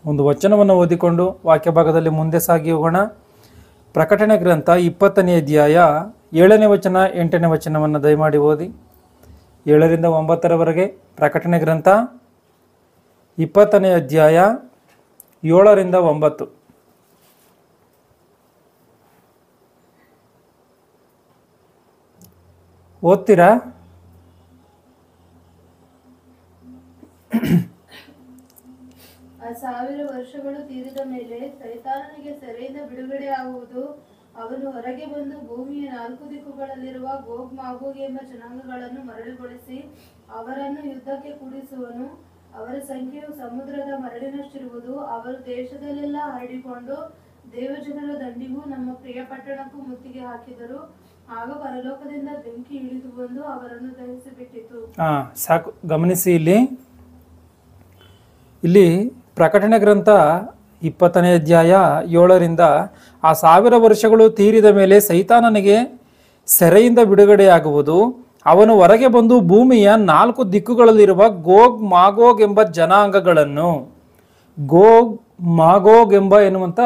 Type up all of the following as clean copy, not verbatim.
ಒಂದು ವಚನವನ್ನು ಓದಿಕೊಂಡು ವಾಕ್ಯ ಭಾಗದಲ್ಲಿ ಮುಂದೆ ಸಾಗಿ ಹೋಗೋಣ. ಪ್ರಕಟಣೆ ಗ್ರಂಥ 20ನೇ ಅಧ್ಯಾಯ 7ನೇ ವಚನ 8ನೇ ವಚನವನ್ನು ದಯಮಾಡಿ ಓದಿ. 7ರಿಂದ 9ರವರೆಗೆ ಪ್ರಕಟಣೆ ಗ್ರಂಥ 20ನೇ ಅಧ್ಯಾಯ 7ರಿಂದ 9. ಓದ್ತೀರಾ? ಆ 1000 ವರ್ಷಗಳು ತೀರಿದ ಮೇಲೆ ಸೈತಾನನಿಗೆ ಸೆರೆಯಿಂದ ಬಿಡುಗಡೆ ಆಗುವುದು. ಅವನು ಹೊರಗೆ ಬಂದು ಭೂಮಿಯ 4 ದಿಕ್ಕುಗಳಲ್ಲಿರುವ ಗೋಗ್ ಮಾಗೋಗ್ ಎಂಬ ಜನಾಂಗಗಳನ್ನು ಮರಳುಗೊಳಿಸಿ ಅವರನ್ನು ಯುದ್ಧಕ್ಕೆ ಕೂಡಿಸುವನು. ಅವರ ಸಂಖ್ಯೆಯು ಸಮುದ್ರದ ಮರಳಿನಷ್ಟಿರುವುದು. ಅವರು ದೇಶದಲ್ಲೆಲ್ಲ ಹರಡಿಕೊಂಡು ದೇವಜನರ ದಂಡಿಗೂ ನಮ್ಮ ಪ್ರಿಯ ಪಟ್ಟಣಕ್ಕೂ ಮುತ್ತಿಗೆ ಹಾಕಿದರು. ಆಗ ಪರಲೋಕದಿಂದ ಬೆಂಕಿ ಇಳಿದು ಬಂದು ಅವರನ್ನು ದಹಿಸಿಬಿಟ್ಟಿತು. ಸಾಕು, ಗಮನಿಸಿ. ಇಲ್ಲಿ ಪ್ರಕಟಣೆ ಗ್ರಂಥ 20ನೇ ಅಧ್ಯಾಯ 7ರಿಂದ ಆ 1000 ವರ್ಷಗಳು ತೀರಿದ ಮೇಲೆ ಸೈತಾನನಿಗೆ ಸೆರೆಯಿಂದ ಬಿಡುಗಡೆಯಾಗುವುದು. ಅವನು ಹೊರಗೆ ಬಂದು ಭೂಮಿಯ 4 ದಿಕ್ಕುಗಳಲ್ಲಿರುವ ಗೋಗ್ ಮಾಗೋಗ್ ಎಂಬ ಜನಾಂಗಗಳನ್ನು, ಗೋಗ್ ಮಾಗೋಗ್ ಎನ್ನುವಂಥ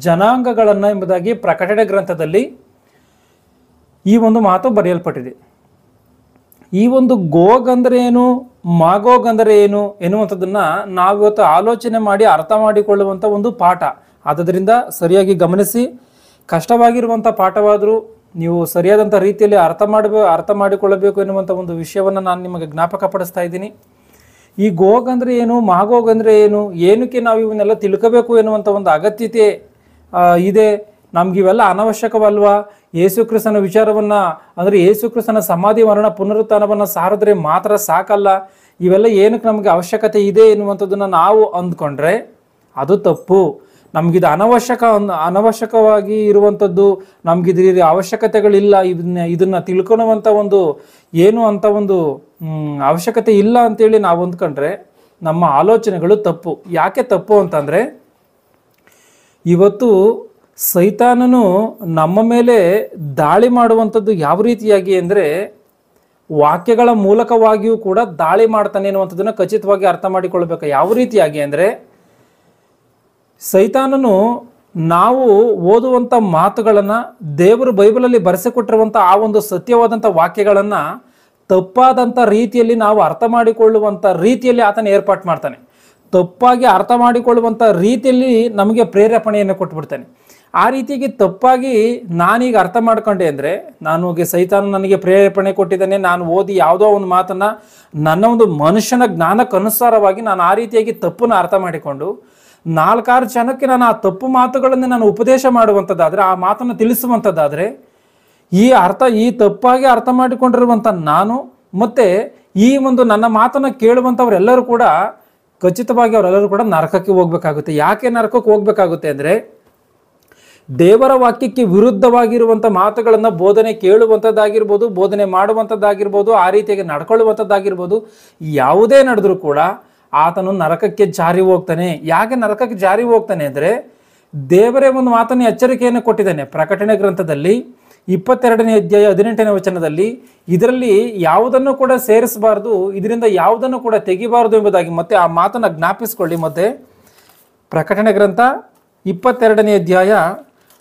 ಜನಾಂಗಗಳನ್ನು ಎಂಬುದಾಗಿ ಪ್ರಕಟಣೆ ಗ್ರಂಥದಲ್ಲಿ ಈ ಒಂದು ಮಾತು ಬರೆಯಲ್ಪಟ್ಟಿದೆ. ಈ ಒಂದು ಗೋಗ್ ಅಂದರೆ ಏನು, ಮಾಗೋಗ್ ಅಂದರೆ ಏನು ಎನ್ನುವಂಥದ್ದನ್ನು ನಾವಿವತ್ತು ಆಲೋಚನೆ ಮಾಡಿ ಅರ್ಥ ಮಾಡಿಕೊಳ್ಳುವಂಥ ಒಂದು ಪಾಠ. ಆದ್ದರಿಂದ ಸರಿಯಾಗಿ ಗಮನಿಸಿ. ಕಷ್ಟವಾಗಿರುವಂಥ ಪಾಠವಾದರೂ ನೀವು ಸರಿಯಾದಂಥ ರೀತಿಯಲ್ಲಿ ಅರ್ಥ ಮಾಡಿಕೊಳ್ಳಬೇಕು ಎನ್ನುವಂಥ ಒಂದು ವಿಷಯವನ್ನು ನಾನು ನಿಮಗೆ ಜ್ಞಾಪಕ ಪಡಿಸ್ತಾ ಇದ್ದೀನಿ. ಈ ಗೋಗ್ ಅಂದರೆ ಏನು, ಮಾಗೋಗ್ ಅಂದರೆ ಏನು, ಏನಕ್ಕೆ ನಾವು ಇವನ್ನೆಲ್ಲ ತಿಳ್ಕೋಬೇಕು ಎನ್ನುವಂಥ ಒಂದು ಅಗತ್ಯತೆ ಇದೆ. ನಮಗಿವೆಲ್ಲ ಅನವಶ್ಯಕವಲ್ವಾ? ಯೇಸು ಕ್ರಿಸ್ತನ ವಿಚಾರವನ್ನು ಅಂದರೆ ಯೇಸು ಕ್ರಿಸ್ತನ ಸಮಾಧಿ ಮರಣ ಪುನರುತ್ಥಾನವನ್ನು ಸಾರಿದ್ರೆ ಮಾತ್ರ ಸಾಕಲ್ಲ, ಇವೆಲ್ಲ ಏನಕ್ಕೆ ನಮಗೆ ಅವಶ್ಯಕತೆ ಇದೆ ಎನ್ನುವಂಥದ್ದನ್ನು ನಾವು ಅಂದ್ಕೊಂಡ್ರೆ ಅದು ತಪ್ಪು. ನಮಗಿದು ಅನವಶ್ಯಕವಾಗಿ ಇರುವಂಥದ್ದು, ನಮಗಿದು ಅವಶ್ಯಕತೆಗಳಿಲ್ಲ, ಇದನ್ನು ತಿಳ್ಕೊಳ್ಳುವಂಥ ಒಂದು ಏನು ಅಂತ ಒಂದು ಅವಶ್ಯಕತೆ ಇಲ್ಲ ಅಂತೇಳಿ ನಾವು ಅಂದ್ಕೊಂಡ್ರೆ ನಮ್ಮ ಆಲೋಚನೆಗಳು ತಪ್ಪು. ಯಾಕೆ ತಪ್ಪು ಅಂತಂದರೆ, ಇವತ್ತು ಸೈತಾನನು ನಮ್ಮ ಮೇಲೆ ದಾಳಿ ಮಾಡುವಂಥದ್ದು ಯಾವ ರೀತಿಯಾಗಿ ಅಂದರೆ ವಾಕ್ಯಗಳ ಮೂಲಕವಾಗಿಯೂ ಕೂಡ ದಾಳಿ ಮಾಡ್ತಾನೆ ಅನ್ನುವಂಥದ್ದನ್ನು ಖಚಿತವಾಗಿ ಅರ್ಥ ಮಾಡಿಕೊಳ್ಬೇಕು. ಯಾವ ರೀತಿಯಾಗಿ ಅಂದರೆ, ಸೈತಾನನು ನಾವು ಓದುವಂಥ ಮಾತುಗಳನ್ನು, ದೇವರು ಬೈಬಲಲ್ಲಿ ಬರೆಸಿಕೊಟ್ಟಿರುವಂಥ ಆ ಒಂದು ಸತ್ಯವಾದಂಥ ವಾಕ್ಯಗಳನ್ನು ತಪ್ಪಾದಂಥ ರೀತಿಯಲ್ಲಿ ನಾವು ಅರ್ಥ ಮಾಡಿಕೊಳ್ಳುವಂಥ ರೀತಿಯಲ್ಲಿ ಆತನ ಏರ್ಪಾಟ್ ಮಾಡ್ತಾನೆ. ತಪ್ಪಾಗಿ ಅರ್ಥ ಮಾಡಿಕೊಳ್ಳುವಂಥ ರೀತಿಯಲ್ಲಿ ನಮಗೆ ಪ್ರೇರೇಪಣೆಯನ್ನು ಕೊಟ್ಬಿಡ್ತಾನೆ. ಆ ರೀತಿಯಾಗಿ ತಪ್ಪಾಗಿ ನಾನೀಗ ಅರ್ಥ ಮಾಡ್ಕೊಂಡೆ ಅಂದರೆ, ಸೈತಾನ ನನಗೆ ಪ್ರೇರೇಪಣೆ ಕೊಟ್ಟಿದ್ದಾನೆ, ನಾನು ಓದಿ ಯಾವುದೋ ಒಂದು ಮಾತನ್ನು ನನ್ನ ಒಂದು ಮನುಷ್ಯನ ಜ್ಞಾನಕ್ಕನುಸಾರವಾಗಿ ನಾನು ಆ ರೀತಿಯಾಗಿ ತಪ್ಪನ್ನು ಅರ್ಥ ಮಾಡಿಕೊಂಡು 4-6 ಜನಕ್ಕೆ ನಾನು ಆ ತಪ್ಪು ಮಾತುಗಳನ್ನು ನಾನು ಉಪದೇಶ ಮಾಡುವಂಥದ್ದಾದರೆ, ಆ ಮಾತನ್ನು ತಿಳಿಸುವಂಥದ್ದಾದರೆ, ಈ ತಪ್ಪಾಗಿ ಅರ್ಥ ಮಾಡಿಕೊಂಡಿರುವಂಥ ನಾನು ಮತ್ತು ಈ ಒಂದು ನನ್ನ ಮಾತನ್ನು ಕೇಳುವಂಥವರೆಲ್ಲರೂ ಕೂಡ ಖಚಿತವಾಗಿ ಅವರೆಲ್ಲರೂ ಕೂಡ ನರಕಕ್ಕೆ ಹೋಗ್ಬೇಕಾಗುತ್ತೆ. ಯಾಕೆ ನರಕಕ್ಕೆ ಹೋಗ್ಬೇಕಾಗುತ್ತೆ ಅಂದರೆ, ದೇವರ ವಾಕ್ಯಕ್ಕೆ ವಿರುದ್ಧವಾಗಿರುವಂಥ ಮಾತುಗಳನ್ನು ಬೋಧನೆ ಕೇಳುವಂಥದ್ದಾಗಿರ್ಬೋದು, ಬೋಧನೆ ಮಾಡುವಂಥದ್ದಾಗಿರ್ಬೋದು, ಆ ರೀತಿಯಾಗಿ ನಡ್ಕೊಳ್ಳುವಂಥದ್ದಾಗಿರ್ಬೋದು, ಯಾವುದೇ ನಡೆದರೂ ಕೂಡ ಆತನು ನರಕಕ್ಕೆ ಜಾರಿ ಹೋಗ್ತಾನೆ. ಯಾಕೆ ನರಕಕ್ಕೆ ಜಾರಿ ಹೋಗ್ತಾನೆ ಅಂದರೆ, ದೇವರೇ ಒಂದು ಮಾತನ್ನು ಎಚ್ಚರಿಕೆಯನ್ನು ಕೊಟ್ಟಿದ್ದಾನೆ. ಪ್ರಕಟಣೆ ಗ್ರಂಥದಲ್ಲಿ 22ನೇ ಅಧ್ಯಾಯ 18ನೇ ವಚನದಲ್ಲಿ ಇದರಲ್ಲಿ ಯಾವುದನ್ನು ಕೂಡ ಸೇರಿಸಬಾರ್ದು, ಇದರಿಂದ ಯಾವುದನ್ನು ಕೂಡ ತೆಗಿಬಾರ್ದು ಎಂಬುದಾಗಿ ಮತ್ತೆ ಆ ಮಾತನ್ನು ಜ್ಞಾಪಿಸ್ಕೊಳ್ಳಿ. ಮತ್ತೆ ಪ್ರಕಟಣೆ ಗ್ರಂಥ 22ನೇ ಅಧ್ಯಾಯ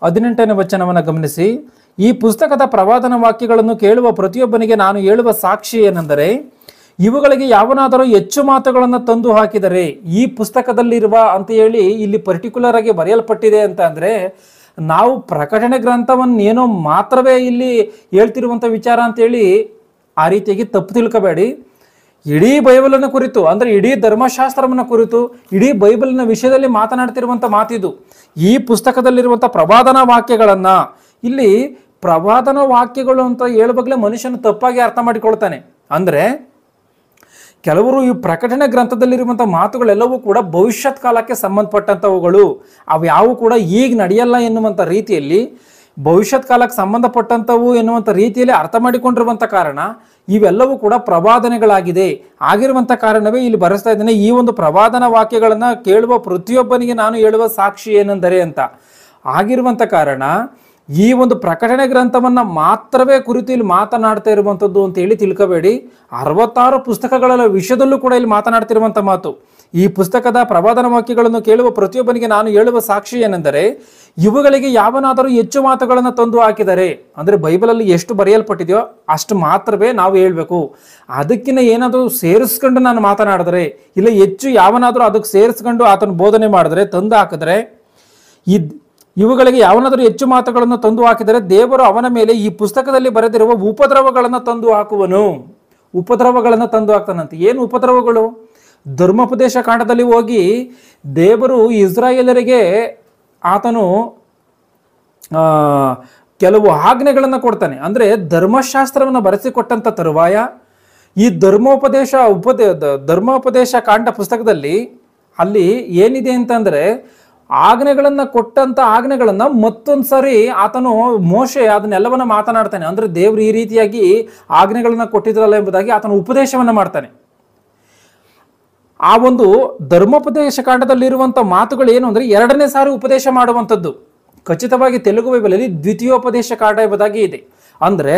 18ನೇ ವಚನವನ್ನು ಗಮನಿಸಿ. ಈ ಪುಸ್ತಕದ ಪ್ರವಾದನ ವಾಕ್ಯಗಳನ್ನು ಕೇಳುವ ಪ್ರತಿಯೊಬ್ಬನಿಗೆ ನಾನು ಹೇಳುವ ಸಾಕ್ಷಿ ಏನೆಂದರೆ, ಇವುಗಳಿಗೆ ಯಾವನಾದರೂ ಹೆಚ್ಚು ಮಾತುಗಳನ್ನು ತಂದು ಹಾಕಿದರೆ, ಈ ಪುಸ್ತಕದಲ್ಲಿರುವ ಅಂತ ಹೇಳಿ ಇಲ್ಲಿ ಪರ್ಟಿಕ್ಯುಲರ್ ಆಗಿ ಬರೆಯಲ್ಪಟ್ಟಿದೆ ಅಂತ ಅಂದರೆ, ನಾವು ಪ್ರಕಟಣೆ ಗ್ರಂಥವನ್ನು ಏನೋ ಮಾತ್ರವೇ ಇಲ್ಲಿ ಹೇಳ್ತಿರುವಂಥ ವಿಚಾರ ಅಂತೇಳಿ ಆ ರೀತಿಯಾಗಿ ತಪ್ಪು ತಿಳ್ಕೋಬೇಡಿ. ಇಡೀ ಬೈಬಲನ್ನು ಕುರಿತು ಅಂದರೆ ಇಡೀ ಧರ್ಮಶಾಸ್ತ್ರವನ್ನು ಕುರಿತು ಇಡೀ ಬೈಬಲಿನ ವಿಷಯದಲ್ಲಿ ಮಾತನಾಡ್ತಿರುವಂಥ ಮಾತಿದು. ಈ ಪುಸ್ತಕದಲ್ಲಿರುವಂಥ ಪ್ರವಾದನ ವಾಕ್ಯಗಳನ್ನು, ಇಲ್ಲಿ ಪ್ರವಾದನ ವಾಕ್ಯಗಳು ಅಂತ ಹೇಳುವಾಗಲೇ ಮನುಷ್ಯನು ತಪ್ಪಾಗಿ ಅರ್ಥ ಮಾಡಿಕೊಳ್ತಾನೆ. ಅಂದರೆ ಕೆಲವರು ಈ ಪ್ರಕಟಣೆ ಗ್ರಂಥದಲ್ಲಿರುವಂಥ ಮಾತುಗಳೆಲ್ಲವೂ ಕೂಡ ಭವಿಷ್ಯತ್ ಕಾಲಕ್ಕೆ ಸಂಬಂಧಪಟ್ಟಂಥವುಗಳು, ಅವು ಯಾವು ಕೂಡ ಈಗ ನಡೆಯಲ್ಲ ಎನ್ನುವಂಥ ರೀತಿಯಲ್ಲಿ ಭವಿಷ್ಯತ್ ಕಾಲಕ್ಕೆ ಸಂಬಂಧಪಟ್ಟಂಥವು ಎನ್ನುವಂಥ ರೀತಿಯಲ್ಲಿ ಅರ್ಥ ಮಾಡಿಕೊಂಡಿರುವಂಥ ಕಾರಣ ಇವೆಲ್ಲವೂ ಕೂಡ ಪ್ರವಾದನೆಗಳಾಗಿದೆ. ಆಗಿರುವಂಥ ಕಾರಣವೇ ಇಲ್ಲಿ ಬರೆಸ್ತಾ ಇದ್ದೇನೆ, ಈ ಒಂದು ಪ್ರವಾದನ ವಾಕ್ಯಗಳನ್ನು ಕೇಳುವ ಪ್ರತಿಯೊಬ್ಬನಿಗೆ ನಾನು ಹೇಳುವ ಸಾಕ್ಷಿ ಏನೆಂದರೆ ಅಂತ ಆಗಿರುವಂಥ ಕಾರಣ ಈ ಒಂದು ಪ್ರಕಟಣೆ ಗ್ರಂಥವನ್ನು ಮಾತ್ರವೇ ಕುರಿತು ಇಲ್ಲಿ ಮಾತನಾಡ್ತಾ ಇರುವಂಥದ್ದು ಅಂತ ಹೇಳಿ ತಿಳ್ಕೋಬೇಡಿ. 66 ಪುಸ್ತಕಗಳ ವಿಷಯದಲ್ಲೂ ಕೂಡ ಇಲ್ಲಿ ಮಾತನಾಡ್ತಿರುವಂಥ ಮಾತು. ಈ ಪುಸ್ತಕದ ಪ್ರವಾದನ ವಾಕ್ಯಗಳನ್ನು ಕೇಳುವ ಪ್ರತಿಯೊಬ್ಬನಿಗೆ ನಾನು ಹೇಳುವ ಸಾಕ್ಷಿ ಏನೆಂದರೆ, ಇವುಗಳಿಗೆ ಯಾವನಾದರೂ ಹೆಚ್ಚು ಮಾತುಗಳನ್ನು ತಂದು ಹಾಕಿದರೆ, ಅಂದರೆ ಬೈಬಲಲ್ಲಿ ಎಷ್ಟು ಬರೆಯಲ್ಪಟ್ಟಿದೆಯೋ ಅಷ್ಟು ಮಾತ್ರವೇ ನಾವು ಹೇಳಬೇಕು. ಅದಕ್ಕಿಂತ ಏನಾದರೂ ಸೇರಿಸ್ಕೊಂಡು ನಾನು ಮಾತನಾಡಿದ್ರೆ, ಇಲ್ಲ ಹೆಚ್ಚು ಯಾವನಾದರೂ ಅದಕ್ಕೆ ಸೇರಿಸ್ಕೊಂಡು ಆತನ ಬೋಧನೆ ಮಾಡಿದ್ರೆ, ತಂದು ಹಾಕಿದ್ರೆ, ಇವುಗಳಿಗೆ ಯಾವನಾದರೂ ಹೆಚ್ಚು ಮಾತುಗಳನ್ನು ತಂದು ಹಾಕಿದರೆ ದೇವರು ಅವನ ಮೇಲೆ ಈ ಪುಸ್ತಕದಲ್ಲಿ ಬರೆದಿರುವ ಉಪದ್ರವಗಳನ್ನು ತಂದು ಹಾಕುವನು. ಉಪದ್ರವಗಳನ್ನು ತಂದು ಹಾಕ್ತಾನಂತೆ. ಏನು ಉಪದ್ರವಗಳು? ಧರ್ಮೋಪದೇಶ ಕಾಂಡದಲ್ಲಿ ಹೋಗಿ ದೇವರು ಇಸ್ರಾಯೇಲರಿಗೆ ಆತನು ಕೆಲವು ಆಜ್ಞೆಗಳನ್ನು ಕೊಡ್ತಾನೆ. ಅಂದರೆ ಧರ್ಮಶಾಸ್ತ್ರವನ್ನು ಬರೆಸಿಕೊಟ್ಟಂಥ ತರುವಾಯ ಈ ಧರ್ಮೋಪದೇಶ ಕಾಂಡ ಪುಸ್ತಕದಲ್ಲಿ ಅಲ್ಲಿ ಏನಿದೆ ಅಂತಂದರೆ, ಆಜ್ಞೆಗಳನ್ನು ಕೊಟ್ಟಂಥ ಆಜ್ಞೆಗಳನ್ನು ಮತ್ತೊಂದು ಸರಿ ಆತನು ಮೋಶೆ ಅದನ್ನೆಲ್ಲವನ್ನ ಮಾತನಾಡ್ತಾನೆ. ಅಂದರೆ ದೇವರು ಈ ರೀತಿಯಾಗಿ ಆಜ್ಞೆಗಳನ್ನು ಕೊಟ್ಟಿದ್ರಲ್ಲ ಎಂಬುದಾಗಿ ಆತನು ಉಪದೇಶವನ್ನು ಮಾಡ್ತಾನೆ. ಆ ಒಂದು ಧರ್ಮೋಪದೇಶ ಕಾಂಡದಲ್ಲಿರುವಂಥ ಮಾತುಗಳು ಏನು ಅಂದರೆ, ಎರಡನೇ ಸಾರಿ ಉಪದೇಶ ಮಾಡುವಂಥದ್ದು. ಖಚಿತವಾಗಿ ತೆಲುಗು ಬೈಬಲಲ್ಲಿ ದ್ವಿತೀಯೋಪದೇಶ ಕಾಂಡ ಎಂಬುದಾಗಿ ಇದೆ. ಅಂದರೆ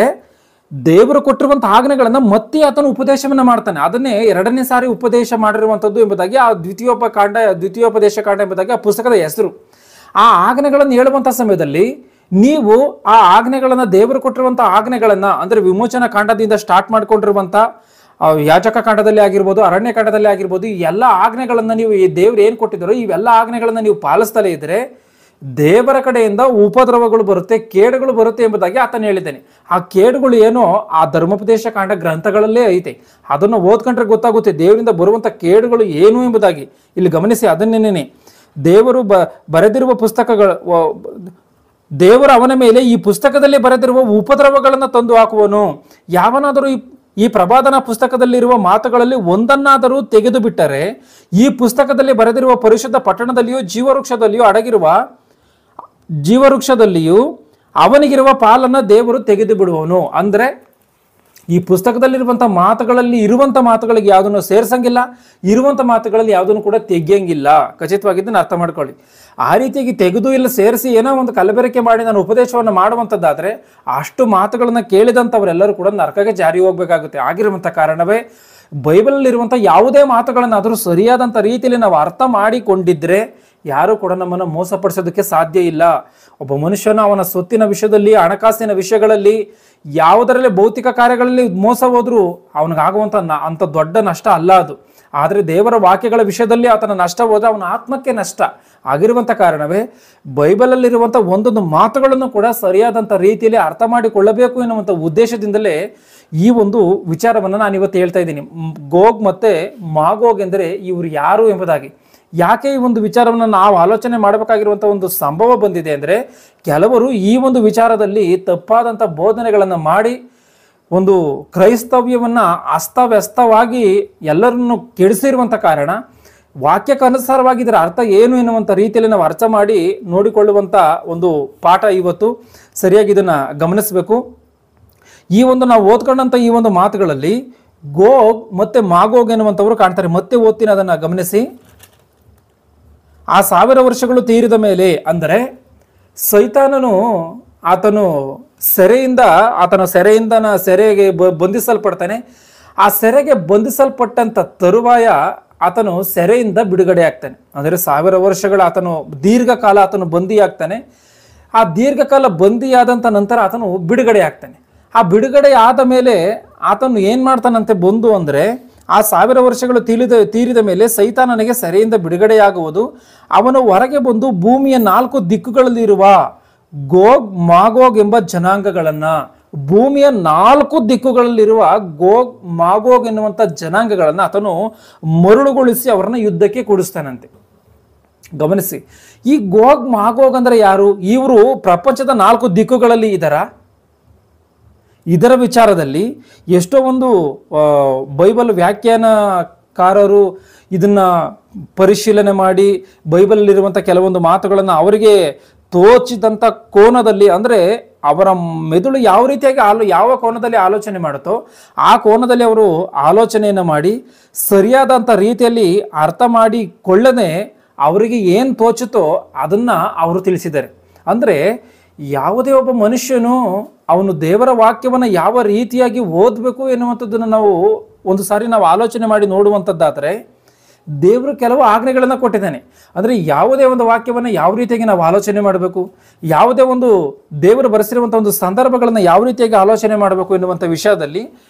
ದೇವರು ಕೊಟ್ಟಿರುವಂಥ ಆಜ್ಞೆಗಳನ್ನು ಮತ್ತೆ ಆತನು ಉಪದೇಶವನ್ನು ಮಾಡ್ತಾನೆ. ಅದನ್ನೇ ಎರಡನೇ ಸಾರಿ ಉಪದೇಶ ಮಾಡಿರುವಂಥದ್ದು ಎಂಬುದಾಗಿ ಆ ದ್ವಿತೀಯೋಪದೇಶ ಕಾಂಡ ಎಂಬುದಾಗಿ ಆ ಪುಸ್ತಕದ ಹೆಸರು. ಆ ಆಜ್ಞೆಗಳನ್ನು ಹೇಳುವಂಥ ಸಮಯದಲ್ಲಿ ನೀವು ಆ ಆಜ್ಞೆಗಳನ್ನು, ದೇವರು ಕೊಟ್ಟಿರುವಂಥ ಆಜ್ಞೆಗಳನ್ನು, ಅಂದರೆ ವಿಮೋಚನಾ ಕಾಂಡದಿಂದ ಸ್ಟಾರ್ಟ್ ಮಾಡ್ಕೊಂಡಿರುವಂಥ ಯಾಜಕ ಕಾಂಡದಲ್ಲಿ ಆಗಿರ್ಬೋದು, ಅರಣ್ಯ ಕಾಂಡದಲ್ಲಿ ಆಗಿರ್ಬೋದು, ಈ ಎಲ್ಲ ಆಜ್ಞೆಗಳನ್ನು ನೀವು ದೇವ್ರು ಏನು ಕೊಟ್ಟಿದ್ದಾರೋ ಇವೆಲ್ಲ ಆಜ್ಞೆಗಳನ್ನು ನೀವು ಪಾಲಿಸ್ತಲೇ ಇದ್ದರೆ ದೇವರ ಕಡೆಯಿಂದ ಉಪದ್ರವಗಳು ಬರುತ್ತೆ, ಕೇಡುಗಳು ಬರುತ್ತೆ ಎಂಬುದಾಗಿ ಆತನು ಹೇಳಿದ್ದೇನೆ. ಆ ಕೇಡುಗಳು ಏನೋ ಆ ಧರ್ಮೋಪದೇಶ ಕಾಂಡ ಗ್ರಂಥಗಳಲ್ಲೇ ಐತೆ. ಅದನ್ನು ಓದ್ಕೊಂಡ್ರೆ ಗೊತ್ತಾಗುತ್ತೆ ದೇವರಿಂದ ಬರುವಂಥ ಕೇಡುಗಳು ಏನು ಎಂಬುದಾಗಿ. ಇಲ್ಲಿ ಗಮನಿಸಿ, ಅದನ್ನೇನೆ ದೇವರು ಬರೆದಿರುವ ಪುಸ್ತಕಗಳು, ದೇವರು ಅವನ ಮೇಲೆ ಈ ಪುಸ್ತಕದಲ್ಲಿ ಬರೆದಿರುವ ಉಪದ್ರವಗಳನ್ನು ತಂದು ಹಾಕುವನು. ಯಾವನಾದರೂ ಈ ಪ್ರವಾದನ ಪುಸ್ತಕದಲ್ಲಿರುವ ಮಾತುಗಳಲ್ಲಿ ಒಂದನ್ನಾದರೂ ತೆಗೆದು ಬಿಟ್ಟರೆ, ಈ ಪುಸ್ತಕದಲ್ಲಿ ಬರೆದಿರುವ ಪರಿಶುದ್ಧ ಪಟ್ಟಣದಲ್ಲಿಯೂ ಜೀವವೃಕ್ಷದಲ್ಲಿಯೂ ಅವನಿಗಿರುವ ಪಾಲನ್ನು ದೇವರು ತೆಗೆದು ಬಿಡುವನು. ಅಂದರೆ ಈ ಪುಸ್ತಕದಲ್ಲಿರುವಂಥ ಮಾತುಗಳಲ್ಲಿ ಇರುವಂಥ ಮಾತುಗಳಿಗೆ ಯಾವುದನ್ನು ಸೇರಿಸಂಗಿಲ್ಲ, ಇರುವಂಥ ಮಾತುಗಳಲ್ಲಿ ಯಾವುದನ್ನು ಕೂಡ ತೆಗಿಯಂಗಿಲ್ಲ. ಖಚಿತವಾಗಿದ್ದನ್ನು ಅರ್ಥ ಮಾಡ್ಕೊಳ್ಳಿ. ಆ ರೀತಿಯಾಗಿ ತೆಗೆದು ಇಲ್ಲ ಸೇರಿಸಿ ಏನೋ ಒಂದು ಕಲಬೆರಕೆ ಮಾಡಿ ನಾನು ಉಪದೇಶವನ್ನು ಮಾಡುವಂಥದ್ದಾದರೆ ಅಷ್ಟು ಮಾತುಗಳನ್ನು ಕೇಳಿದಂಥವರೆಲ್ಲರೂ ಕೂಡ ನರಕಕ್ಕೆ ಜಾರಿ ಹೋಗಬೇಕಾಗುತ್ತೆ. ಆಗಿರುವಂಥ ಕಾರಣವೇ ಬೈಬಲಲ್ಲಿರುವಂಥ ಯಾವುದೇ ಮಾತುಗಳನ್ನಾದರೂ ಸರಿಯಾದಂಥ ರೀತಿಯಲ್ಲಿ ನಾವು ಅರ್ಥ ಮಾಡಿಕೊಂಡಿದ್ದರೆ ಯಾರೂ ಕೂಡ ನಮ್ಮನ್ನು ಮೋಸಪಡಿಸೋದಕ್ಕೆ ಸಾಧ್ಯ ಇಲ್ಲ. ಒಬ್ಬ ಮನುಷ್ಯನು ಅವನ ಸೊತ್ತಿನ ವಿಷಯದಲ್ಲಿ, ಹಣಕಾಸಿನ ವಿಷಯಗಳಲ್ಲಿ, ಯಾವುದರಲ್ಲಿ ಭೌತಿಕ ಕಾರ್ಯಗಳಲ್ಲಿ ಮೋಸ ಹೋದರೂ ಅವನಿಗಾಗುವಂಥ ಅಂಥ ದೊಡ್ಡ ನಷ್ಟ ಅಲ್ಲ ಅದು. ಆದರೆ ದೇವರ ವಾಕ್ಯಗಳ ವಿಷಯದಲ್ಲಿ ಆತನ ನಷ್ಟ ಹೋದರೆ ಅವನ ಆತ್ಮಕ್ಕೆ ನಷ್ಟ. ಆಗಿರುವಂಥ ಕಾರಣವೇ ಬೈಬಲಲ್ಲಿರುವಂಥ ಒಂದೊಂದು ಮಾತುಗಳನ್ನು ಕೂಡ ಸರಿಯಾದಂಥ ರೀತಿಯಲ್ಲಿ ಅರ್ಥ ಮಾಡಿಕೊಳ್ಳಬೇಕು ಎನ್ನುವಂಥ ಉದ್ದೇಶದಿಂದಲೇ ಈ ಒಂದು ವಿಚಾರವನ್ನು ನಾನು ಇವತ್ತು ಹೇಳ್ತಾ ಇದ್ದೀನಿ. ಗೋಗ್ ಮತ್ತು ಮಾಗೋಗ್ ಎಂದರೆ ಇವರು ಯಾರು ಎಂಬುದಾಗಿ. ಯಾಕೆ ಈ ಒಂದು ವಿಚಾರವನ್ನು ನಾವು ಆಲೋಚನೆ ಮಾಡಬೇಕಾಗಿರುವಂಥ ಒಂದು ಸಂಭವ ಬಂದಿದೆ ಅಂದರೆ, ಕೆಲವರು ಈ ಒಂದು ವಿಚಾರದಲ್ಲಿ ತಪ್ಪಾದಂಥ ಬೋಧನೆಗಳನ್ನು ಮಾಡಿ ಒಂದು ಕ್ರೈಸ್ತವ್ಯವನ್ನು ಅಸ್ತವ್ಯಸ್ತವಾಗಿ ಎಲ್ಲರನ್ನು ಕೆಡಿಸಿರುವಂಥ ಕಾರಣ ವಾಕ್ಯಕ್ಕನುಸಾರವಾಗಿ ಇದರ ಅರ್ಥ ಏನು ಎನ್ನುವಂಥ ರೀತಿಯಲ್ಲಿ ನಾವು ಅರ್ಥ ಮಾಡಿ ನೋಡಿಕೊಳ್ಳುವಂಥ ಒಂದು ಪಾಠ ಇವತ್ತು. ಸರಿಯಾಗಿ ಇದನ್ನು ಗಮನಿಸಬೇಕು. ಈ ಒಂದು ನಾವು ಓದ್ಕೊಂಡಂಥ ಈ ಒಂದು ಮಾತುಗಳಲ್ಲಿ ಗೋಗ್ ಮತ್ತು ಮಾಗೋಗ್ ಎನ್ನುವಂಥವರು ಕಾಣ್ತಾರೆ. ಮತ್ತೆ ಓದ್ತೀನಿ, ಅದನ್ನು ಗಮನಿಸಿ. ಆ 1000 ವರ್ಷಗಳು ತೀರಿದ ಮೇಲೆ, ಅಂದರೆ ಸೈತಾನನು ಆತನ ಸೆರೆಗೆ ಬಂಧಿಸಲ್ಪಡ್ತಾನೆ. ಆ ಸೆರೆಗೆ ಬಂಧಿಸಲ್ಪಟ್ಟಂಥ ತರುವಾಯ ಆತನು ಸೆರೆಯಿಂದ ಬಿಡುಗಡೆ ಆಗ್ತಾನೆ. ಅಂದರೆ 1000 ವರ್ಷಗಳ ದೀರ್ಘಕಾಲ ಆತನು ಬಂದಿಯಾಗ್ತಾನೆ. ಆ ದೀರ್ಘಕಾಲ ಬಂದಿಯಾದಂಥ ನಂತರ ಆತನು ಬಿಡುಗಡೆ ಆಗ್ತಾನೆ. ಆ ಬಿಡುಗಡೆ ಆದ ಮೇಲೆ ಆತನು ಏನು ಮಾಡ್ತಾನಂತೆ ಬಂದು ಅಂದರೆ, ಆ 1000 ವರ್ಷಗಳು ತೀರಿದ ಮೇಲೆ ಸೈತಾನನಿಗೆ ಸೆರೆಯಿಂದ ಬಿಡುಗಡೆಯಾಗುವುದು. ಅವನು ಹೊರಗೆ ಬಂದು ಭೂಮಿಯ 4 ದಿಕ್ಕುಗಳಲ್ಲಿರುವ ಗೋಗ್ ಮಾಗೋಗ್ ಎಂಬ ಜನಾಂಗಗಳನ್ನು, ಭೂಮಿಯ 4 ದಿಕ್ಕುಗಳಲ್ಲಿರುವ ಗೋಗ್ ಮಾಗೋಗ್ ಎನ್ನುವಂಥ ಜನಾಂಗಗಳನ್ನು ಆತನು ಮರುಳುಗೊಳಿಸಿ ಅವರನ್ನು ಯುದ್ಧಕ್ಕೆ ಕೂಡಿಸ್ತಾನಂತೆ. ಗಮನಿಸಿ, ಈ ಗೋಗ್ ಮಾಗೋಗ್ ಅಂದರೆ ಯಾರು? ಇವರು ಪ್ರಪಂಚದ 4 ದಿಕ್ಕುಗಳಲ್ಲಿ ಇದರ ವಿಚಾರದಲ್ಲಿ ಎಷ್ಟೋ ಒಂದು ಬೈಬಲ್ ವ್ಯಾಖ್ಯಾನಕಾರರು ಇದನ್ನು ಪರಿಶೀಲನೆ ಮಾಡಿ ಬೈಬಲಲ್ಲಿರುವಂಥ ಕೆಲವೊಂದು ಮಾತುಗಳನ್ನು ಅವರಿಗೆ ತೋಚಿದಂಥ ಕೋನದಲ್ಲಿ, ಅಂದರೆ ಅವರ ಮೆದುಳು ಯಾವ ರೀತಿಯಾಗಿ ಯಾವ ಕೋನದಲ್ಲಿ ಆಲೋಚನೆ ಮಾಡುತ್ತೋ ಆ ಕೋನದಲ್ಲಿ ಅವರು ಆಲೋಚನೆಯನ್ನು ಮಾಡಿ ಸರಿಯಾದಂಥ ರೀತಿಯಲ್ಲಿ ಅರ್ಥ ಮಾಡಿಕೊಳ್ಳದೆ ಅವರಿಗೆ ಏನು ತೋಚುತ್ತೋ ಅದನ್ನು ಅವರು ತಿಳಿಸಿದ್ದಾರೆ. ಅಂದರೆ ಯಾವುದೇ ಒಬ್ಬ ಮನುಷ್ಯನು ಅವನು ದೇವರ ವಾಕ್ಯವನ್ನು ಯಾವ ರೀತಿಯಾಗಿ ಓದಬೇಕು ಎನ್ನುವಂಥದ್ದನ್ನು ನಾವು ಒಂದು ಸಾರಿ ಆಲೋಚನೆ ಮಾಡಿ ನೋಡುವಂಥದ್ದಾದರೆ ದೇವರು ಕೆಲವು ಆಜ್ಞೆಗಳನ್ನು ಕೊಟ್ಟಿದ್ದಾನೆ. ಅಂದರೆ ಯಾವುದೇ ಒಂದು ವಾಕ್ಯವನ್ನು ಯಾವ ರೀತಿಯಾಗಿ ನಾವು ಆಲೋಚನೆ ಮಾಡಬೇಕು, ಯಾವುದೇ ಒಂದು ದೇವರು ಬರೆಸಿರುವಂಥ ಒಂದು ಸಂದರ್ಭಗಳನ್ನು ಯಾವ ರೀತಿಯಾಗಿ ಆಲೋಚನೆ ಮಾಡಬೇಕು ಎನ್ನುವಂಥ ವಿಷಯದಲ್ಲಿ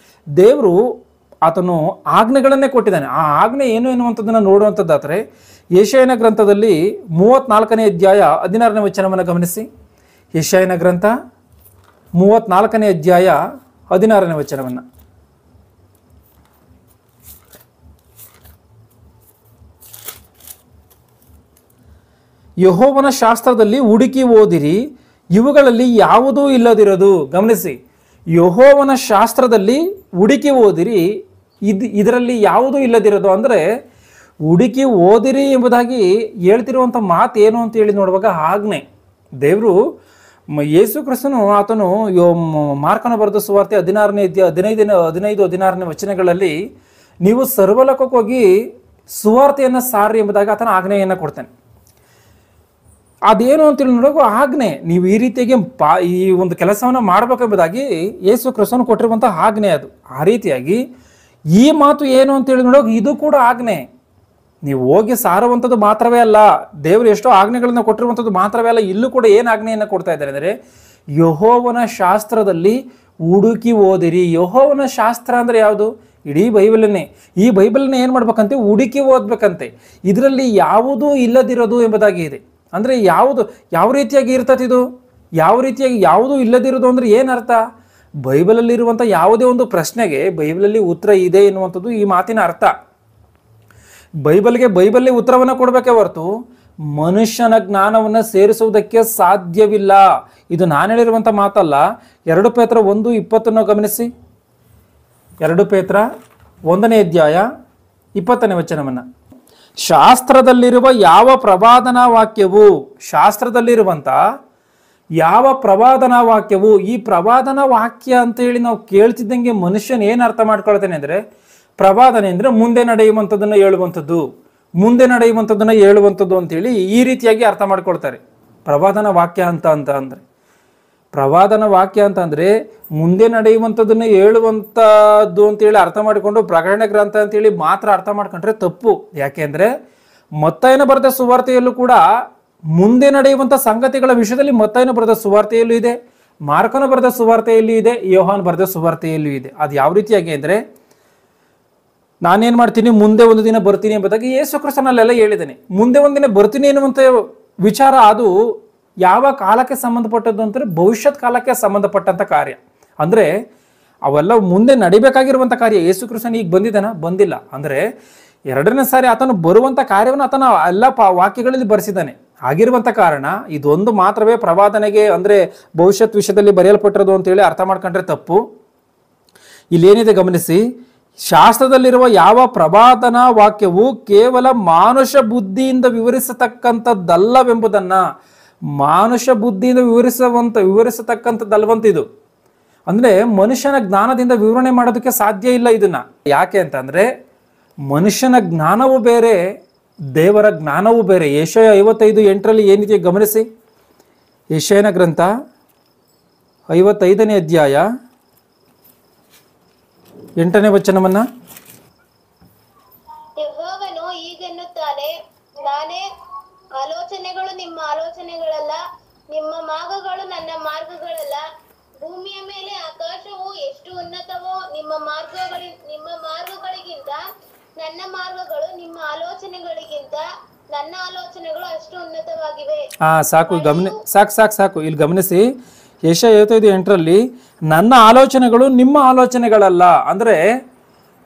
ದೇವರು ಆತನು ಆಜ್ಞೆಗಳನ್ನೇ ಕೊಟ್ಟಿದ್ದಾನೆ. ಆ ಆಜ್ಞೆ ಏನು ಎನ್ನುವಂಥದ್ದನ್ನು ನೋಡುವಂಥದ್ದಾದರೆ ಯೆಶಾಯನ ಗ್ರಂಥದಲ್ಲಿ 34ನೇ ಅಧ್ಯಾಯ 16ನೇ ವಚನವನ್ನು ಗಮನಿಸಿ. ಯೆಶಾಯನ ಗ್ರಂಥ 34ನೇ ಅಧ್ಯಾಯ 16ನೇ ವಚನವನ್ನು. ಯೆಹೋವನ ಶಾಸ್ತ್ರದಲ್ಲಿ ಹುಡುಕಿ ಓದಿರಿ, ಇವುಗಳಲ್ಲಿ ಯಾವುದೂ ಇಲ್ಲದಿರೋದು. ಗಮನಿಸಿ, ಯೆಹೋವನ ಶಾಸ್ತ್ರದಲ್ಲಿ ಹುಡುಕಿ ಓದಿರಿ, ಇದರಲ್ಲಿ ಯಾವುದೂ ಇಲ್ಲದಿರೋದು. ಅಂದರೆ ಹುಡುಕಿ ಓದಿರಿ ಎಂಬುದಾಗಿ ಹೇಳ್ತಿರುವಂಥ ಮಾತು ಏನು ಅಂತ ಹೇಳಿ ನೋಡುವಾಗ ಆಜ್ಞೆ. ದೇವರು ಯೇಸು ಕ್ರಿಸ್ತನು ಆತನು ಮಾರ್ಕನ ಬರೆದ ಸುವಾರ್ತೆ 16ನೇ ಅಧ್ಯಾಯ 15-16ನೇ ವಚನಗಳಲ್ಲಿ ನೀವು ಸರ್ವಲೋಕಕ್ಕೆ ಹೋಗಿ ಸುವಾರ್ತೆಯನ್ನು ಸಾರಿ ಎಂಬುದಾಗಿ ಆತನ ಆಜ್ಞೆಯನ್ನು ಕೊಡ್ತಾನೆ. ಅದೇನು ಅಂತೇಳಿ ನೋಡುವಾಗ ಆಜ್ಞೆ, ನೀವು ಈ ರೀತಿಯಾಗಿ ಈ ಒಂದು ಕೆಲಸವನ್ನು ಮಾಡಬೇಕೆಂಬುದಾಗಿ ಯೇಸು ಕ್ರಿಸ್ತನು ಕೊಟ್ಟಿರುವಂಥ ಆಜ್ಞೆ ಅದು. ಆ ರೀತಿಯಾಗಿ ಈ ಮಾತು ಏನು ಅಂತೇಳಿ ನೋಡುವಾಗ ಇದು ಕೂಡ ಆಜ್ಞೆ. ನೀವು ಹೋಗಿ ಸಾರುವಂಥದ್ದು ಮಾತ್ರವೇ ಅಲ್ಲ, ದೇವರು ಎಷ್ಟೋ ಆಜ್ಞೆಗಳನ್ನು ಕೊಟ್ಟಿರುವಂಥದ್ದು ಮಾತ್ರವೇ ಅಲ್ಲ, ಇಲ್ಲೂ ಕೂಡ ಏನು ಆಜ್ಞೆಯನ್ನು ಕೊಡ್ತಾ ಇದ್ದಾರೆ ಅಂದರೆ ಯೆಹೋವನ ಶಾಸ್ತ್ರದಲ್ಲಿ ಹುಡುಕಿ ಓದಿರಿ. ಯೆಹೋವನ ಶಾಸ್ತ್ರ ಅಂದರೆ ಯಾವುದು? ಇಡೀ ಬೈಬಲನ್ನೇ. ಈ ಬೈಬಲನ್ನ ಏನು ಮಾಡ್ಬೇಕಂತೆ? ಹುಡುಕಿ ಓದಬೇಕಂತೆ. ಇದರಲ್ಲಿ ಯಾವುದೂ ಇಲ್ಲದಿರೋದು ಎಂಬುದಾಗಿ ಇದೆ. ಅಂದರೆ ಯಾವ ರೀತಿಯಾಗಿ ಇರ್ತದೆ ಇದು? ಯಾವ ರೀತಿಯಾಗಿ ಯಾವುದೂ ಇಲ್ಲದಿರೋದು ಅಂದರೆ ಏನರ್ಥ? ಬೈಬಲಲ್ಲಿರುವಂಥ ಯಾವುದೇ ಒಂದು ಪ್ರಶ್ನೆಗೆ ಬೈಬಲಲ್ಲಿ ಉತ್ತರ ಇದೆ ಎನ್ನುವಂಥದ್ದು ಈ ಮಾತಿನ ಅರ್ಥ. ಬೈಬಲ್ಗೆ ಉತ್ತರವನ್ನು ಕೊಡಬೇಕೇ ಹೊರತು ಮನುಷ್ಯನ ಜ್ಞಾನವನ್ನು ಸೇರಿಸುವುದಕ್ಕೆ ಸಾಧ್ಯವಿಲ್ಲ. ಇದು ನಾನು ಹೇಳಿರುವಂಥ ಮಾತಲ್ಲ. 2 ಪೇತ್ರ 1:20 ಗಮನಿಸಿ. 2 ಪೇತ್ರ 1ನೇ ಅಧ್ಯಾಯ 20ನೇ ವಚನವನ್ನು. ಶಾಸ್ತ್ರದಲ್ಲಿರುವ ಯಾವ ಪ್ರವಾದನಾ ವಾಕ್ಯವು, ಶಾಸ್ತ್ರದಲ್ಲಿರುವಂಥ ಯಾವ ಪ್ರವಾದನಾ ವಾಕ್ಯವು, ಈ ಪ್ರವಾದನಾ ವಾಕ್ಯ ಅಂತೇಳಿ ನಾವು ಕೇಳ್ತಿದ್ದಂಗೆ ಮನುಷ್ಯನ ಏನು ಅರ್ಥ ಮಾಡ್ಕೊಳ್ತಾನೆ ಅಂದರೆ, ಪ್ರವಾದನೆ ಅಂದರೆ ಮುಂದೆ ನಡೆಯುವಂಥದ್ದನ್ನು ಹೇಳುವಂಥದ್ದು ಅಂತೇಳಿ ಈ ರೀತಿಯಾಗಿ ಅರ್ಥ ಮಾಡ್ಕೊಳ್ತಾರೆ. ಪ್ರವಾದನ ವಾಕ್ಯ ಅಂದರೆ ಪ್ರವಾದನ ವಾಕ್ಯ ಅಂತಂದರೆ ಮುಂದೆ ನಡೆಯುವಂಥದ್ದನ್ನು ಹೇಳುವಂಥದ್ದು ಅಂತೇಳಿ ಅರ್ಥ ಮಾಡಿಕೊಂಡು ಪ್ರಕಟಣೆ ಗ್ರಂಥ ಅಂತೇಳಿ ಮಾತ್ರ ಅರ್ಥ ಮಾಡ್ಕೊಂಡ್ರೆ ತಪ್ಪು. ಯಾಕೆಂದರೆ ಮತ್ತಾಯನ ಬರೆದ ಸುವಾರ್ತೆಯಲ್ಲೂ ಕೂಡ ಮುಂದೆ ನಡೆಯುವಂಥ ಸಂಗತಿಗಳ ವಿಷಯದಲ್ಲಿ ಮತ್ತಾಯನ ಬರೆದ ಸುವಾರ್ತೆಯಲ್ಲೂ ಇದೆ, ಮಾರ್ಕನ ಬರೆದ ಸುವಾರ್ತೆಯಲ್ಲೂ ಇದೆ, ಯೋಹಾನ್ ಬರೆದ ಸುವಾರ್ತೆಯಲ್ಲೂ ಇದೆ. ಅದು ಯಾವ ರೀತಿಯಾಗಿ ಅಂದರೆ, ನಾನೇನು ಮಾಡ್ತೀನಿ, ಮುಂದೆ ಒಂದು ದಿನ ಬರ್ತೀನಿ ಎಂಬುದಾಗಿ ಯೇಸು ಕ್ರಿಸ್ತನಲ್ಲೆಲ್ಲ ಹೇಳಿದ್ದೇನೆ. ಮುಂದೆ ಒಂದು ದಿನ ಬರ್ತೀನಿ ಎನ್ನುವಂಥ ವಿಚಾರ ಅದು ಯಾವ ಕಾಲಕ್ಕೆ ಸಂಬಂಧಪಟ್ಟದ್ದು ಅಂದರೆ ಭವಿಷ್ಯತ್ ಕಾಲಕ್ಕೆ ಸಂಬಂಧಪಟ್ಟಂಥ ಕಾರ್ಯ. ಅಂದರೆ ಅವೆಲ್ಲ ಮುಂದೆ ನಡಿಬೇಕಾಗಿರುವಂಥ ಕಾರ್ಯ. ಯೇಸು ಕ್ರಿಸ್ತನ ಈಗ ಬಂದಿಲ್ಲ. ಅಂದರೆ 2ನೇ ಸಾರಿ ಆತನು ಬರುವಂಥ ಕಾರ್ಯವನ್ನು ಆತನ ಎಲ್ಲ ವಾಕ್ಯಗಳಲ್ಲಿ ಬರೆಸಿದ್ದಾನೆ. ಆಗಿರುವಂಥ ಕಾರಣ ಇದೊಂದು ಮಾತ್ರವೇ ಪ್ರವಾದನೆಗೆ ಅಂದರೆ ಭವಿಷ್ಯತ್ ವಿಷಯದಲ್ಲಿ ಬರೆಯಲ್ಪಟ್ಟಿರೋದು ಅಂತೇಳಿ ಅರ್ಥ ಮಾಡ್ಕೊಂಡ್ರೆ ತಪ್ಪು. ಇಲ್ಲೇನಿದೆ ಗಮನಿಸಿ. ಶಾಸ್ತ್ರದಲ್ಲಿರುವ ಯಾವ ಪ್ರವಾದನಾ ವಾಕ್ಯವು ಕೇವಲ ಮಾನುಷ ಬುದ್ಧಿಯಿಂದ ವಿವರಿಸತಕ್ಕಂಥದ್ದಲ್ಲವೆಂಬುದನ್ನು, ಮಾನುಷ ಬುದ್ಧಿಯಿಂದ ವಿವರಿಸತಕ್ಕಂಥದ್ದಲ್ವಂತ ಇದು. ಅಂದರೆ ಮನುಷ್ಯನ ಜ್ಞಾನದಿಂದ ವಿವರಣೆ ಮಾಡೋದಕ್ಕೆ ಸಾಧ್ಯ ಇಲ್ಲ ಇದನ್ನ. ಯಾಕೆ ಅಂತಂದರೆ ಮನುಷ್ಯನ ಜ್ಞಾನವೂ ಬೇರೆ, ದೇವರ ಜ್ಞಾನವೂ ಬೇರೆ. ಯೆಶಾಯ 55:8 ಏನಿದೆ ಗಮನಿಸಿ. ಯೆಶಾಯನ ಗ್ರಂಥ 55ನೇ ಅಧ್ಯಾಯ 8ನೇ ವಚನವನ್ನು. ಯೆಹೋವನು ಹೀಗೆನ್ನುತ್ತಾನೆ, ನಾನೇ ಆಲೋಚನೆಗಳು ನಿಮ್ಮ ಆಲೋಚನೆಗಳಲ್ಲ, ನಿಮ್ಮ ಮಾರ್ಗಗಳು ನನ್ನ ಮಾರ್ಗಗಳಲ್ಲ. ಭೂಮಿಯ ಮೇಲೆ ಆಕಾಶವು ಎಷ್ಟು ಉನ್ನತವೋ ನಿಮ್ಮ ಮಾರ್ಗಗಳಿಗಿಂತ ನನ್ನ ಮಾರ್ಗಗಳು, ನಿಮ್ಮ ಆಲೋಚನೆಗಳಿಗಿಂತ ನನ್ನ ಆಲೋಚನೆಗಳು ಅಷ್ಟು ಉನ್ನತವಾಗಿವೆ. ಸಾಕು ಇಲ್ಲಿ ಗಮನಿಸಿ. ಯೆಶಾಯ 55:8 ನನ್ನ ಆಲೋಚನೆಗಳು ನಿಮ್ಮ ಆಲೋಚನೆಗಳಲ್ಲ. ಅಂದರೆ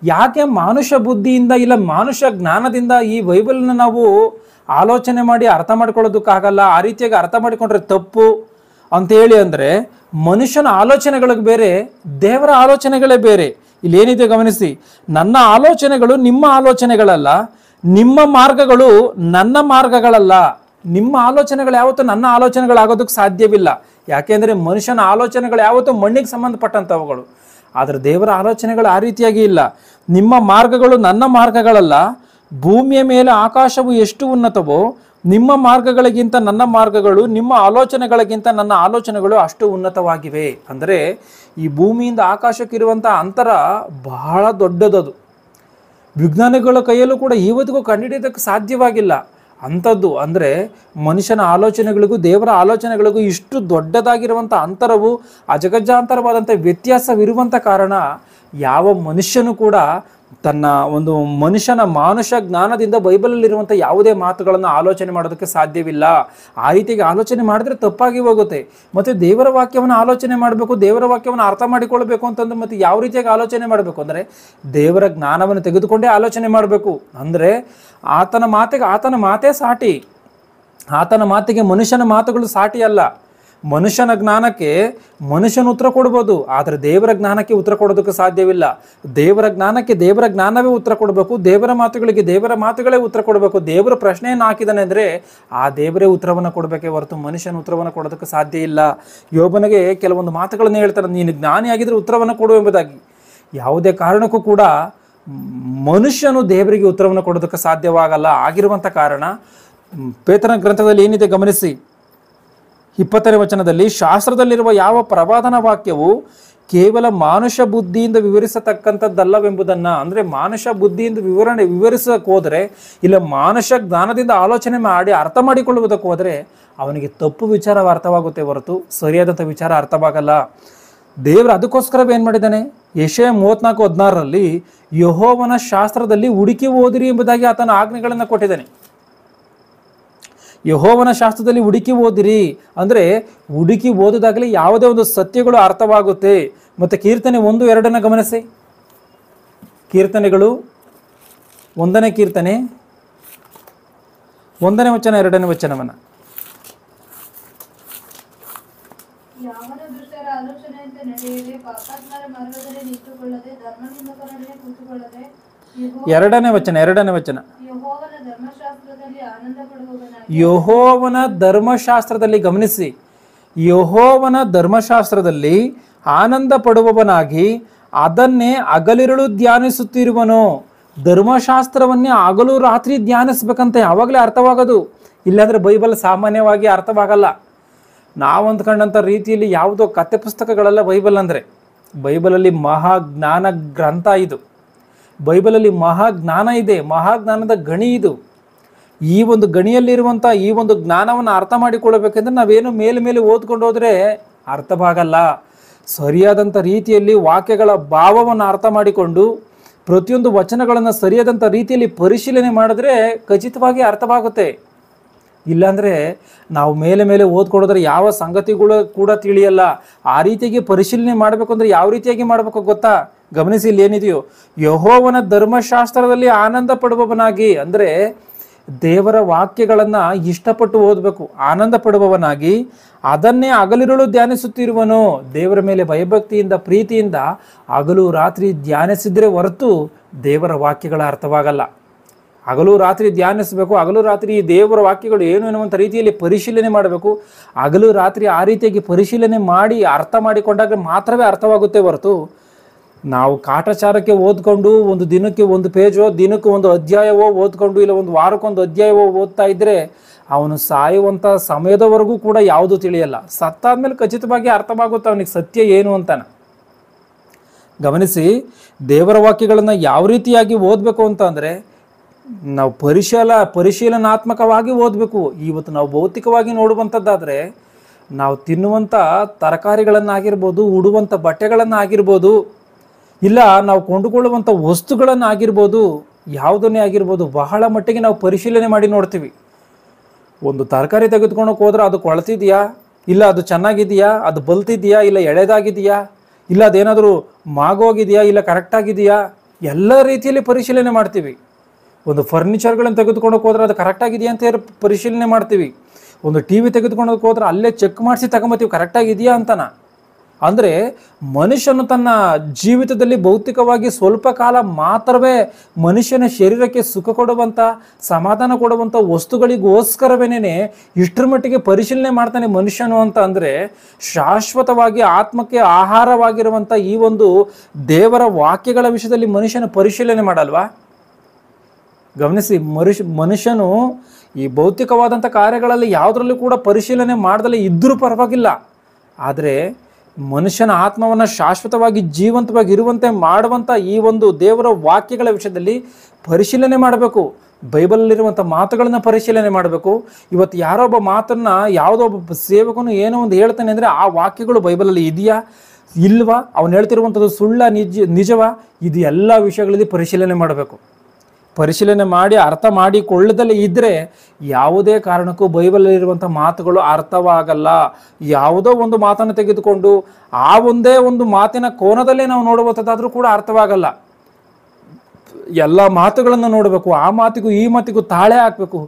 ಯಾಕೆ ಮಾನುಷ ಬುದ್ಧಿಯಿಂದ ಇಲ್ಲ ಮಾನುಷ ಜ್ಞಾನದಿಂದ ಈ ಬೈಬಲ್ನ ನಾವು ಆಲೋಚನೆ ಮಾಡಿ ಅರ್ಥ ಮಾಡ್ಕೊಳ್ಳೋದಕ್ಕಾಗಲ್ಲ, ಆ ರೀತಿಯಾಗಿ ಅರ್ಥ ಮಾಡಿಕೊಂಡ್ರೆ ತಪ್ಪು ಅಂತೇಳಿ ಅಂದರೆ ಮನುಷ್ಯನ ಆಲೋಚನೆಗಳಿಗೆ ಬೇರೆ, ದೇವರ ಆಲೋಚನೆಗಳೇ ಬೇರೆ. ಇಲ್ಲಿ ಏನಿದೆ ಗಮನಿಸಿ. ನನ್ನ ಆಲೋಚನೆಗಳು ನಿಮ್ಮ ಆಲೋಚನೆಗಳಲ್ಲ, ನಿಮ್ಮ ಮಾರ್ಗಗಳು ನನ್ನ ಮಾರ್ಗಗಳಲ್ಲ. ನಿಮ್ಮ ಆಲೋಚನೆಗಳು ಯಾವತ್ತೂ ನನ್ನ ಆಲೋಚನೆಗಳಾಗೋದಕ್ಕೆ ಸಾಧ್ಯವಿಲ್ಲ. ಯಾಕೆಂದರೆ ಮನುಷ್ಯನ ಆಲೋಚನೆಗಳು ಯಾವತ್ತೂ ಮಣ್ಣಿಗೆ ಸಂಬಂಧಪಟ್ಟಂಥವುಗಳು. ಆದರೆ ದೇವರ ಆಲೋಚನೆಗಳು ಆ ರೀತಿಯಾಗಿ ಇಲ್ಲ. ನಿಮ್ಮ ಮಾರ್ಗಗಳು ನನ್ನ ಮಾರ್ಗಗಳಲ್ಲ, ಭೂಮಿಯ ಮೇಲೆ ಆಕಾಶವು ಎಷ್ಟು ಉನ್ನತವೋ ನಿಮ್ಮ ಮಾರ್ಗಗಳಿಗಿಂತ ನನ್ನ ಮಾರ್ಗಗಳು, ನಿಮ್ಮ ಆಲೋಚನೆಗಳಿಗಿಂತ ನನ್ನ ಆಲೋಚನೆಗಳು ಅಷ್ಟು ಉನ್ನತವಾಗಿವೆ. ಅಂದರೆ ಈ ಭೂಮಿಯಿಂದ ಆಕಾಶಕ್ಕಿರುವಂಥ ಅಂತರ ಬಹಳ ದೊಡ್ಡದದು. ವಿಜ್ಞಾನಿಗಳ ಕೈಯಲ್ಲೂ ಕೂಡ ಇವತ್ತಿಗೂ ಕಂಡುಹಿಡಿಯೋದಕ್ಕೆ ಸಾಧ್ಯವಾಗಿಲ್ಲ. ಅಂಥದ್ದು ಅಂದರೆ ಮನುಷ್ಯನ ಆಲೋಚನೆಗಳಿಗೂ ದೇವರ ಆಲೋಚನೆಗಳಿಗೂ ಇಷ್ಟು ದೊಡ್ಡದಾಗಿರುವಂಥ ಅಂತರವು, ಅಜಗಜಾಂತರವಾದಂಥ ವ್ಯತ್ಯಾಸವಿರುವಂಥ ಕಾರಣ ಯಾವ ಮನುಷ್ಯನು ಕೂಡ ತನ್ನ ಒಂದು ಮನುಷ್ಯನ ಮಾನುಷ ಜ್ಞಾನದಿಂದ ಬೈಬಲಲ್ಲಿರುವಂಥ ಯಾವುದೇ ಮಾತುಗಳನ್ನು ಆಲೋಚನೆ ಮಾಡೋದಕ್ಕೆ ಸಾಧ್ಯವಿಲ್ಲ. ಆ ರೀತಿಯಾಗಿ ಆಲೋಚನೆ ಮಾಡಿದ್ರೆ ತಪ್ಪಾಗಿ ಹೋಗುತ್ತೆ. ಮತ್ತು ದೇವರ ವಾಕ್ಯವನ್ನು ಆಲೋಚನೆ ಮಾಡಬೇಕು, ದೇವರ ವಾಕ್ಯವನ್ನು ಅರ್ಥ ಮಾಡಿಕೊಳ್ಬೇಕು ಅಂತಂದ್ರೆ ಮತ್ತೆ ಯಾವ ರೀತಿಯಾಗಿ ಆಲೋಚನೆ ಮಾಡಬೇಕು ಅಂದರೆ ದೇವರ ಜ್ಞಾನವನ್ನು ತೆಗೆದುಕೊಂಡೇ ಆಲೋಚನೆ ಮಾಡಬೇಕು. ಅಂದರೆ ಆತನ ಮಾತೇ ಸಾಟಿ, ಆತನ ಮಾತಿಗೆ ಮನುಷ್ಯನ ಮಾತುಗಳು ಸಾಟಿ ಅಲ್ಲ. ಮನುಷ್ಯನ ಜ್ಞಾನಕ್ಕೆ ಮನುಷ್ಯನ ಉತ್ತರ ಕೊಡ್ಬೋದು, ಆದರೆ ದೇವರ ಜ್ಞಾನಕ್ಕೆ ಉತ್ತರ ಕೊಡೋದಕ್ಕೆ ಸಾಧ್ಯವಿಲ್ಲ. ದೇವರ ಜ್ಞಾನಕ್ಕೆ ದೇವರ ಜ್ಞಾನವೇ ಉತ್ತರ ಕೊಡಬೇಕು, ದೇವರ ಮಾತುಗಳಿಗೆ ದೇವರ ಮಾತುಗಳೇ ಉತ್ತರ ಕೊಡಬೇಕು. ದೇವರ ಪ್ರಶ್ನೆಯನ್ನು ಹಾಕಿದಾನೆ ಅಂದರೆ ಆ ದೇವರೇ ಉತ್ತರವನ್ನು ಕೊಡಬೇಕೇ ಹೊರತು ಮನುಷ್ಯನ ಉತ್ತರವನ್ನು ಕೊಡೋದಕ್ಕೆ ಸಾಧ್ಯ ಇಲ್ಲ. ಯೋಬನಿಗೆ ಕೆಲವೊಂದು ಮಾತುಗಳನ್ನು ಹೇಳ್ತಾರೆ, ನೀನು ಜ್ಞಾನಿಯಾಗಿದ್ದರೆ ಉತ್ತರವನ್ನು ಕೊಡು ಎಂಬುದಾಗಿ. ಯಾವುದೇ ಕಾರಣಕ್ಕೂ ಕೂಡ ಮನುಷ್ಯನು ದೇವರಿಗೆ ಉತ್ತರವನ್ನು ಕೊಡೋದಕ್ಕೆ ಸಾಧ್ಯವಾಗಲ್ಲ. ಆಗಿರುವಂಥ ಕಾರಣ ಪೇತ್ರನ ಗ್ರಂಥದಲ್ಲಿ ಏನಿದೆ ಗಮನಿಸಿ. 20ನೇ ವಚನದಲ್ಲಿ, ಶಾಸ್ತ್ರದಲ್ಲಿರುವ ಯಾವ ಪ್ರವಾದನ ವಾಕ್ಯವು ಕೇವಲ ಮಾನುಷ ಬುದ್ಧಿಯಿಂದ ವಿವರಿಸತಕ್ಕಂಥದ್ದಲ್ಲವೆಂಬುದನ್ನು, ಅಂದರೆ ಮಾನುಷ ಬುದ್ಧಿಯಿಂದ ವಿವರಿಸಕ್ಕೆ ಹೋದರೆ, ಇಲ್ಲ ಮಾನುಷ ಜ್ಞಾನದಿಂದ ಆಲೋಚನೆ ಮಾಡಿ ಅರ್ಥ ಮಾಡಿಕೊಳ್ಳುವುದಕ್ಕೆ ಹೋದರೆ ಅವನಿಗೆ ತಪ್ಪು ವಿಚಾರ ಅರ್ಥವಾಗುತ್ತೆ ಹೊರತು ಸರಿಯಾದಂಥ ವಿಚಾರ ಅರ್ಥವಾಗಲ್ಲ. ದೇವರು ಅದಕ್ಕೋಸ್ಕರವೇ ಏನು ಮಾಡಿದ್ದಾನೆ, ಯೆಶಾಯ 34:16ರಲ್ಲಿ ಯೆಹೋವನ ಶಾಸ್ತ್ರದಲ್ಲಿ ಹುಡುಕಿ ಓದಿರಿ ಎಂಬುದಾಗಿ ಆತನ ಆಜ್ಞೆಗಳನ್ನು ಕೊಟ್ಟಿದ್ದಾನೆ. ಯೆಹೋವನ ಶಾಸ್ತ್ರದಲ್ಲಿ ಹುಡುಕಿ ಓದಿರಿ ಅಂದರೆ ಹುಡುಕಿ ಓದಿದಾಗಲೇ ಯಾವುದೇ ಒಂದು ಸತ್ಯಗಳು ಅರ್ಥವಾಗುತ್ತೆ. ಮತ್ತು ಕೀರ್ತನೆ 1:2 ಗಮನಿಸಿ. ಕೀರ್ತನೆಗಳು 1ನೇ ಕೀರ್ತನೆ 1ನೇ ವಚನ 2ನೇ ವಚನವನ್ನು, ಯಾವನ ದುಷ್ಟರ ಆಲೋಚನೆಯಂತೆ ನಡೆಯದೆ, ಪಾಪಾತ್ಮರ ಮಾರ್ಗದಲ್ಲಿ ನಿಂತುಕೊಳ್ಳದೆ, ಧರ್ಮನಿಂದಕರೊಡನೆ ಕೂತುಕೊಳ್ಳದೆ, 2ನೇ ವಚನ ಯೆಹೋವನ ಧರ್ಮಶಾಸ್ತ್ರದಲ್ಲಿ ಆನಂದ ಪಡುವವನಾಗಿ. ಯೆಹೋವನ ಧರ್ಮಶಾಸ್ತ್ರದಲ್ಲಿ ಗಮನಿಸಿ, ಯೆಹೋವನ ಧರ್ಮಶಾಸ್ತ್ರದಲ್ಲಿ ಆನಂದ ಪಡುವವನಾಗಿ ಅದನ್ನೇ ಹಗಲಿರುಳು ಧ್ಯಾನಿಸುತ್ತಿರುವನು. ಧರ್ಮಶಾಸ್ತ್ರವನ್ನೇ ಹಗಲು ರಾತ್ರಿ ಧ್ಯಾನಿಸ್ಬೇಕಂತ ಯಾವಾಗಲೇ ಅರ್ಥವಾಗೋದು, ಇಲ್ಲಾಂದರೆ ಬೈಬಲ್ ಸಾಮಾನ್ಯವಾಗಿ ಅರ್ಥವಾಗಲ್ಲ. ನಾವು ಅಂದ್ಕೊಂಡಂಥ ರೀತಿಯಲ್ಲಿ ಯಾವುದೋ ಕತೆ ಪುಸ್ತಕಗಳೆಲ್ಲ ಬೈಬಲ್ ಅಂದರೆ. ಬೈಬಲಲ್ಲಿ ಮಹಾಜ್ಞಾನ ಗ್ರಂಥ ಇದು. ಬೈಬಲಲ್ಲಿ ಮಹಾಜ್ಞಾನ ಇದೆ, ಮಹಾಜ್ಞಾನದ ಗಣಿ ಇದು. ಈ ಒಂದು ಗಣಿಯಲ್ಲಿರುವಂಥ ಈ ಒಂದು ಜ್ಞಾನವನ್ನು ಅರ್ಥ ಮಾಡಿಕೊಳ್ಳಬೇಕೆಂದ್ರೆ ನಾವೇನು ಮೇಲೆ ಓದ್ಕೊಂಡು ಹೋದರೆ ಅರ್ಥವಾಗಲ್ಲ. ಸರಿಯಾದಂಥ ರೀತಿಯಲ್ಲಿ ವಾಕ್ಯಗಳ ಭಾವವನ್ನು ಅರ್ಥ ಮಾಡಿಕೊಂಡು ಪ್ರತಿಯೊಂದು ವಚನಗಳನ್ನು ಸರಿಯಾದಂಥ ರೀತಿಯಲ್ಲಿ ಪರಿಶೀಲನೆ ಮಾಡಿದ್ರೆ ಖಚಿತವಾಗಿ ಅರ್ಥವಾಗುತ್ತೆ. ಇಲ್ಲಾಂದರೆ ನಾವು ಮೇಲೆ ಓದ್ಕೊಡೋದ್ರೆ ಯಾವ ಸಂಗತಿಗಳು ಕೂಡ ತಿಳಿಯಲ್ಲ. ಆ ರೀತಿಯಾಗಿ ಪರಿಶೀಲನೆ ಮಾಡಬೇಕು ಅಂದರೆ ಯಾವ ರೀತಿಯಾಗಿ ಮಾಡಬೇಕು ಗೊತ್ತಾ? ಗಮನಿಸಿ, ಇಲ್ಲಿ ಏನಿದೆಯೋ, ಯೆಹೋವನ ಧರ್ಮಶಾಸ್ತ್ರದಲ್ಲಿ ಆನಂದ ಪಡುವವನಾಗಿ ಅಂದರೆ ದೇವರ ವಾಕ್ಯಗಳನ್ನು ಇಷ್ಟಪಟ್ಟು ಓದಬೇಕು, ಆನಂದ ಪಡುವವನಾಗಿ ಅದನ್ನೇ ಹಗಲಿರುಳು ಧ್ಯಾನಿಸುತ್ತಿರುವನು. ದೇವರ ಮೇಲೆ ಭಯಭಕ್ತಿಯಿಂದ ಪ್ರೀತಿಯಿಂದ ಹಗಲು ರಾತ್ರಿ ಧ್ಯಾನಿಸಿದ್ರೆ ಹೊರತು ದೇವರ ವಾಕ್ಯಗಳ ಅರ್ಥವಾಗಲ್ಲ. ಹಗಲು ರಾತ್ರಿ ಧ್ಯಾನಿಸಬೇಕು, ಹಗಲು ರಾತ್ರಿ ದೇವರ ವಾಕ್ಯಗಳು ಏನು ಎನ್ನುವಂಥ ರೀತಿಯಲ್ಲಿ ಪರಿಶೀಲನೆ ಮಾಡಬೇಕು. ಹಗಲು ರಾತ್ರಿ ಆ ರೀತಿಯಾಗಿ ಪರಿಶೀಲನೆ ಮಾಡಿ ಅರ್ಥ ಮಾಡಿಕೊಂಡಾಗ ಮಾತ್ರವೇ ಅರ್ಥವಾಗುತ್ತೆ ಹೊರತು ನಾವು ಕಾಟಾಚಾರಕ್ಕೆ ಓದ್ಕೊಂಡು ಒಂದು ದಿನಕ್ಕೆ ಒಂದು ಪೇಜೋ ದಿನಕ್ಕೆ ಒಂದು ಅಧ್ಯಾಯವೋ ಓದ್ಕೊಂಡು ಇಲ್ಲ ಒಂದು ವಾರಕ್ಕೊಂದು ಅಧ್ಯಾಯವೋ ಓದ್ತಾ ಇದ್ದರೆ ಅವನು ಸಾಯುವಂಥ ಸಮಯದವರೆಗೂ ಕೂಡ ಯಾವುದು ತಿಳಿಯಲ್ಲ. ಸತ್ತಾದ್ಮೇಲೆ ಖಚಿತವಾಗಿ ಅರ್ಥವಾಗುತ್ತೆ ಅವನಿಗೆ ಸತ್ಯ ಏನು ಅಂತಾನೆ. ಗಮನಿಸಿ, ದೇವರ ವಾಕ್ಯಗಳನ್ನು ಯಾವ ರೀತಿಯಾಗಿ ಓದಬೇಕು ಅಂತ ಅಂದರೆ ನಾವು ಪರಿಶೀಲನಾತ್ಮಕವಾಗಿ ಓದಬೇಕು. ಇವತ್ತು ನಾವು ಭೌತಿಕವಾಗಿ ನೋಡುವಂಥದ್ದಾದರೆ ನಾವು ತಿನ್ನುವಂಥ ತರಕಾರಿಗಳನ್ನಾಗಿರ್ಬೋದು, ಉಡುವಂಥ ಬಟ್ಟೆಗಳನ್ನಾಗಿರ್ಬೋದು, ಇಲ್ಲ ನಾವು ಕೊಂಡುಕೊಳ್ಳುವಂಥ ವಸ್ತುಗಳನ್ನಾಗಿರ್ಬೋದು, ಯಾವುದನ್ನೇ ಆಗಿರ್ಬೋದು, ಬಹಳ ಮಟ್ಟಿಗೆ ನಾವು ಪರಿಶೀಲನೆ ಮಾಡಿ ನೋಡ್ತೀವಿ. ಒಂದು ತರಕಾರಿ ತೆಗೆದುಕೊಂಡೋಗಿ ಹೋದ್ರೆ ಅದು ಕೊಳ್ತಿದೆಯಾ, ಇಲ್ಲ ಅದು ಚೆನ್ನಾಗಿದೆಯಾ, ಅದು ಬಲ್ತಿದೆಯಾ, ಇಲ್ಲ ಎಳೆದಾಗಿದೆಯಾ, ಇಲ್ಲ ಅದೇನಾದರೂ ಮಾಗೋಗಿದೆಯಾ, ಇಲ್ಲ ಕರೆಕ್ಟಾಗಿದೆಯಾ, ಎಲ್ಲ ರೀತಿಯಲ್ಲಿ ಪರಿಶೀಲನೆ ಮಾಡ್ತೀವಿ. ಒಂದು ಫರ್ನಿಚರ್ಗಳನ್ನು ತೆಗೆದುಕೊಂಡೋಗಿ ಹೋದ್ರೆ ಅದು ಕರೆಕ್ಟಾಗಿದೆಯಾ ಅಂತ ಪರಿಶೀಲನೆ ಮಾಡ್ತೀವಿ. ಒಂದು ಟಿ ವಿ ತೆಗೆದುಕೊಂಡೋಗಿ ಹೋದ್ರೆ ಅಲ್ಲೇ ಚೆಕ್ ಮಾಡಿಸಿ ತಗೊಂಬತ್ತೀವಿ ಕರೆಕ್ಟಾಗಿದೆಯಾ ಅಂತನ. ಅಂದರೆ ಮನುಷ್ಯನು ತನ್ನ ಜೀವಿತದಲ್ಲಿ ಭೌತಿಕವಾಗಿ ಸ್ವಲ್ಪ ಕಾಲ ಮಾತ್ರವೇ ಮನುಷ್ಯನ ಶರೀರಕ್ಕೆ ಸುಖ ಕೊಡುವಂಥ ಸಮಾಧಾನ ಕೊಡುವಂಥ ವಸ್ತುಗಳಿಗೋಸ್ಕರವೇನೇ ಇಷ್ಟರ ಮಟ್ಟಿಗೆ ಪರಿಶೀಲನೆ ಮಾಡ್ತಾನೆ ಮನುಷ್ಯನು ಅಂತ ಅಂದರೆ ಶಾಶ್ವತವಾಗಿ ಆತ್ಮಕ್ಕೆ ಆಹಾರವಾಗಿರುವಂಥ ಈ ಒಂದು ದೇವರ ವಾಕ್ಯಗಳ ವಿಷಯದಲ್ಲಿ ಮನುಷ್ಯನ ಪರಿಶೀಲನೆ ಮಾಡಲ್ವಾ? ಗಮನಿಸಿ, ಮನುಷ್ಯನು ಈ ಭೌತಿಕವಾದಂಥ ಕಾರ್ಯಗಳಲ್ಲಿ ಯಾವುದರಲ್ಲೂ ಕೂಡ ಪರಿಶೀಲನೆ ಮಾಡ್ದಲೇ ಇದ್ದರೂ ಪರವಾಗಿಲ್ಲ, ಆದರೆ ಮನುಷ್ಯನ ಆತ್ಮವನ್ನು ಶಾಶ್ವತವಾಗಿ ಜೀವಂತವಾಗಿ ಇರುವಂತೆ ಮಾಡುವಂಥ ಈ ಒಂದು ದೇವರ ವಾಕ್ಯಗಳ ವಿಷಯದಲ್ಲಿ ಪರಿಶೀಲನೆ ಮಾಡಬೇಕು. ಬೈಬಲಲ್ಲಿರುವಂಥ ಮಾತುಗಳನ್ನು ಪರಿಶೀಲನೆ ಮಾಡಬೇಕು. ಇವತ್ತು ಯಾರೋ ಒಬ್ಬ ಮಾತನ್ನು ಯಾವುದೋ ಒಬ್ಬ ಸೇವಕನು ಏನೋ ಒಂದು ಹೇಳ್ತಾನೆ ಅಂದರೆ ಆ ವಾಕ್ಯಗಳು ಬೈಬಲಲ್ಲಿ ಇದೆಯಾ ಇಲ್ವಾ, ಅವನು ಹೇಳ್ತಿರುವಂಥದ್ದು ಸುಳ್ಳ ನಿಜವಾ, ಇದು ಎಲ್ಲ ವಿಷಯಗಳಲ್ಲಿ ಪರಿಶೀಲನೆ ಮಾಡಬೇಕು. ಪರಿಶೀಲನೆ ಮಾಡಿ ಅರ್ಥ ಮಾಡಿಕೊಳ್ಳದಲ್ಲೇ ಇದ್ದರೆ ಯಾವುದೇ ಕಾರಣಕ್ಕೂ ಬೈಬಲಲ್ಲಿರುವಂಥ ಮಾತುಗಳು ಅರ್ಥವಾಗಲ್ಲ. ಯಾವುದೋ ಒಂದು ಮಾತನ್ನು ತೆಗೆದುಕೊಂಡು ಆ ಒಂದೇ ಒಂದು ಮಾತಿನ ಕೋನದಲ್ಲೇ ನಾವು ನೋಡುವಂಥದ್ದಾದರೂ ಕೂಡ ಅರ್ಥವಾಗಲ್ಲ. ಎಲ್ಲ ಮಾತುಗಳನ್ನು ನೋಡಬೇಕು. ಆ ಮಾತಿಗೂ ಈ ಮಾತಿಗೂ ತಾಳೆ ಹಾಕಬೇಕು.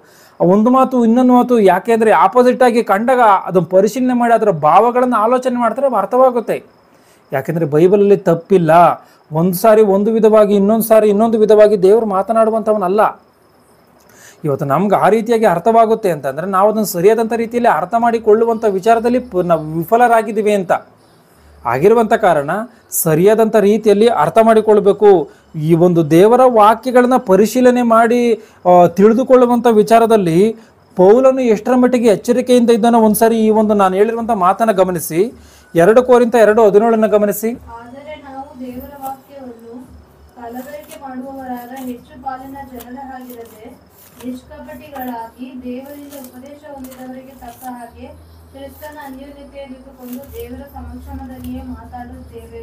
ಒಂದು ಮಾತು ಇನ್ನೊಂದು ಮಾತು ಯಾಕೆ ಅಂದರೆ ಆಪೋಸಿಟ್ ಆಗಿ ಕಂಡಾಗ ಅದನ್ನು ಪರಿಶೀಲನೆ ಮಾಡಿ ಅದರ ಭಾವಗಳನ್ನು ಆಲೋಚನೆ ಮಾಡ್ತಾರೆ, ಅರ್ಥವಾಗುತ್ತೆ. ಯಾಕೆಂದರೆ ಬೈಬಲಲ್ಲಿ ತಪ್ಪಿಲ್ಲ. ಒಂದು ಸಾರಿ ಒಂದು ವಿಧವಾಗಿ ಇನ್ನೊಂದು ಸಾರಿ ಇನ್ನೊಂದು ವಿಧವಾಗಿ ದೇವರು ಮಾತನಾಡುವಂಥವನಲ್ಲ. ಇವತ್ತು ನಮ್ಗೆ ಆ ರೀತಿಯಾಗಿ ಅರ್ಥವಾಗುತ್ತೆ ಅಂತಂದರೆ ನಾವು ಅದನ್ನು ಸರಿಯಾದಂಥ ರೀತಿಯಲ್ಲಿ ಅರ್ಥ ಮಾಡಿಕೊಳ್ಳುವಂಥ ವಿಚಾರದಲ್ಲಿ ನಾವು ವಿಫಲರಾಗಿದ್ದೀವಿ ಅಂತ ಆಗಿರುವಂಥ ಕಾರಣ ಸರಿಯಾದಂಥ ರೀತಿಯಲ್ಲಿ ಅರ್ಥ ಮಾಡಿಕೊಳ್ಬೇಕು. ಈ ಒಂದು ದೇವರ ವಾಕ್ಯಗಳನ್ನ ಪರಿಶೀಲನೆ ಮಾಡಿ ತಿಳಿದುಕೊಳ್ಳುವಂಥ ವಿಚಾರದಲ್ಲಿ ಪೌಲನು ಎಷ್ಟರ ಮಟ್ಟಿಗೆ ಎಚ್ಚರಿಕೆಯಿಂದ ಇದ್ದಾನೋ ಒಂದ್ಸಾರಿ ಈ ಒಂದು ನಾನು ಹೇಳಿರುವಂಥ ಮಾತನ್ನು ಗಮನಿಸಿ. 2 ಕೊರಿಂಥ 2:17 ಗಮನಿಸಿ. ಆದರೆ ನಾವು ದೇವರ ವಾಕ್ಯವನ್ನು ಕಲಬೆರಕೆ ಮಾಡುವವರಾದ ಹೆಚ್ಚು ಪಾಲಿನ ಜನರ ಹಾಗಿರದೆ ನಿಷ್ಕಪಟಿಗಳಾಗಿ ದೇವರಿಂದ ಉಪದೇಶ ಹೊಂದಿದವರಿಗೆ ತಕ್ಕ ಹಾಗೆ ಕ್ರಿಸ್ತನ ಅನ್ಯೋನ್ಯತೆಯನ್ನಿಟ್ಟುಕೊಂಡು ದೇವರ ಸಮಕ್ಷಮದಲ್ಲಿಯೇ ಮಾತಾಡುತ್ತೇವೆ.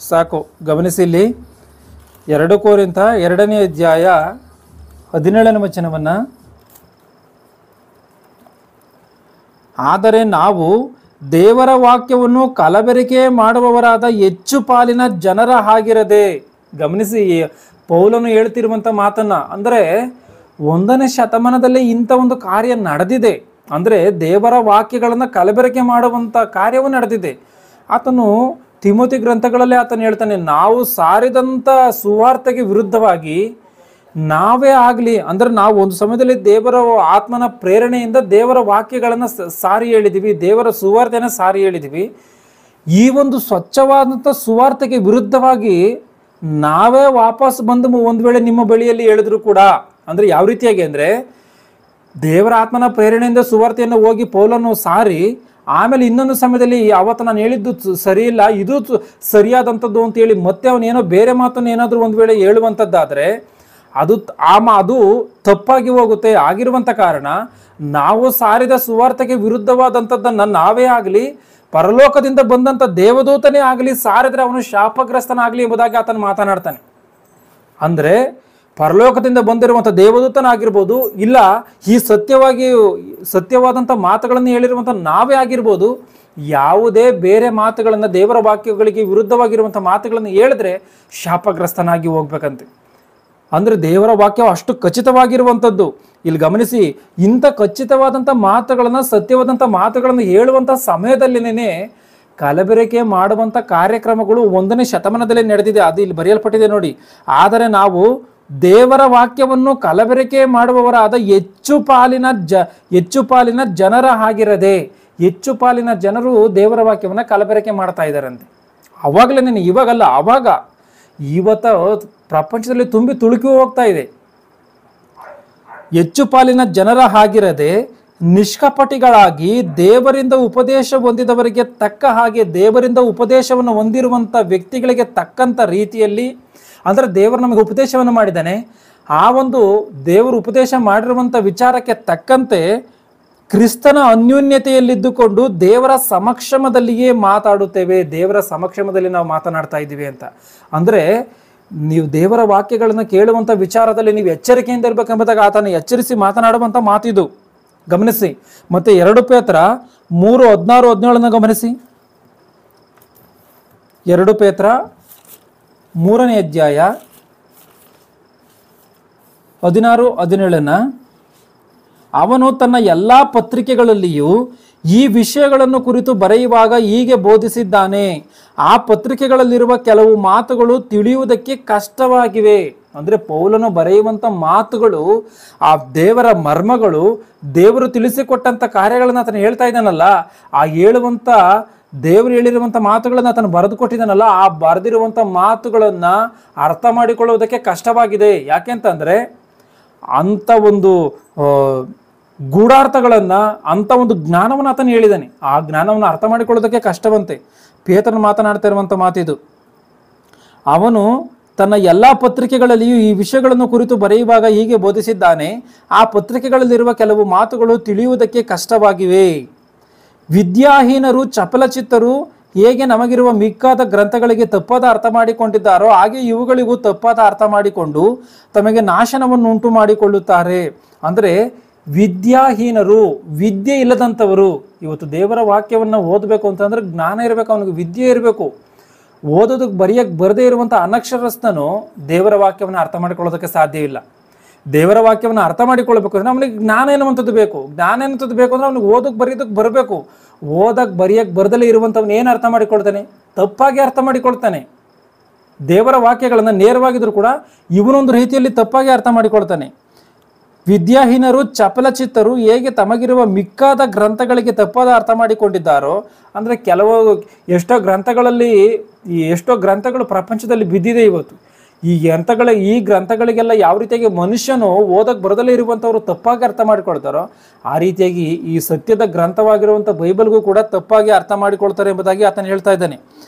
ಸಾಕು, ಗಮನಿಸಿ ಇಲ್ಲಿ 2 ಕೊರಿಂಥ 2ನೇ ಅಧ್ಯಾಯ 17ನೇ ವಚನವನ್ನು. ಆದರೆ ನಾವು ದೇವರ ವಾಕ್ಯವನ್ನು ಕಲಬೆರಕೆ ಮಾಡುವವರಾದ ಹೆಚ್ಚು ಪಾಲಿನ ಜನರ ಹಾಗಿರದೆ. ಗಮನಿಸಿ, ಪೌಲನು ಹೇಳ್ತಿರುವಂಥ ಮಾತನ್ನು ಅಂದರೆ 1ನೇ ಶತಮಾನದಲ್ಲಿ ಇಂಥ ಒಂದು ಕಾರ್ಯ ನಡೆದಿದೆ. ಅಂದರೆ ದೇವರ ವಾಕ್ಯಗಳನ್ನು ಕಲಬೆರಕೆ ಮಾಡುವಂಥ ಕಾರ್ಯವು ನಡೆದಿದೆ. ಆತನು ತಿಮೋತಿ ಗ್ರಂಥಗಳಲ್ಲಿ ಆತನು ಹೇಳ್ತಾನೆ, ನಾವು ಸಾರಿದಂಥ ಸುವಾರ್ತೆಗೆ ವಿರುದ್ಧವಾಗಿ ನಾವೇ ಆಗಲಿ ಅಂದರೆ ನಾವು ಒಂದು ಸಮಯದಲ್ಲಿ ದೇವರ ಆತ್ಮನ ಪ್ರೇರಣೆಯಿಂದ ದೇವರ ವಾಕ್ಯಗಳನ್ನು ಸಾರಿ ಹೇಳಿದ್ದೀವಿ, ದೇವರ ಸುವಾರ್ತೆಯನ್ನು ಸಾರಿ ಹೇಳಿದ್ದೀವಿ. ಈ ಒಂದು ಸ್ವಚ್ಛವಾದಂಥ ಸುವಾರ್ತೆಗೆ ವಿರುದ್ಧವಾಗಿ ನಾವೇ ವಾಪಸ್ ಬಂದು ಒಂದು ವೇಳೆ ನಿಮ್ಮ ಬಳಿಯಲ್ಲಿ ಹೇಳಿದ್ರು ಕೂಡ ಅಂದರೆ ಯಾವ ರೀತಿಯಾಗಿ ಅಂದರೆ ದೇವರ ಆತ್ಮನ ಪ್ರೇರಣೆಯಿಂದ ಸುವಾರ್ತೆಯನ್ನು ಹೋಗಿ ಪೌಲನು ಸಾರಿ ಆಮೇಲೆ ಇನ್ನೊಂದು ಸಮಯದಲ್ಲಿ ಅವತ್ತು ನಾನು ಹೇಳಿದ್ದು ಸರಿ ಇಲ್ಲ, ಇದು ಸರಿಯಾದಂಥದ್ದು ಅಂತೇಳಿ ಮತ್ತೆ ಅವನೇನೋ ಬೇರೆ ಮಾತನ್ನು ಏನಾದರೂ ಒಂದು ವೇಳೆ ಹೇಳುವಂಥದ್ದಾದರೆ ಅದು ತಪ್ಪಾಗಿ ಹೋಗುತ್ತೆ. ಆಗಿರುವಂಥ ಕಾರಣ ನಾವು ಸಾರಿದ ಸುವಾರ್ತೆಗೆ ವಿರುದ್ಧವಾದಂಥದ್ದನ್ನು ನಾವೇ ಆಗಲಿ ಪರಲೋಕದಿಂದ ಬಂದಂಥ ದೇವದೂತನೇ ಆಗಲಿ ಸಾರಿದ್ರೆ ಅವನು ಶಾಪಗ್ರಸ್ತನಾಗಲಿ ಎಂಬುದಾಗಿ ಆತನು ಮಾತನಾಡ್ತಾನೆ. ಅಂದರೆ ಪರಲೋಕದಿಂದ ಬಂದಿರುವಂಥ ದೇವದೂತನಾಗಿರ್ಬೋದು, ಇಲ್ಲ ಈ ಸತ್ಯವಾದಂಥ ಮಾತುಗಳನ್ನು ಹೇಳಿರುವಂಥ ನಾವೇ ಆಗಿರ್ಬೋದು, ಯಾವುದೇ ಬೇರೆ ಮಾತುಗಳನ್ನು ದೇವರ ವಾಕ್ಯಗಳಿಗೆ ವಿರುದ್ಧವಾಗಿರುವಂಥ ಮಾತುಗಳನ್ನು ಹೇಳಿದ್ರೆ ಶಾಪಗ್ರಸ್ತನಾಗಿ ಹೋಗ್ಬೇಕಂತೆ. ಅಂದರೆ ದೇವರ ವಾಕ್ಯವು ಅಷ್ಟು ಖಚಿತವಾಗಿರುವಂಥದ್ದು. ಇಲ್ಲಿ ಗಮನಿಸಿ, ಇಂಥ ಖಚಿತವಾದಂಥ ಮಾತುಗಳನ್ನು ಸತ್ಯವಾದಂಥ ಮಾತುಗಳನ್ನು ಹೇಳುವಂಥ ಸಮಯದಲ್ಲಿನೇ ಕಲಬೆರಕೆ ಮಾಡುವಂಥ ಕಾರ್ಯಕ್ರಮಗಳು 1ನೇ ಶತಮಾನದಲ್ಲೇ ನಡೆದಿದೆ. ಅದು ಇಲ್ಲಿ ಬರೆಯಲ್ಪಟ್ಟಿದೆ ನೋಡಿ. ಆದರೆ ನಾವು ದೇವರ ವಾಕ್ಯವನ್ನು ಕಲಬೆರಕೆ ಮಾಡುವವರಾದ ಹೆಚ್ಚು ಪಾಲಿನ ಜನರ ಹಾಗಿರದೆ. ಹೆಚ್ಚು ಪಾಲಿನ ಜನರು ದೇವರ ವಾಕ್ಯವನ್ನು ಕಲಬೆರಕೆ ಮಾಡ್ತಾ ಇದ್ದಾರಂತೆ. ಅವಾಗಲೇ, ಇವಾಗಲ್ಲ, ಅವಾಗ ಇವತ್ತು ಪ್ರಪಂಚದಲ್ಲಿ ತುಂಬಿ ತುಳುಕಿ ಹೋಗ್ತಾ ಇದೆ. ಹೆಚ್ಚು ಪಾಲಿನ ಜನರ ಹಾಗಿರದೆ ನಿಷ್ಕಪಟಿಗಳಾಗಿ ದೇವರಿಂದ ಉಪದೇಶ ಹೊಂದಿದವರಿಗೆ ತಕ್ಕ ಹಾಗೆ, ದೇವರಿಂದ ಉಪದೇಶವನ್ನು ಹೊಂದಿರುವಂಥ ವ್ಯಕ್ತಿಗಳಿಗೆ ತಕ್ಕಂಥ ರೀತಿಯಲ್ಲಿ, ಅಂದರೆ ದೇವರು ನಮಗೆ ಉಪದೇಶವನ್ನು ಮಾಡಿದ್ದಾನೆ, ಆ ಒಂದು ದೇವರು ಉಪದೇಶ ಮಾಡಿರುವಂಥ ವಿಚಾರಕ್ಕೆ ತಕ್ಕಂತೆ ಕ್ರಿಸ್ತನ ಅನ್ಯೋನ್ಯತೆಯಲ್ಲಿದ್ದುಕೊಂಡು ದೇವರ ಸಮಕ್ಷಮದಲ್ಲಿಯೇ ಮಾತಾಡುತ್ತೇವೆ. ದೇವರ ಸಮಕ್ಷಮದಲ್ಲಿ ನಾವು ಮಾತನಾಡ್ತಾ ಇದ್ದೀವಿ ಅಂತ ಅಂದರೆ ನೀವು ದೇವರ ವಾಕ್ಯಗಳನ್ನು ಕೇಳುವಂಥ ವಿಚಾರದಲ್ಲಿ ನೀವು ಎಚ್ಚರಿಕೆಯಿಂದ ಇರಬೇಕೆಂಬುದಾಗಿ ಆತನ ಎಚ್ಚರಿಸಿ ಮಾತನಾಡುವಂಥ ಮಾತಿದು. ಗಮನಿಸಿ. ಮತ್ತೆ 2 ಪೇತ್ರ 3:16-17 ಗಮನಿಸಿ. 2 ಪೇತ್ರ 3ನೇ ಅಧ್ಯಾಯ 16-17 ಅವನು ತನ್ನ ಎಲ್ಲ ಪತ್ರಿಕೆಗಳಲ್ಲಿಯೂ ಈ ವಿಷಯಗಳನ್ನು ಕುರಿತು ಬರೆಯುವಾಗ ಹೀಗೆ ಬೋಧಿಸಿದ್ದಾನೆ. ಆ ಪತ್ರಿಕೆಗಳಲ್ಲಿರುವ ಕೆಲವು ಮಾತುಗಳು ತಿಳಿಯುವುದಕ್ಕೆ ಕಷ್ಟವಾಗಿವೆ. ಅಂದರೆ ಪೌಲನು ಬರೆಯುವಂಥ ಮಾತುಗಳು, ಆ ದೇವರ ಮರ್ಮಗಳು, ದೇವರು ತಿಳಿಸಿಕೊಟ್ಟಂಥ ಕಾರ್ಯಗಳನ್ನು ಆತನು ಹೇಳ್ತಾ ಇದ್ದಾನಲ್ಲ, ಆ ಹೇಳುವಂಥ ದೇವರು ಹೇಳಿರುವಂಥ ಮಾತುಗಳನ್ನು ಆತನು ಬರೆದು ಕೊಟ್ಟಿದ್ದಾನಲ್ಲ, ಆ ಬರೆದಿರುವಂಥ ಮಾತುಗಳನ್ನು ಅರ್ಥ ಮಾಡಿಕೊಳ್ಳುವುದಕ್ಕೆ ಕಷ್ಟವಾಗಿದೆ. ಯಾಕೆಂತಂದರೆ ಅಂಥ ಒಂದು ಗೂಢಾರ್ಥಗಳನ್ನು ಅಂಥ ಒಂದು ಜ್ಞಾನವನ್ನು ಆತನು ಹೇಳಿದ್ದಾನೆ. ಆ ಜ್ಞಾನವನ್ನು ಅರ್ಥ ಮಾಡಿಕೊಳ್ಳೋದಕ್ಕೆ ಕಷ್ಟವಂತೆ. ಪೇತ್ರನು ಮಾತನಾಡ್ತಾ ಇರುವಂಥ ಮಾತಿದು. ಅವನು ತನ್ನ ಎಲ್ಲ ಪತ್ರಿಕೆಗಳಲ್ಲಿಯೂ ಈ ವಿಷಯಗಳನ್ನು ಕುರಿತು ಬರೆಯುವಾಗ ಹೀಗೆ ಬೋಧಿಸಿದ್ದಾನೆ. ಆ ಪತ್ರಿಕೆಗಳಲ್ಲಿರುವ ಕೆಲವು ಮಾತುಗಳು ತಿಳಿಯುವುದಕ್ಕೆ ಕಷ್ಟವಾಗಿವೆ. ವಿದ್ಯಾಹೀನರು ಚಪಲಚಿತ್ತರು ಹೇಗೆ ನಮಗಿರುವ ಮಿಕ್ಕಾದ ಗ್ರಂಥಗಳಿಗೆ ತಪ್ಪಾದ ಅರ್ಥ ಮಾಡಿಕೊಂಡಿದ್ದಾರೋ ಹಾಗೆ ಇವುಗಳಿಗೂ ತಪ್ಪಾದ ಅರ್ಥ ಮಾಡಿಕೊಂಡು ತಮಗೆ ನಾಶನವನ್ನು ಉಂಟು ಮಾಡಿಕೊಳ್ಳುತ್ತಾರೆ. ಅಂದರೆ ವಿದ್ಯಾಹೀನರು, ವಿದ್ಯೆ ಇಲ್ಲದಂಥವರು. ಇವತ್ತು ದೇವರ ವಾಕ್ಯವನ್ನು ಓದಬೇಕು ಅಂತಂದ್ರೆ ಜ್ಞಾನ ಇರಬೇಕು, ಅವನಿಗೆ ವಿದ್ಯೆ ಇರಬೇಕು. ಓದೋದಕ್ಕೆ ಬರೆಯಕ್ಕೆ ಬರದೇ ಇರುವಂಥ ಅನಕ್ಷರಸ್ಥನು ದೇವರ ವಾಕ್ಯವನ್ನು ಅರ್ಥ ಮಾಡಿಕೊಳ್ಳೋದಕ್ಕೆ ಸಾಧ್ಯವಿಲ್ಲ. ದೇವರ ವಾಕ್ಯವನ್ನು ಅರ್ಥ ಮಾಡಿಕೊಳ್ಬೇಕು ಅಂದರೆ ಅವನಿಗೆ ಜ್ಞಾನ ಎನ್ನುವಂಥದ್ದು ಬೇಕು. ಜ್ಞಾನ ಎನ್ನುವಂಥದ್ದು ಬೇಕು ಅಂದರೆ ಅವನಿಗೆ ಓದಕ್ಕೆ ಬರೆಯೋದಕ್ಕೆ ಬರಬೇಕು. ಓದಕ್ಕೆ ಬರೆಯಕ್ಕೆ ಬರದಲ್ಲೇ ಇರುವಂಥವ್ನು ಏನು ಅರ್ಥ ಮಾಡಿಕೊಳ್ತಾನೆ? ತಪ್ಪಾಗಿ ಅರ್ಥ ಮಾಡಿಕೊಳ್ತಾನೆ. ದೇವರ ವಾಕ್ಯಗಳನ್ನು ನೇರವಾಗಿದ್ರೂ ಕೂಡ ಇವನೊಂದು ರೀತಿಯಲ್ಲಿ ತಪ್ಪಾಗಿ ಅರ್ಥ ಮಾಡಿಕೊಳ್ತಾನೆ. ವಿದ್ಯಾಹೀನರು ಚಪಲಚಿತ್ತರು ಹೇಗೆ ತಮಗಿರುವ ಮಿಕ್ಕಾದ ಗ್ರಂಥಗಳಿಗೆ ತಪ್ಪಾದ ಅರ್ಥ ಮಾಡಿಕೊಂಡಿದ್ದಾರೋ, ಅಂದರೆ ಎಷ್ಟೋ ಗ್ರಂಥಗಳು ಪ್ರಪಂಚದಲ್ಲಿ ಬಿದ್ದಿದೆ ಇವತ್ತು. ಈ ಗ್ರಂಥಗಳಿಗೆಲ್ಲ ಯಾವ ರೀತಿಯಾಗಿ ಮನುಷ್ಯನು ಓದಕ್ಕೆ ಬರದಲ್ಲೇ ಇರುವಂಥವ್ರು ತಪ್ಪಾಗಿ ಅರ್ಥ ಮಾಡಿಕೊಳ್ತಾರೋ ಆ ರೀತಿಯಾಗಿ ಈ ಸತ್ಯದ ಗ್ರಂಥವಾಗಿರುವಂಥ ಬೈಬಲ್ಗೂ ಕೂಡ ತಪ್ಪಾಗಿ ಅರ್ಥ ಮಾಡಿಕೊಳ್ತಾರೆ ಎಂಬುದಾಗಿ ಆತನು ಹೇಳ್ತಾ ಇದ್ದಾನೆ.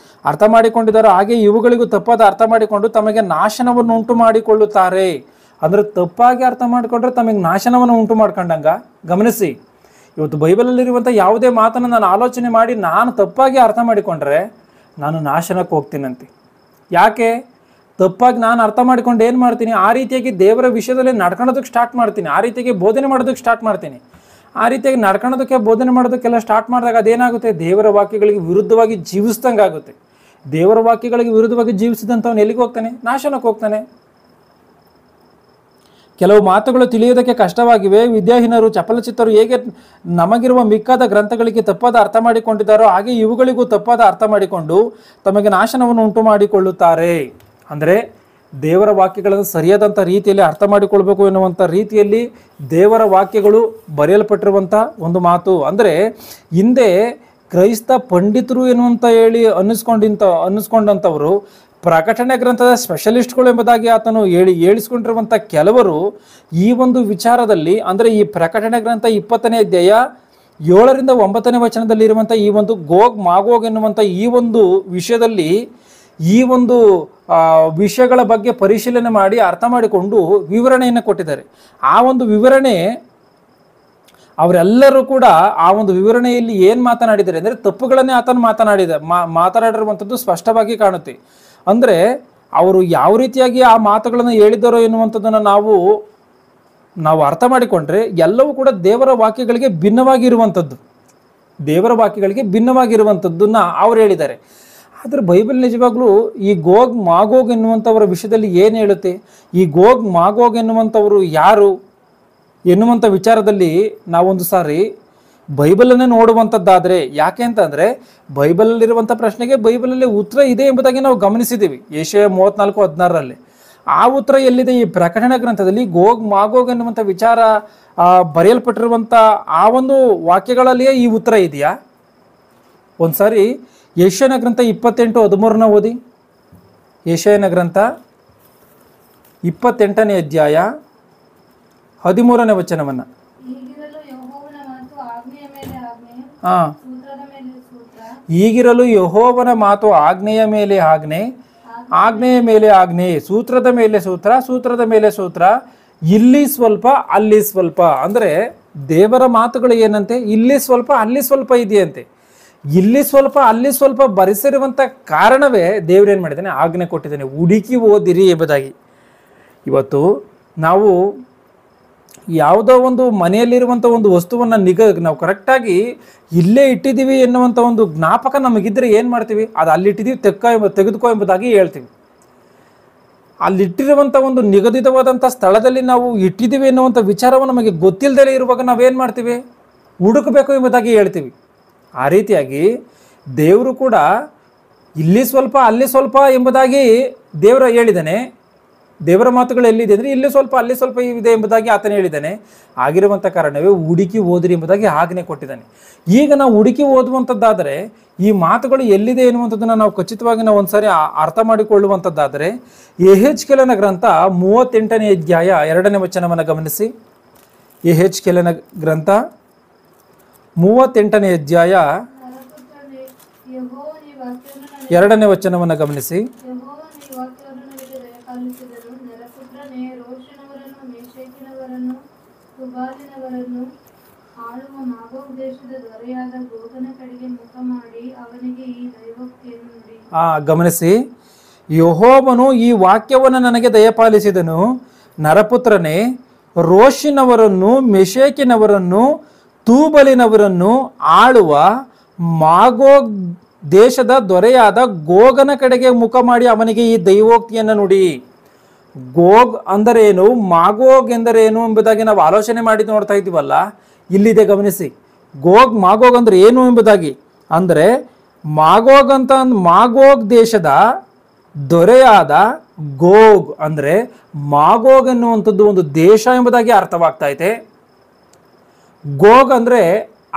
ಅರ್ಥ ಮಾಡಿಕೊಂಡಿದ್ದಾರೋ ಹಾಗೆ ಇವುಗಳಿಗೂ ತಪ್ಪಾದ ಅರ್ಥ ಮಾಡಿಕೊಂಡು ತಮಗೆ ನಾಶನವನ್ನು ಉಂಟು ಮಾಡಿಕೊಳ್ಳುತ್ತಾರೆ. ಅಂದರೆ ತಪ್ಪಾಗಿ ಅರ್ಥ ಮಾಡಿಕೊಂಡ್ರೆ ತಮಗೆ ನಾಶನವನ್ನು ಉಂಟು ಮಾಡ್ಕೊಂಡಂಗ. ಗಮನಿಸಿ, ಇವತ್ತು ಬೈಬಲಲ್ಲಿರುವಂಥ ಯಾವುದೇ ಮಾತನ್ನು ನಾನು ಆಲೋಚನೆ ಮಾಡಿ ನಾನು ತಪ್ಪಾಗಿ ಅರ್ಥ ಮಾಡಿಕೊಂಡ್ರೆ ನಾನು ನಾಶನಕ್ಕೆ ಹೋಗ್ತೀನಂತೆ. ಯಾಕೆ? ತಪ್ಪಾಗಿ ನಾನು ಅರ್ಥ ಮಾಡಿಕೊಂಡು ಏನು ಮಾಡ್ತೀನಿ, ಆ ರೀತಿಯಾಗಿ ದೇವರ ವಿಷಯದಲ್ಲಿ ನಡ್ಕೊಳ್ಳೋದಕ್ಕೆ ಸ್ಟಾರ್ಟ್ ಮಾಡ್ತೀನಿ, ಆ ರೀತಿಯಾಗಿ ಬೋಧನೆ ಮಾಡೋದಕ್ಕೆ ಸ್ಟಾರ್ಟ್ ಮಾಡ್ತೀನಿ. ಆ ರೀತಿಯಾಗಿ ನಡ್ಕೊಳ್ಳೋದಕ್ಕೆ ಬೋಧನೆ ಮಾಡೋದಕ್ಕೆಲ್ಲ ಸ್ಟಾರ್ಟ್ ಮಾಡಿದಾಗ ಅದೇನಾಗುತ್ತೆ, ದೇವರ ವಾಕ್ಯಗಳಿಗೆ ವಿರುದ್ಧವಾಗಿ ಜೀವಿಸ್ದಂಗೆ ಆಗುತ್ತೆ. ದೇವರ ವಾಕ್ಯಗಳಿಗೆ ವಿರುದ್ಧವಾಗಿ ಜೀವಿಸಿದಂಥವನು ಎಲ್ಲಿಗೆ ಹೋಗ್ತಾನೆ? ನಾಶನಕ್ಕೆ ಹೋಗ್ತಾನೆ. ಕೆಲವು ಮಾತುಗಳು ತಿಳಿಯುವುದಕ್ಕೆ ಕಷ್ಟವಾಗಿವೆ. ವಿದ್ಯಾಹೀನರು ಚಪಲಚಿತ್ತರು ಹೇಗೆ ನಮಗಿರುವ ಮಿಕ್ಕಾದ ಗ್ರಂಥಗಳಿಗೆ ತಪ್ಪಾದ ಅರ್ಥ ಮಾಡಿಕೊಂಡಿದ್ದಾರೋ ಹಾಗೆ ಇವುಗಳಿಗೂ ತಪ್ಪಾದ ಅರ್ಥ ಮಾಡಿಕೊಂಡು ತಮಗೆ ನಾಶನವನ್ನು ಉಂಟು ಮಾಡಿಕೊಳ್ಳುತ್ತಾರೆ. ಅಂದರೆ ದೇವರ ವಾಕ್ಯಗಳನ್ನು ಸರಿಯಾದಂಥ ರೀತಿಯಲ್ಲಿ ಅರ್ಥ ಮಾಡಿಕೊಳ್ಬೇಕು ಎನ್ನುವಂಥ ರೀತಿಯಲ್ಲಿ ದೇವರ ವಾಕ್ಯಗಳು ಬರೆಯಲ್ಪಟ್ಟಿರುವಂಥ ಒಂದು ಮಾತು. ಅಂದರೆ ಹಿಂದೆ ಕ್ರೈಸ್ತ ಪಂಡಿತರು ಎನ್ನುವಂತ ಹೇಳಿ ಅನ್ನಿಸ್ಕೊಂಡಂಥವರು ಪ್ರಕಟಣೆ ಗ್ರಂಥದ ಸ್ಪೆಷಲಿಸ್ಟ್ಗಳು ಎಂಬುದಾಗಿ ಆತನು ಹೇಳಿಸ್ಕೊಂಡಿರುವಂಥ ಕೆಲವರು ಈ ಒಂದು ವಿಚಾರದಲ್ಲಿ, ಅಂದರೆ ಈ ಪ್ರಕಟಣೆ ಗ್ರಂಥ 20ನೇ ಅಧ್ಯಾಯ 7ರಿಂದ 9ನೇ ವಚನದಲ್ಲಿ ಇರುವಂಥ ಈ ಒಂದು ಗೋಗ್ ಮಾಗೋಗ್ ಎನ್ನುವಂಥ ಈ ಒಂದು ವಿಷಯದಲ್ಲಿ ಈ ಒಂದು ವಿಷಯಗಳ ಬಗ್ಗೆ ಪರಿಶೀಲನೆ ಮಾಡಿ ಅರ್ಥ ಮಾಡಿಕೊಂಡು ವಿವರಣೆಯನ್ನು ಕೊಟ್ಟಿದ್ದಾರೆ. ಆ ಒಂದು ವಿವರಣೆ ಅವರೆಲ್ಲರೂ ಕೂಡ ಆ ಒಂದು ವಿವರಣೆಯಲ್ಲಿ ಏನು ಮಾತನಾಡಿದ್ದಾರೆ ಅಂದರೆ ತಪ್ಪುಗಳನ್ನೇ ಆತನು ಮಾತನಾಡಿರುವಂಥದ್ದು ಸ್ಪಷ್ಟವಾಗಿ ಕಾಣುತ್ತೆ. ಅಂದರೆ ಅವರು ಯಾವ ರೀತಿಯಾಗಿ ಆ ಮಾತುಗಳನ್ನು ಹೇಳಿದ್ದಾರೋ ಎನ್ನುವಂಥದ್ದನ್ನು ನಾವು ಅರ್ಥ ಮಾಡಿಕೊಂಡ್ರೆ ಎಲ್ಲವೂ ಕೂಡ ದೇವರ ವಾಕ್ಯಗಳಿಗೆ ಭಿನ್ನವಾಗಿರುವಂಥದ್ದನ್ನ ಅವ್ರು ಹೇಳಿದ್ದಾರೆ. ಆದರೆ ಬೈಬಲ್ ನಿಜವಾಗ್ಲೂ ಈ ಗೋಗ್ ಮಾಗೋಗ್ ಎನ್ನುವಂಥವರ ವಿಷಯದಲ್ಲಿ ಏನು ಹೇಳುತ್ತೆ, ಈ ಗೋಗ್ ಮಾಗೋಗ್ ಎನ್ನುವಂಥವರು ಯಾರು ಎನ್ನುವಂಥ ವಿಚಾರದಲ್ಲಿ ನಾವೊಂದು ಸಾರಿ ಬೈಬಲನ್ನೇ ನೋಡುವಂಥದ್ದಾದರೆ, ಯಾಕೆ ಅಂತಂದರೆ ಬೈಬಲಲ್ಲಿರುವಂಥ ಪ್ರಶ್ನೆಗೆ ಬೈಬಲಲ್ಲಿ ಉತ್ತರ ಇದೆ ಎಂಬುದಾಗಿ ನಾವು ಗಮನಿಸಿದ್ದೀವಿ. ಯೆಶಾಯ 34:16 ಆ ಉತ್ತರ ಎಲ್ಲಿದೆ? ಈ ಪ್ರಕಟಣೆ ಗ್ರಂಥದಲ್ಲಿ ಗೋಗ್ ಮಾಗೋಗ್ ಎನ್ನುವಂಥ ವಿಚಾರ ಬರೆಯಲ್ಪಟ್ಟಿರುವಂಥ ಆ ಒಂದು ವಾಕ್ಯಗಳಲ್ಲಿಯೇ ಈ ಉತ್ತರ ಇದೆಯಾ? ಒಂದು ಸಾರಿ ಯೆಶಾಯನ ಗ್ರಂಥ 28:13 ಓದಿ. ಯೆಶಾಯನ ಗ್ರಂಥ 28ನೇ ಅಧ್ಯಾಯ 13ನೇ ವಚನವನ್ನು. ಈಗಿರಲು ಯೆಹೋವನ ಮಾತು ಆಜ್ಞೆಯ ಮೇಲೆ ಆಜ್ಞೆ, ಆಜ್ಞೆಯ ಮೇಲೆ ಆಜ್ಞೆ, ಸೂತ್ರದ ಮೇಲೆ ಸೂತ್ರ, ಸೂತ್ರದ ಮೇಲೆ ಸೂತ್ರ, ಇಲ್ಲಿ ಸ್ವಲ್ಪ ಅಲ್ಲಿ ಸ್ವಲ್ಪ. ಅಂದರೆ ದೇವರ ಮಾತುಗಳು ಏನಂತೆ, ಇಲ್ಲಿ ಸ್ವಲ್ಪ ಅಲ್ಲಿ ಸ್ವಲ್ಪ ಇದೆಯಂತೆ. ಇಲ್ಲಿ ಸ್ವಲ್ಪ ಅಲ್ಲಿ ಸ್ವಲ್ಪ ಬರೆಸಿರುವಂಥ ಕಾರಣವೇ ದೇವ್ರೇನು ಮಾಡಿದ್ದಾನೆ, ಆಜ್ಞೆ ಕೊಟ್ಟಿದ್ದಾನೆ, ಹುಡುಕಿ ಓದಿರಿ ಎಂಬುದಾಗಿ. ಇವತ್ತು ನಾವು ಯಾವುದೋ ಒಂದು ಮನೆಯಲ್ಲಿರುವಂಥ ಒಂದು ವಸ್ತುವನ್ನು ನಾವು ಕರೆಕ್ಟಾಗಿ ಇಲ್ಲೇ ಇಟ್ಟಿದ್ದೀವಿ ಎನ್ನುವಂಥ ಒಂದು ಜ್ಞಾಪಕ ನಮಗಿದ್ದರೆ ಏನು ಮಾಡ್ತೀವಿ, ಅದು ಅಲ್ಲಿಟ್ಟಿದ್ದೀವಿ ತೆಗೆದುಕೋ ಎಂಬುದಾಗಿ ಹೇಳ್ತೀವಿ. ಅಲ್ಲಿಟ್ಟಿರುವಂಥ ಒಂದು ನಿಗದಿತವಾದಂಥ ಸ್ಥಳದಲ್ಲಿ ನಾವು ಇಟ್ಟಿದ್ದೀವಿ ಎನ್ನುವಂಥ ವಿಚಾರವು ನಮಗೆ ಗೊತ್ತಿಲ್ಲದೇ ಇರುವಾಗ ನಾವೇನು ಮಾಡ್ತೀವಿ, ಹುಡುಕಬೇಕು ಎಂಬುದಾಗಿ ಹೇಳ್ತೀವಿ. ಆ ರೀತಿಯಾಗಿ ದೇವರು ಕೂಡ ಇಲ್ಲಿ ಸ್ವಲ್ಪ ಅಲ್ಲಿ ಸ್ವಲ್ಪ ಎಂಬುದಾಗಿ ದೇವರು ಹೇಳಿದ್ದಾನೆ. ದೇವರ ಮಾತುಗಳು ಎಲ್ಲಿದೆ ಅಂದರೆ ಇಲ್ಲಿ ಸ್ವಲ್ಪ ಅಲ್ಲಿ ಸ್ವಲ್ಪ ಇದೆ ಎಂಬುದಾಗಿ ಆತನು ಹೇಳಿದ್ದಾನೆ. ಆಗಿರುವಂಥ ಕಾರಣವೇ ಹುಡುಕಿ ಓದಿರಿ ಎಂಬುದಾಗಿ ಆಜ್ಞೆ ಕೊಟ್ಟಿದ್ದಾನೆ. ಈಗ ನಾವು ಹುಡುಕಿ ಓದುವಂಥದ್ದಾದರೆ ಈ ಮಾತುಗಳು ಎಲ್ಲಿದೆ ಎನ್ನುವಂಥದ್ದನ್ನು ನಾವು ಖಚಿತವಾಗಿ ನಾವು ಒಂದ್ಸಾರಿ ಅರ್ಥ ಮಾಡಿಕೊಳ್ಳುವಂಥದ್ದಾದರೆ ಯೆಹೆಜ್ಕೇಲನ ಗ್ರಂಥ 38ನೇ ಅಧ್ಯಾಯ 2ನೇ ವಚನವನ್ನು ಗಮನಿಸಿ. ಯೆಹೆಜ್ಕೇಲನ ಗ್ರಂಥ 38ನೇ ಅಧ್ಯಾಯ ನರಪುತ್ರನೇ, ಯೆಹೋವನ ಈ ವಾಕ್ಯವನ್ನು 2ನೇ ವಚನವನ್ನು ಗಮನಿಸಿ. ಯೆಹೋವನ ಈ ವಾಕ್ಯವನ್ನು ನನಗೆ ದಯಪಾಲಿಸಿದನು. ನರಪುತ್ರನೇ, ರೋಷಿನವರನ್ನು, ಮೇಷೆಕಿನವರನ್ನು, ತುಬಾಲಿನವರನ್ನು ಆಳುವ ಮಾಗೋಗ್ ದೇಶದ ದೊರೆಯಾದ ಗೋಗನ ಕಡೆಗೆ ಮುಖ ಮಾಡಿ ಅವನಿಗೆ ಈ ದೈವೋಕ್ತಿಯನ್ನು ನುಡಿ. ಗಮನಿಸಿ, ಯೆಹೋವನು ಈ ವಾಕ್ಯವನ್ನು ನನಗೆ ದಯಪಾಲಿಸಿದನು. ನರಪುತ್ರನೇ, ರೋಷಿನವರನ್ನು, ಮೆಷೇಕಿನವರನ್ನು, ತೂಬಲಿನವರನ್ನು ಆಳುವ ಮಾಗೋಗ್ ದೇಶದ ದೊರೆಯಾದ ಗೋಗನ ಕಡೆಗೆ ಮುಖ ಮಾಡಿ ಅವನಿಗೆ ಈ ದೈವೋಕ್ತಿಯನ್ನು ನುಡಿ. ಗೋಗ್ ಅಂದರೇನು, ಮಾಗೋಗ್ ಎಂದರೇನು ಎಂಬುದಾಗಿ ನಾವು ಆಲೋಚನೆ ಮಾಡಿ ನೋಡ್ತಾ ಇದ್ದೀವಲ್ಲ, ಇಲ್ಲಿದೆ ಗಮನಿಸಿ. ಮಾಗೋಗ್ ಅಂದ್ರೆ ಏನು ಎಂಬುದಾಗಿ ಅಂದರೆ ಮಾಗೋಗ್ ದೇಶದ ದೊರೆಯಾದ ಗೋಗ್ ಅಂದ್ರೆ ಮಾಗೋಗ್ ಎನ್ನುವಂಥದ್ದು ಒಂದು ದೇಶ ಎಂಬುದಾಗಿ ಅರ್ಥವಾಗ್ತಾ ಇದೆ. ಗೋಗ್ ಅಂದ್ರೆ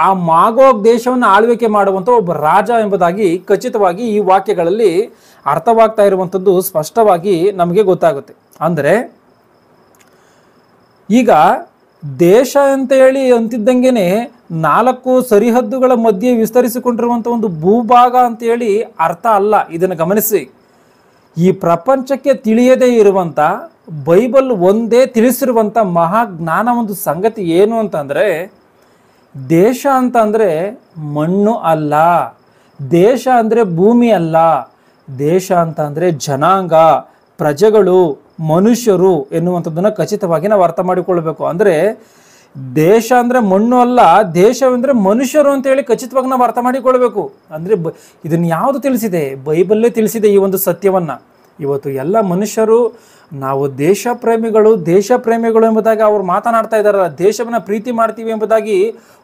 ಆ ಮಾಗೋಗ್ ದೇಶವನ್ನು ಆಳ್ವಿಕೆ ಮಾಡುವಂಥ ಒಬ್ಬ ರಾಜ ಎಂಬುದಾಗಿ ಖಚಿತವಾಗಿ ಈ ವಾಕ್ಯಗಳಲ್ಲಿ ಅರ್ಥವಾಗ್ತಾ ಇರುವಂಥದ್ದು ಸ್ಪಷ್ಟವಾಗಿ ನಮಗೆ ಗೊತ್ತಾಗುತ್ತೆ. ಅಂದರೆ ಈಗ ದೇಶ ಅಂತ ಹೇಳಿ ಅಂತಿದ್ದಂಗೆನೆ 4 ಸರಿಹದ್ದುಗಳ ಮಧ್ಯೆ ವಿಸ್ತರಿಸಿಕೊಂಡಿರುವಂಥ ಒಂದು ಭೂಭಾಗ ಅಂತೇಳಿ ಅರ್ಥ ಅಲ್ಲ. ಇದನ್ನು ಗಮನಿಸಿ. ಈ ಪ್ರಪಂಚಕ್ಕೆ ತಿಳಿಯದೇ ಇರುವಂಥ ಬೈಬಲ್ ಒಂದೇ ತಿಳಿಸಿರುವಂಥ ಮಹಾಜ್ಞಾನ ಒಂದು ಸಂಗತಿ ಏನು ಅಂತಂದರೆ, ದೇಶ ಅಂತ ಅಂದರೆ ಮಣ್ಣು ಅಲ್ಲ, ದೇಶ ಅಂದರೆ ಭೂಮಿ ಅಲ್ಲ, ದೇಶ ಅಂತ ಅಂದರೆ ಜನಾಂಗ, ಪ್ರಜೆಗಳು, ಮನುಷ್ಯರು ಎನ್ನುವಂಥದ್ದನ್ನು ಖಚಿತವಾಗಿ ನಾವು ಅರ್ಥ ಮಾಡಿಕೊಳ್ಬೇಕು. ಅಂದರೆ ದೇಶ ಅಂದರೆ ಮಣ್ಣು ಅಲ್ಲ, ದೇಶವೆಂದರೆ ಮನುಷ್ಯರು ಅಂತೇಳಿ ಖಚಿತವಾಗಿ ನಾವು ಅರ್ಥ ಮಾಡಿಕೊಳ್ಬೇಕು. ಅಂದರೆ ಇದನ್ನು ಯಾವುದು ತಿಳಿಸಿದೆ? ಬೈಬಲ್ಲೇ ತಿಳಿಸಿದೆ ಈ ಒಂದು ಸತ್ಯವನ್ನು. ಇವತ್ತು ಎಲ್ಲ ಮನುಷ್ಯರು ನಾವು ದೇಶ ಪ್ರೇಮಿಗಳು ಎಂಬುದಾಗಿ ಅವ್ರು ಮಾತನಾಡ್ತಾ ಇದ್ದಾರಲ್ಲ, ದೇಶವನ್ನು ಪ್ರೀತಿ ಮಾಡ್ತೀವಿ ಎಂಬುದಾಗಿ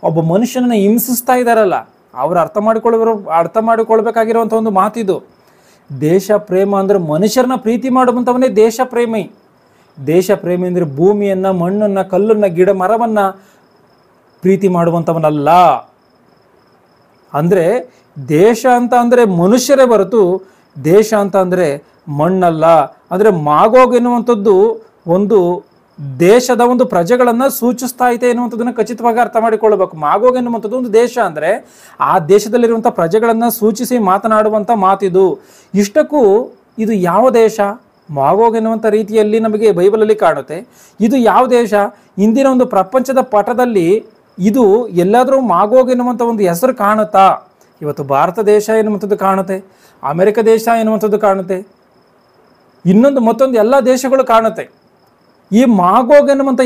ಒಬ್ಬ ಮನುಷ್ಯನನ್ನು ಹಿಂಸಿಸ್ತಾ ಇದ್ದಾರಲ್ಲ, ಅವರು ಅರ್ಥ ಮಾಡಿಕೊಳ್ಬೇಕಾಗಿರುವಂಥ ಒಂದು ಮಾತಿದು. ದೇಶ ಪ್ರೇಮ ಅಂದರೆ ಮನುಷ್ಯರನ್ನ ಪ್ರೀತಿ ಮಾಡುವಂಥವನೇ ದೇಶ ಪ್ರೇಮಿ. ದೇಶ ಪ್ರೇಮಿ ಅಂದರೆ ಭೂಮಿಯನ್ನು, ಮಣ್ಣನ್ನು, ಕಲ್ಲನ್ನು, ಗಿಡ ಮರವನ್ನು ಪ್ರೀತಿ ಮಾಡುವಂಥವನಲ್ಲ. ಅಂದರೆ ದೇಶ ಅಂತ ಅಂದರೆ ಮನುಷ್ಯರೇ ಹೊರತು ದೇಶ ಅಂತ ಅಂದರೆ ಮಣ್ಣಲ್ಲ. ಅಂದರೆ ಮಾಗೋಗ್ ಎನ್ನುವಂಥದ್ದು ಒಂದು ದೇಶದ ಒಂದು ಪ್ರಜೆಗಳನ್ನು ಸೂಚಿಸ್ತಾ ಇದೆ ಎನ್ನುವಂಥದ್ದನ್ನು ಖಚಿತವಾಗಿ ಅರ್ಥ ಮಾಡಿಕೊಳ್ಳಬೇಕು. ಮಾಗೋಗ್ ಎನ್ನುವಂಥದ್ದು ಒಂದು ದೇಶ ಅಂದರೆ ಆ ದೇಶದಲ್ಲಿರುವಂಥ ಪ್ರಜೆಗಳನ್ನು ಸೂಚಿಸಿ ಮಾತನಾಡುವಂಥ ಮಾತಿದು. ಇಷ್ಟಕ್ಕೂ ಇದು ಯಾವ ದೇಶ? ಮಾಗೋಗ್ ಎನ್ನುವಂಥ ರೀತಿಯಲ್ಲಿ ನಮಗೆ ಬೈಬಲಲ್ಲಿ ಕಾಣುತ್ತೆ. ಇದು ಯಾವ ದೇಶ? ಇಂದಿನ ಒಂದು ಪ್ರಪಂಚದ ಪಟದಲ್ಲಿ ಇದು ಎಲ್ಲಾದರೂ ಮಾಗೋಗ್ ಎನ್ನುವಂಥ ಒಂದು ಹೆಸರು ಕಾಣುತ್ತಾ? ಇವತ್ತು ಭಾರತ ದೇಶ ಎನ್ನುವಂಥದ್ದು ಕಾಣುತ್ತೆ, ಅಮೆರಿಕ ದೇಶ ಎನ್ನುವಂಥದ್ದು ಕಾಣುತ್ತೆ, ಮತ್ತೊಂದು ಎಲ್ಲ ದೇಶಗಳು ಕಾಣುತ್ತೆ. ಈ ಮಾಗೋಗ್ ಎನ್ನುವಂಥ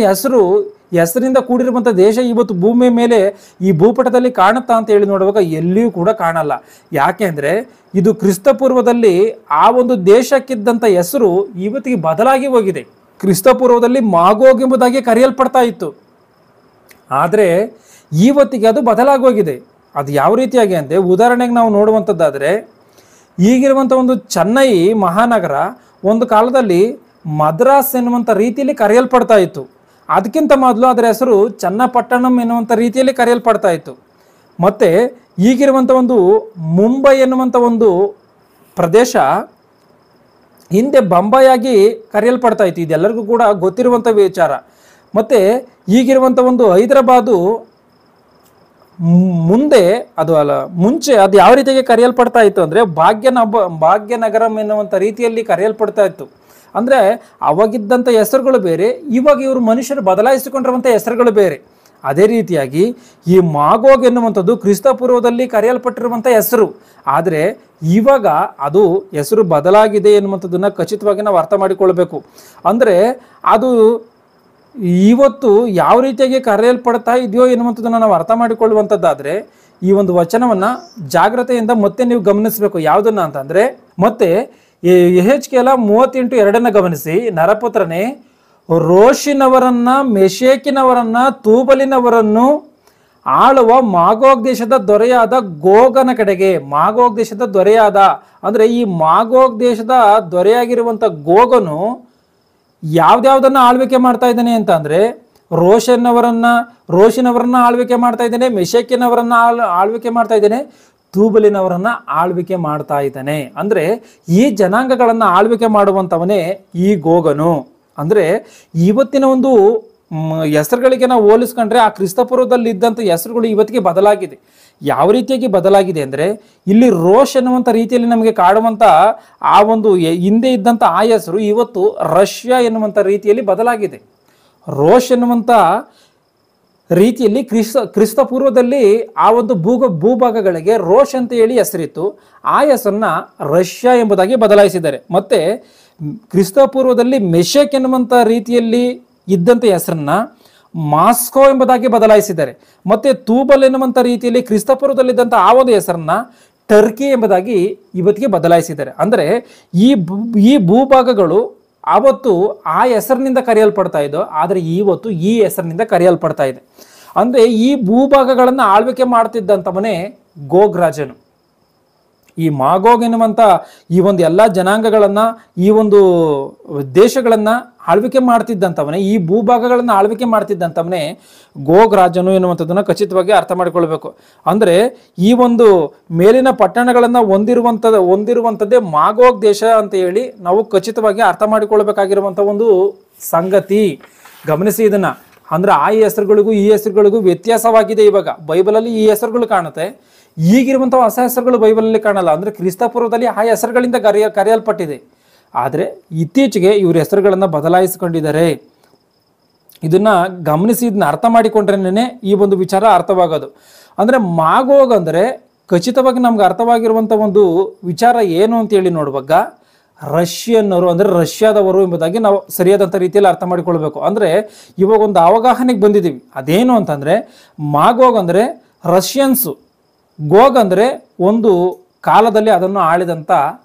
ಹೆಸರಿಂದ ಕೂಡಿರುವಂಥ ದೇಶ ಇವತ್ತು ಭೂಮಿಯ ಮೇಲೆ ಈ ಭೂಪಟದಲ್ಲಿ ಕಾಣುತ್ತಾ ಅಂತ ಹೇಳಿ ನೋಡುವಾಗ ಎಲ್ಲಿಯೂ ಕೂಡ ಕಾಣಲ್ಲ. ಯಾಕೆ ಅಂದರೆ ಇದು ಕ್ರಿಸ್ತಪೂರ್ವದಲ್ಲಿ ಆ ಒಂದು ದೇಶಕ್ಕಿದ್ದಂಥ ಹೆಸರು ಇವತ್ತಿಗೆ ಬದಲಾಗಿ ಹೋಗಿದೆ. ಕ್ರಿಸ್ತಪೂರ್ವದಲ್ಲಿ ಮಾಗೋಗ್ ಎಂಬುದಾಗಿ ಕರೆಯಲ್ಪಡ್ತಾ ಇತ್ತು, ಆದರೆ ಇವತ್ತಿಗೆ ಅದು ಬದಲಾಗಿ ಹೋಗಿದೆ. ಅದು ಯಾವ ರೀತಿಯಾಗಿ ಅಂದರೆ, ಉದಾಹರಣೆಗೆ ನಾವು ನೋಡುವಂಥದ್ದಾದರೆ, ಈಗಿರುವಂಥ ಒಂದು ಚೆನ್ನೈ ಮಹಾನಗರ ಒಂದು ಕಾಲದಲ್ಲಿ ಮದ್ರಾಸ್ ಎನ್ನುವಂಥ ರೀತಿಯಲ್ಲಿ ಕರೆಯಲ್ಪಡ್ತಾ ಇತ್ತು. ಅದಕ್ಕಿಂತ ಮೊದಲು ಅದರ ಹೆಸರು ಚನ್ನಪಟ್ಟಣಂ ಎನ್ನುವಂಥ ರೀತಿಯಲ್ಲಿ ಕರೆಯಲ್ಪಡ್ತಾ ಇತ್ತು. ಮತ್ತು ಈಗಿರುವಂಥ ಒಂದು ಮುಂಬೈ ಎನ್ನುವಂಥ ಒಂದು ಪ್ರದೇಶ ಹಿಂದೆ ಬಂಬಾಯಾಗಿ ಕರೆಯಲ್ಪಡ್ತಾ ಇತ್ತು. ಇದೆಲ್ಲರಿಗೂ ಕೂಡ ಗೊತ್ತಿರುವಂಥ ವಿಚಾರ. ಮತ್ತು ಈಗಿರುವಂಥ ಒಂದು ಹೈದರಾಬಾದು ಮುಂಚೆ ಅದು ಯಾವ ರೀತಿಯಾಗಿ ಕರೆಯಲ್ಪಡ್ತಾ ಇತ್ತು ಅಂದರೆ ಭಾಗ್ಯನಗರಂ ಎನ್ನುವಂಥ ರೀತಿಯಲ್ಲಿ ಕರೆಯಲ್ಪಡ್ತಾ ಇತ್ತು. ಅಂದರೆ ಅವಾಗಿದ್ದಂಥ ಹೆಸರುಗಳು ಬೇರೆ, ಇವಾಗ ಇವರು ಮನುಷ್ಯರು ಬದಲಾಯಿಸಿಕೊಂಡಿರುವಂಥ ಹೆಸರುಗಳು ಬೇರೆ. ಅದೇ ರೀತಿಯಾಗಿ ಈ ಮಾಗೋಗ್ ಎನ್ನುವಂಥದ್ದು ಕ್ರಿಸ್ತಪೂರ್ವದಲ್ಲಿ ಕರೆಯಲ್ಪಟ್ಟಿರುವಂಥ ಹೆಸರು, ಆದರೆ ಇವಾಗ ಅದು ಹೆಸರು ಬದಲಾಗಿದೆ ಎನ್ನುವಂಥದ್ದನ್ನು ಖಚಿತವಾಗಿ ನಾವು ಅರ್ಥ ಮಾಡಿಕೊಳ್ಬೇಕು. ಅಂದರೆ ಅದು ಇವತ್ತು ಯಾವ ರೀತಿಯಾಗಿ ಕರೆಯಲ್ಪಡ್ತಾ ಇದೆಯೋ ಎನ್ನುವಂಥದ್ದನ್ನು ನಾವು ಅರ್ಥ ಮಾಡಿಕೊಳ್ಳುವಂಥದ್ದಾದರೆ ಈ ಒಂದು ವಚನವನ್ನು ಜಾಗ್ರತೆಯಿಂದ ಮತ್ತೆ ನೀವು ಗಮನಿಸಬೇಕು. ಯಾವುದನ್ನು ಅಂತಂದರೆ, ಮತ್ತೆ ಯೆಹೆಜ್ಕೇಲ 38:2 ಗಮನಿಸಿ. ನರಪುತ್ರನೇ, ರೋಷಿನವರನ್ನ, ಮೆಷೇಕಿನವರನ್ನ, ತೂಬಲಿನವರನ್ನು ಆಳುವ ಮಾಗೋಗ್ ದೇಶದ ದೊರೆಯಾದ ಗೋಗನ ಕಡೆಗೆ. ಮಾಗೋಗ್ ದೇಶದ ದೊರೆಯಾದ ಅಂದರೆ ಈ ಮಾಗೋಗ್ ದೇಶದ ದೊರೆಯಾಗಿರುವಂಥ ಗೋಗನು ಯಾವ್ದ್ಯಾವ್ದನ್ನು ಆಳ್ವಿಕೆ ಮಾಡ್ತಾ ಇದ್ದಾನೆ ಅಂತ ಅಂದರೆ, ರೋಷಿನವರನ್ನ ಆಳ್ವಿಕೆ ಮಾಡ್ತಾ ಇದ್ದಾನೆ, ಮೆಷೇಕಿನವರನ್ನ ಆಳ್ವಿಕೆ ಮಾಡ್ತಾ ಇದ್ದಾನೆ, ತೂಬಲಿನವರನ್ನ ಆಳ್ವಿಕೆ ಮಾಡ್ತಾ ಇದ್ದಾನೆ. ಅಂದರೆ ಈ ಜನಾಂಗಗಳನ್ನು ಆಳ್ವಿಕೆ ಮಾಡುವಂಥವನೇ ಈ ಗೋಗನು. ಅಂದರೆ ಇವತ್ತಿನ ಒಂದು ಹೆಸರುಗಳಿಗೆ ನಾವು ಹೋಲಿಸ್ಕೊಂಡ್ರೆ ಆ ಕ್ರಿಸ್ತಪೂರ್ವದಲ್ಲಿ ಇದ್ದಂಥ ಹೆಸರುಗಳು ಇವತ್ತಿಗೆ ಬದಲಾಗಿದೆ. ಯಾವ ರೀತಿಯಾಗಿ ಬದಲಾಗಿದೆ ಅಂದರೆ, ಇಲ್ಲಿ ರೋಷ್ ಎನ್ನುವಂಥ ರೀತಿಯಲ್ಲಿ ನಮಗೆ ಕಾಡುವಂಥ ಆ ಒಂದು ಹಿಂದೆ ಇದ್ದಂಥ ಆ ಹೆಸರು ಇವತ್ತು ರಷ್ಯಾ ಎನ್ನುವಂಥ ರೀತಿಯಲ್ಲಿ ಬದಲಾಗಿದೆ. ರೋಷ್ ಎನ್ನುವಂಥ ರೀತಿಯಲ್ಲಿ ಕ್ರಿಸ್ತಪೂರ್ವದಲ್ಲಿ ಆ ಒಂದು ಭೂಭಾಗಗಳಿಗೆ ರೋಷ್ ಅಂತ ಹೇಳಿ ಹೆಸರಿತ್ತು. ಆ ಹೆಸರನ್ನ ರಷ್ಯಾ ಎಂಬುದಾಗಿ ಬದಲಾಯಿಸಿದ್ದಾರೆ. ಮತ್ತು ಕ್ರಿಸ್ತಪೂರ್ವದಲ್ಲಿ ಮೆಷೆಕ್ ಎನ್ನುವಂಥ ರೀತಿಯಲ್ಲಿ ಇದ್ದಂಥ ಹೆಸರನ್ನ ಮಾಸ್ಕೋ ಎಂಬುದಾಗಿ ಬದಲಾಯಿಸಿದ್ದಾರೆ. ಮತ್ತು ತೂಬಲ್ ಎನ್ನುವಂಥ ರೀತಿಯಲ್ಲಿ ಕ್ರಿಸ್ತಪೂರ್ವದಲ್ಲಿದ್ದಂಥ ಆ ಒಂದು ಹೆಸರನ್ನ ಟರ್ಕಿ ಎಂಬುದಾಗಿ ಇವತ್ತಿಗೆ ಬದಲಾಯಿಸಿದ್ದಾರೆ. ಅಂದರೆ ಈ ಭೂಭಾಗಗಳು ಆವತ್ತು ಆ ಹೆಸರಿನಿಂದ ಕರೆಯಲ್ಪಡ್ತಾ ಇದ್ದೋ, ಆದರೆ ಇವತ್ತು ಈ ಹೆಸರಿನಿಂದ ಕರೆಯಲ್ಪಡ್ತಾ ಇದೆ. ಅಂದರೆ ಈ ಭೂಭಾಗಗಳನ್ನು ಆಳ್ವಿಕೆ ಮಾಡ್ತಿದ್ದಂಥವನೇ ಗೋಗ್ ರಾಜನು. ಈ ಮಾಗೋಗ್ ಎನ್ನುವಂಥ ಈ ಒಂದು ಎಲ್ಲ ಜನಾಂಗಗಳನ್ನು, ಈ ಒಂದು ದೇಶಗಳನ್ನು ಆಳ್ವಿಕೆ ಮಾಡ್ತಿದ್ದಂಥವನೇ, ಈ ಭೂಭಾಗಗಳನ್ನು ಆಳ್ವಿಕೆ ಮಾಡ್ತಿದ್ದಂಥವನೇ ಗೋಗ್ ರಾಜನು ಎನ್ನುವಂಥದ್ದನ್ನು ಖಚಿತವಾಗಿ ಅರ್ಥ ಮಾಡಿಕೊಳ್ಬೇಕು. ಅಂದರೆ ಈ ಒಂದು ಮೇಲಿನ ಪಟ್ಟಣಗಳನ್ನು ಹೊಂದಿರುವಂಥದ್ದೇ ಮಾಗೋಗ್ ದೇಶ ಅಂತ ಹೇಳಿ ನಾವು ಖಚಿತವಾಗಿ ಅರ್ಥ ಮಾಡಿಕೊಳ್ಬೇಕಾಗಿರುವಂಥ ಒಂದು ಸಂಗತಿ. ಗಮನಿಸಿ ಇದನ್ನು. ಅಂದರೆ ಆ ಹೆಸರುಗಳಿಗೂ ಈ ಹೆಸರುಗಳಿಗೂ ವ್ಯತ್ಯಾಸವಾಗಿದೆ. ಇವಾಗ ಬೈಬಲಲ್ಲಿ ಈ ಹೆಸರುಗಳು ಕಾಣುತ್ತೆ, ಈಗಿರುವಂಥ ಹೊಸ ಹೆಸರುಗಳು ಬೈಬಲಲ್ಲಿ ಕಾಣಲ್ಲ. ಅಂದರೆ ಕ್ರಿಸ್ತಪೂರ್ವದಲ್ಲಿ ಆ ಹೆಸರುಗಳಿಂದ ಕರೆಯಲ್ಪಟ್ಟಿದೆ. ಆದರೆ ಇತ್ತೀಚೆಗೆ ಇವ್ರ ಹೆಸರುಗಳನ್ನು ಬದಲಾಯಿಸಿಕೊಂಡಿದ್ದಾರೆ. ಇದನ್ನು ಗಮನಿಸಿ, ಇದನ್ನ ಅರ್ಥ ಮಾಡಿಕೊಂಡ್ರೇನೆ ಈ ಒಂದು ವಿಚಾರ ಅರ್ಥವಾಗೋದು. ಅಂದರೆ ಮಾಗೋಗ್ ಅಂದರೆ ಖಚಿತವಾಗಿ ನಮ್ಗೆ ಅರ್ಥವಾಗಿರುವಂಥ ಒಂದು ವಿಚಾರ ಏನು ಅಂತೇಳಿ ನೋಡುವಾಗ, ರಷ್ಯನ್ನರು ಅಂದರೆ ರಷ್ಯಾದವರು ಎಂಬುದಾಗಿ ನಾವು ಸರಿಯಾದಂಥ ರೀತಿಯಲ್ಲಿ ಅರ್ಥ ಮಾಡಿಕೊಳ್ಬೇಕು. ಅಂದರೆ ಇವಾಗ ಒಂದು ಅವಗಾಹನೆಗೆ ಬಂದಿದ್ದೀವಿ. ಅದೇನು ಅಂತಂದರೆ, ಮಾಗೋಗ್ ಅಂದರೆ ರಷ್ಯನ್ಸು, ಗೋಗ್ ಅಂದರೆ ಒಂದು ಕಾಲದಲ್ಲಿ ಅದನ್ನು ಆಳಿದಂಥ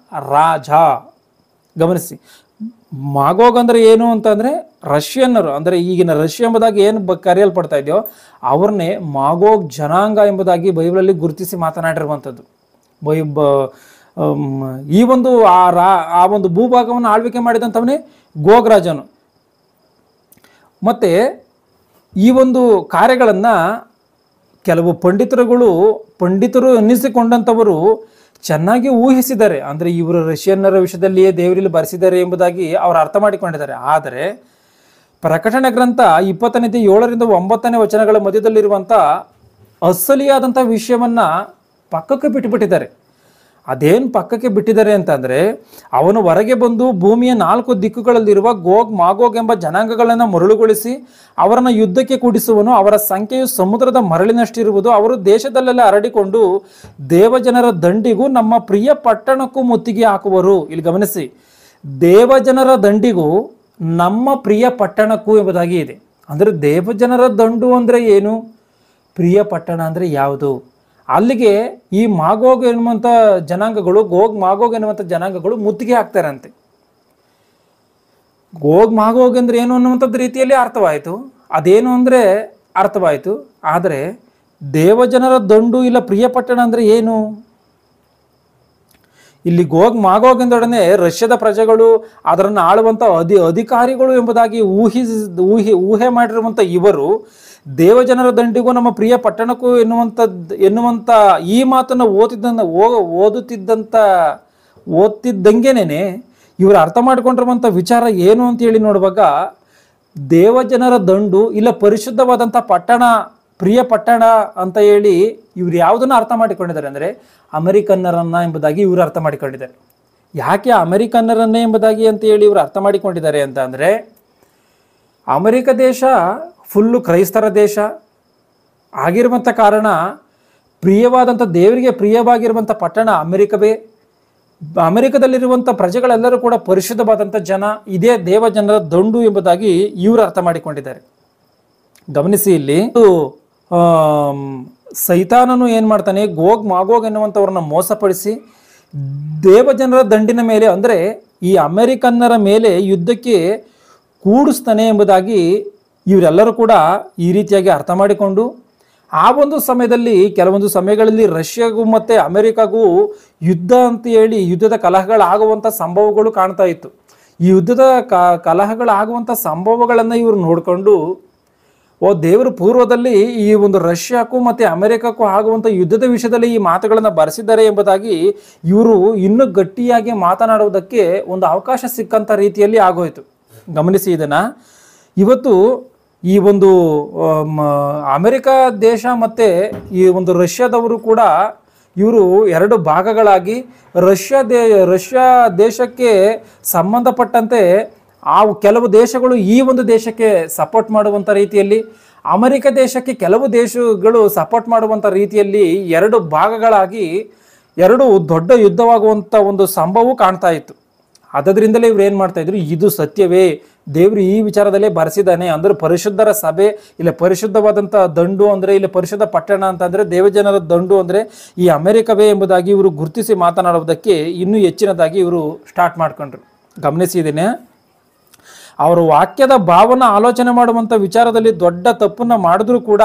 ರಾಜ. ಗಮನಿಸಿ, ಮಾಗೋಗ್ ಅಂದರೆ ಏನು ಅಂತಂದರೆ ರಷ್ಯನ್ನರು, ಅಂದರೆ ಈಗಿನ ರಷ್ಯಾ ಎಂಬುದಾಗಿ ಏನು ಕರೆಯಲ್ಪಡ್ತಾ ಇದೆಯೋ ಅವ್ರನ್ನೇ ಮಾಗೋಗ್ ಜನಾಂಗ ಎಂಬುದಾಗಿ ಬೈಬಲಲ್ಲಿ ಗುರುತಿಸಿ ಮಾತನಾಡಿರುವಂಥದ್ದು. ಈ ಒಂದು ಆ ಒಂದು ಭೂಭಾಗವನ್ನು ಆಳ್ವಿಕೆ ಮಾಡಿದಂಥವನೇ ಗೋಗ್ ರಾಜನು. ಮತ್ತು ಈ ಒಂದು ಕಾರ್ಯಗಳನ್ನು ಕೆಲವು ಪಂಡಿತರು ಎನ್ನಿಸಿಕೊಂಡಂಥವರು ಚೆನ್ನಾಗಿ ಊಹಿಸಿದ್ದಾರೆ. ಅಂದರೆ ಇವರು ರಷ್ಯನ್ನರ ವಿಷಯದಲ್ಲಿಯೇ ದೇವರಲ್ಲಿ ಬರೆಸಿದ್ದಾರೆ ಎಂಬುದಾಗಿ ಅವರು ಅರ್ಥ ಮಾಡಿಕೊಂಡಿದ್ದಾರೆ. ಆದರೆ ಪ್ರಕಟಣೆ ಗ್ರಂಥ 20:7-9 ವಚನಗಳ ಮಧ್ಯದಲ್ಲಿರುವಂಥ ಅಸಲಿಯಾದಂಥ ವಿಷಯವನ್ನು ಪಕ್ಕಕ್ಕೆ ಬಿಟ್ಟುಬಿಟ್ಟಿದ್ದಾರೆ. ಅದೇನು ಪಕ್ಕಕ್ಕೆ ಬಿಟ್ಟಿದ್ದಾರೆ ಅಂತಂದರೆ, ಅವನು ಹೊರಗೆ ಬಂದು ಭೂಮಿಯ 4 ದಿಕ್ಕುಗಳಲ್ಲಿರುವ ಗೋಗ್ ಮಾಗೋಗ್ ಎಂಬ ಜನಾಂಗಗಳನ್ನು ಮರಳುಗೊಳಿಸಿ ಅವರನ್ನು ಯುದ್ಧಕ್ಕೆ ಕೂಡಿಸುವನು. ಅವರ ಸಂಖ್ಯೆಯು ಸಮುದ್ರದ ಮರಳಿನಷ್ಟಿರುವುದು. ಅವರು ದೇಶದಲ್ಲೆಲ್ಲ ಹರಡಿಕೊಂಡು ದೇವಜನರ ದಂಡಿಗೂ ನಮ್ಮ ಪ್ರಿಯ ಪಟ್ಟಣಕ್ಕೂ ಮುತ್ತಿಗೆ ಹಾಕುವರು. ಇಲ್ಲಿ ಗಮನಿಸಿ, ದೇವಜನರ ದಂಡಿಗೂ ನಮ್ಮ ಪ್ರಿಯ ಪಟ್ಟಣಕ್ಕೂ ಎಂಬುದಾಗಿ ಇದೆ. ಅಂದರೆ ದೇವಜನರ ದಂಡು ಅಂದರೆ ಏನು, ಪ್ರಿಯ ಪಟ್ಟಣ ಅಂದರೆ ಯಾವುದು? ಅಲ್ಲಿಗೆ ಈ ಮಾಗೋಗ್ ಎನ್ನುವಂಥ ಜನಾಂಗಗಳು, ಗೋಗ್ ಮಾಗೋಗ್ ಎನ್ನುವಂಥ ಜನಾಂಗಗಳು ಮುತ್ತಿಗೆ ಹಾಕ್ತಾರಂತೆ. ಗೋಗ್ ಮಾಗೋಗ್ ಅಂದರೆ ಏನು ಅನ್ನುವಂಥದ್ದು ರೀತಿಯಲ್ಲಿ ಅರ್ಥವಾಯಿತು, ಅದೇನು ಅಂದರೆ ಅರ್ಥವಾಯಿತು. ಆದರೆ ದೇವಜನರ ದಂಡು ಇಲ್ಲ ಪ್ರಿಯ ಪಟ್ಟಣ ಅಂದರೆ ಏನು? ಇಲ್ಲಿ ಗೋಗ್ ಮಾಗೋಗ್ ಎಂದೊಡನೆ ರಷ್ಯಾದ ಪ್ರಜೆಗಳು, ಅದನ್ನು ಆಳುವಂಥ ಅಧಿಕಾರಿಗಳು ಎಂಬುದಾಗಿ ಊಹೆ ಮಾಡಿರುವಂಥ ಇವರು ದೇವಜನರ ದಂಡಿಗೂ ನಮ್ಮ ಪ್ರಿಯ ಪಟ್ಟಣಕ್ಕೂ ಎನ್ನುವಂಥ ಈ ಮಾತನ್ನು ಓದುತ್ತಿದ್ದಂಗೆನೇ ಇವರು ಅರ್ಥ ಮಾಡಿಕೊಂಡಿರುವಂಥ ವಿಚಾರ ಏನು ಅಂತೇಳಿ ನೋಡುವಾಗ, ದೇವಜನರ ದಂಡು ಇಲ್ಲ ಪರಿಶುದ್ಧವಾದಂಥ ಪಟ್ಟಣ, ಪ್ರಿಯ ಪಟ್ಟಣ ಅಂತ ಹೇಳಿ ಇವ್ರು ಯಾವುದನ್ನು ಅರ್ಥ ಮಾಡಿಕೊಂಡಿದ್ದಾರೆ ಅಂದರೆ ಅಮೆರಿಕನ್ನರನ್ನ ಎಂಬುದಾಗಿ ಇವರು ಅರ್ಥ ಮಾಡಿಕೊಂಡಿದ್ದಾರೆ. ಯಾಕೆ ಅಮೆರಿಕನ್ನರನ್ನೇ ಎಂಬುದಾಗಿ ಅಂತ ಹೇಳಿ ಇವರು ಅರ್ಥ ಮಾಡಿಕೊಂಡಿದ್ದಾರೆ ಅಂತ ಅಂದರೆ, ಅಮೆರಿಕ ದೇಶ ಫುಲ್ಲು ಕ್ರೈಸ್ತರ ದೇಶ ಆಗಿರುವಂಥ ಕಾರಣ ಪ್ರಿಯವಾದಂಥ ದೇವರಿಗೆ ಪ್ರಿಯವಾಗಿರುವಂಥ ಪಟ್ಟಣ ಅಮೆರಿಕವೇ. ಅಮೆರಿಕದಲ್ಲಿರುವಂಥ ಪ್ರಜೆಗಳೆಲ್ಲರೂ ಕೂಡ ಪರಿಶುದ್ಧವಾದಂಥ ಜನ, ಇದೇ ದೇವಜನರ ದಂಡು ಎಂಬುದಾಗಿ ಇವರು ಅರ್ಥ ಮಾಡಿಕೊಂಡಿದ್ದಾರೆ. ಗಮನಿಸಿ, ಇಲ್ಲಿ ಸೈತಾನನು ಏನು ಮಾಡ್ತಾನೆ, ಗೋಗ್ ಮಾಗೋಗ್ ಎನ್ನುವಂಥವ್ರನ್ನ ಮೋಸಪಡಿಸಿ ದೇವಜನರ ದಂಡಿನ ಮೇಲೆ ಅಂದರೆ ಈ ಅಮೆರಿಕನ್ನರ ಮೇಲೆ ಯುದ್ಧಕ್ಕೆ ಕೂಡಿಸ್ತಾನೆ ಎಂಬುದಾಗಿ ಇವರೆಲ್ಲರೂ ಕೂಡ ಈ ರೀತಿಯಾಗಿ ಅರ್ಥ ಮಾಡಿಕೊಂಡು, ಆ ಒಂದು ಸಮಯದಲ್ಲಿ ಕೆಲವೊಂದು ಸಮಯಗಳಲ್ಲಿ ರಷ್ಯಾಗೂ ಮತ್ತು ಅಮೆರಿಕಾಗೂ ಯುದ್ಧ ಅಂತ ಹೇಳಿ ಯುದ್ಧದ ಕಲಹಗಳಾಗುವಂಥ ಸಂಭವಗಳು ಕಾಣ್ತಾ ಇತ್ತು. ಈ ಯುದ್ಧದ ಕಲಹಗಳಾಗುವಂಥ ಸಂಭವಗಳನ್ನು ಇವರು ನೋಡಿಕೊಂಡು, ದೇವರು ಪೂರ್ವದಲ್ಲಿ ಈ ಒಂದು ರಷ್ಯಾಕ್ಕೂ ಮತ್ತು ಅಮೆರಿಕಕ್ಕೂ ಆಗುವಂಥ ಯುದ್ಧದ ವಿಷಯದಲ್ಲಿ ಈ ಮಾತುಗಳನ್ನು ಬರೆಸಿದ್ದಾರೆ ಎಂಬುದಾಗಿ ಇವರು ಇನ್ನೂ ಗಟ್ಟಿಯಾಗಿ ಮಾತನಾಡುವುದಕ್ಕೆ ಒಂದು ಅವಕಾಶ ಸಿಕ್ಕಂಥ ರೀತಿಯಲ್ಲಿ ಆಗೋಯಿತು. ಗಮನಿಸಿ ಇದನ್ನು. ಇವತ್ತು ಈ ಒಂದು ಅಮೆರಿಕ ದೇಶ ಮತ್ತು ಈ ಒಂದು ರಷ್ಯಾದವರು ಕೂಡ ಇವರು ಎರಡು ಭಾಗಗಳಾಗಿ ರಷ್ಯಾ ದೇಶಕ್ಕೆ ಸಂಬಂಧಪಟ್ಟಂತೆ ಕೆಲವು ದೇಶಗಳು ಈ ಒಂದು ದೇಶಕ್ಕೆ ಸಪೋರ್ಟ್ ಮಾಡುವಂಥ ರೀತಿಯಲ್ಲಿ, ಅಮೆರಿಕ ದೇಶಕ್ಕೆ ಕೆಲವು ದೇಶಗಳು ಸಪೋರ್ಟ್ ಮಾಡುವಂಥ ರೀತಿಯಲ್ಲಿ ಎರಡು ಭಾಗಗಳಾಗಿ ಎರಡು ದೊಡ್ಡ ಯುದ್ಧವಾಗುವಂಥ ಒಂದು ಸಂಭವವು ಕಾಣ್ತಾ ಇತ್ತು. ಅದರಿಂದಲೇ ಇವ್ರು ಏನು ಮಾಡ್ತಾ ಇದ್ರು, ಇದು ಸತ್ಯವೇ, ದೇವರು ಈ ವಿಚಾರದಲ್ಲೇ ಬರೆಸಿದ್ದಾನೆ ಅಂದ್ರೆ ಪರಿಶುದ್ಧರ ಸಭೆ, ಇಲ್ಲ ಪರಿಶುದ್ಧವಾದಂಥ ದಂಡು ಅಂದರೆ, ಇಲ್ಲಿ ಪರಿಶುದ್ಧ ಪಟ್ಟಣ ಅಂತಂದರೆ ದೇವಜನರ ದಂಡು ಅಂದರೆ ಈ ಅಮೆರಿಕವೇ ಎಂಬುದಾಗಿ ಇವರು ಗುರುತಿಸಿ ಮಾತನಾಡುವುದಕ್ಕೆ ಇನ್ನೂ ಹೆಚ್ಚಿನದಾಗಿ ಇವರು ಸ್ಟಾರ್ಟ್ ಮಾಡ್ಕೊಂಡ್ರು. ಗಮನಿಸಿದ್ದೇನೆ, ಅವರು ವಾಕ್ಯದ ಭಾವನ ಆಲೋಚನೆ ಮಾಡುವಂಥ ವಿಚಾರದಲ್ಲಿ ದೊಡ್ಡ ತಪ್ಪನ್ನು ಮಾಡಿದ್ರು ಕೂಡ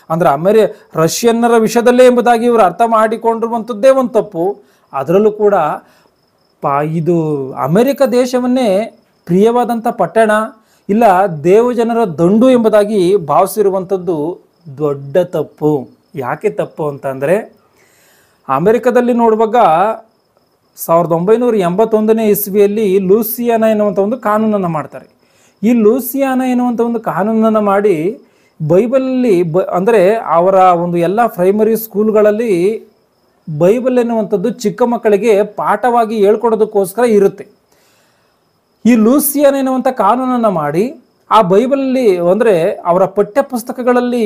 ಅಂದರೆ ರಷ್ಯನ್ನರ ವಿಷಯದಲ್ಲೇ ಎಂಬುದಾಗಿ ಇವರು ಅರ್ಥ ಮಾಡಿಕೊಂಡಿರುವಂಥದ್ದೇ ಒಂದು ತಪ್ಪು. ಅದರಲ್ಲೂ ಕೂಡ ಇದು ಅಮೆರಿಕ ದೇಶವನ್ನೇ ಪ್ರಿಯವಾದಂಥ ಪಟ್ಟಣ, ಇಲ್ಲ ದೇವಜನರ ದಂಡು ಎಂಬುದಾಗಿ ಭಾವಿಸಿರುವಂಥದ್ದು ದೊಡ್ಡ ತಪ್ಪು. ಯಾಕೆ ತಪ್ಪು ಅಂತಂದರೆ, ಅಮೆರಿಕದಲ್ಲಿ ನೋಡುವಾಗ 1981ನೇ ಇಸ್ವಿಯಲ್ಲಿ ಲೂಸಿಯಾನ ಎನ್ನುವಂಥ ಒಂದು ಕಾನೂನನ್ನು ಮಾಡ್ತಾರೆ. ಈ ಲೂಸಿಯಾನ ಎನ್ನುವಂಥ ಒಂದು ಕಾನೂನನ್ನು ಮಾಡಿ ಬೈಬಲಲ್ಲಿ ಅಂದರೆ ಅವರ ಒಂದು ಎಲ್ಲ ಪ್ರೈಮರಿ ಸ್ಕೂಲ್ಗಳಲ್ಲಿ ಬೈಬಲ್ ಎನ್ನುವಂಥದ್ದು ಚಿಕ್ಕ ಮಕ್ಕಳಿಗೆ ಪಾಠವಾಗಿ ಹೇಳ್ಕೊಡೋದಕ್ಕೋಸ್ಕರ ಇರುತ್ತೆ. ಈ ಲೂಸಿಯಾನ ಎನ್ನುವಂಥ ಕಾನೂನನ್ನು ಮಾಡಿ ಆ ಬೈಬಲಲ್ಲಿ ಅಂದರೆ ಅವರ ಪಠ್ಯ ಪುಸ್ತಕಗಳಲ್ಲಿ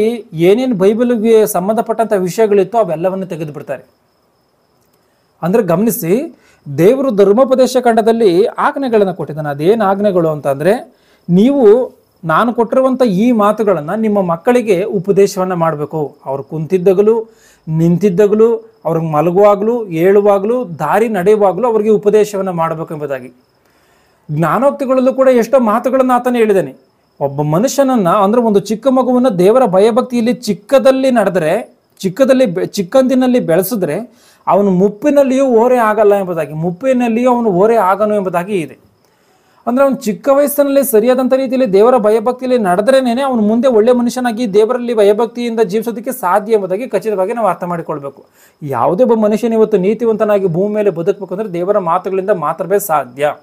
ಏನೇನು ಬೈಬಲ್ಗೆ ಸಂಬಂಧಪಟ್ಟಂಥ ವಿಷಯಗಳಿತ್ತು ಅವೆಲ್ಲವನ್ನು ತೆಗೆದು ಬಿಡ್ತಾರೆ. ಅಂದರೆ ಗಮನಿಸಿ, ದೇವರು ಧರ್ಮೋಪದೇಶ ಖಂಡದಲ್ಲಿ ಆಜ್ಞೆಗಳನ್ನು ಕೊಟ್ಟಿದ್ದಾನೆ. ಅದೇನು ಆಜ್ಞೆಗಳು ಅಂತಂದರೆ, ನಾನು ಕೊಟ್ಟಿರುವಂಥ ಈ ಮಾತುಗಳನ್ನು ನಿಮ್ಮ ಮಕ್ಕಳಿಗೆ ಉಪದೇಶವನ್ನು ಮಾಡಬೇಕು. ಅವ್ರು ಕುಂತಿದ್ದಾಗಲೂ ನಿಂತಿದ್ದಾಗಲೂ ಅವ್ರಿಗೆ ಮಲಗುವಾಗಲೂ ಏಳುವಾಗಲೂ ದಾರಿ ನಡೆಯುವಾಗಲೂ ಅವ್ರಿಗೆ ಉಪದೇಶವನ್ನು ಮಾಡಬೇಕು ಎಂಬುದಾಗಿ. ಜ್ಞಾನೋಕ್ತಿಗಳಲ್ಲೂ ಕೂಡ ಎಷ್ಟೋ ಮಾತುಗಳನ್ನು ಆತನೇ ಹೇಳಿದ್ದಾನೆ. ಒಬ್ಬ ಮನುಷ್ಯನನ್ನು ಅಂದರೆ ಒಂದು ಚಿಕ್ಕ ಮಗುವನ್ನು ದೇವರ ಭಯಭಕ್ತಿಯಲ್ಲಿ ಚಿಕ್ಕಂದಿನಲ್ಲಿ ಬೆಳೆಸಿದ್ರೆ ಅವನು ಮುಪ್ಪಿನಲ್ಲಿಯೂ ಓರೆ ಆಗಲ್ಲ ಎಂಬುದಾಗಿ, ಮುಪ್ಪಿನಲ್ಲಿಯೂ ಅವನು ಓರೆ ಆಗನು ಎಂಬುದಾಗಿ ಇದೆ. ಅಂದರೆ ಅವನು ಚಿಕ್ಕ ವಯಸ್ಸಿನಲ್ಲಿ ಸರಿಯಾದಂಥ ರೀತಿಯಲ್ಲಿ ದೇವರ ಭಯಭಕ್ತಿಯಲ್ಲಿ ನಡೆದ್ರೇನೆ ಅವನು ಮುಂದೆ ಒಳ್ಳೆ ಮನುಷ್ಯನಾಗಿ ದೇವರಲ್ಲಿ ಭಯಭಕ್ತಿಯಿಂದ ಜೀವಿಸೋದಕ್ಕೆ ಸಾಧ್ಯ ಎಂಬುದಾಗಿ ಖಚಿತವಾಗಿ ನಾವು ಅರ್ಥ ಮಾಡಿಕೊಳ್ಬೇಕು. ಯಾವುದೇ ಒಬ್ಬ ಮನುಷ್ಯನ ಇವತ್ತು ನೀತಿವಂತನಾಗಿ ಭೂಮಿ ಮೇಲೆ ಬದುಕಬೇಕು ಅಂದರೆ ದೇವರ ಮಾತುಗಳಿಂದ ಮಾತ್ರವೇ ಸಾಧ್ಯ.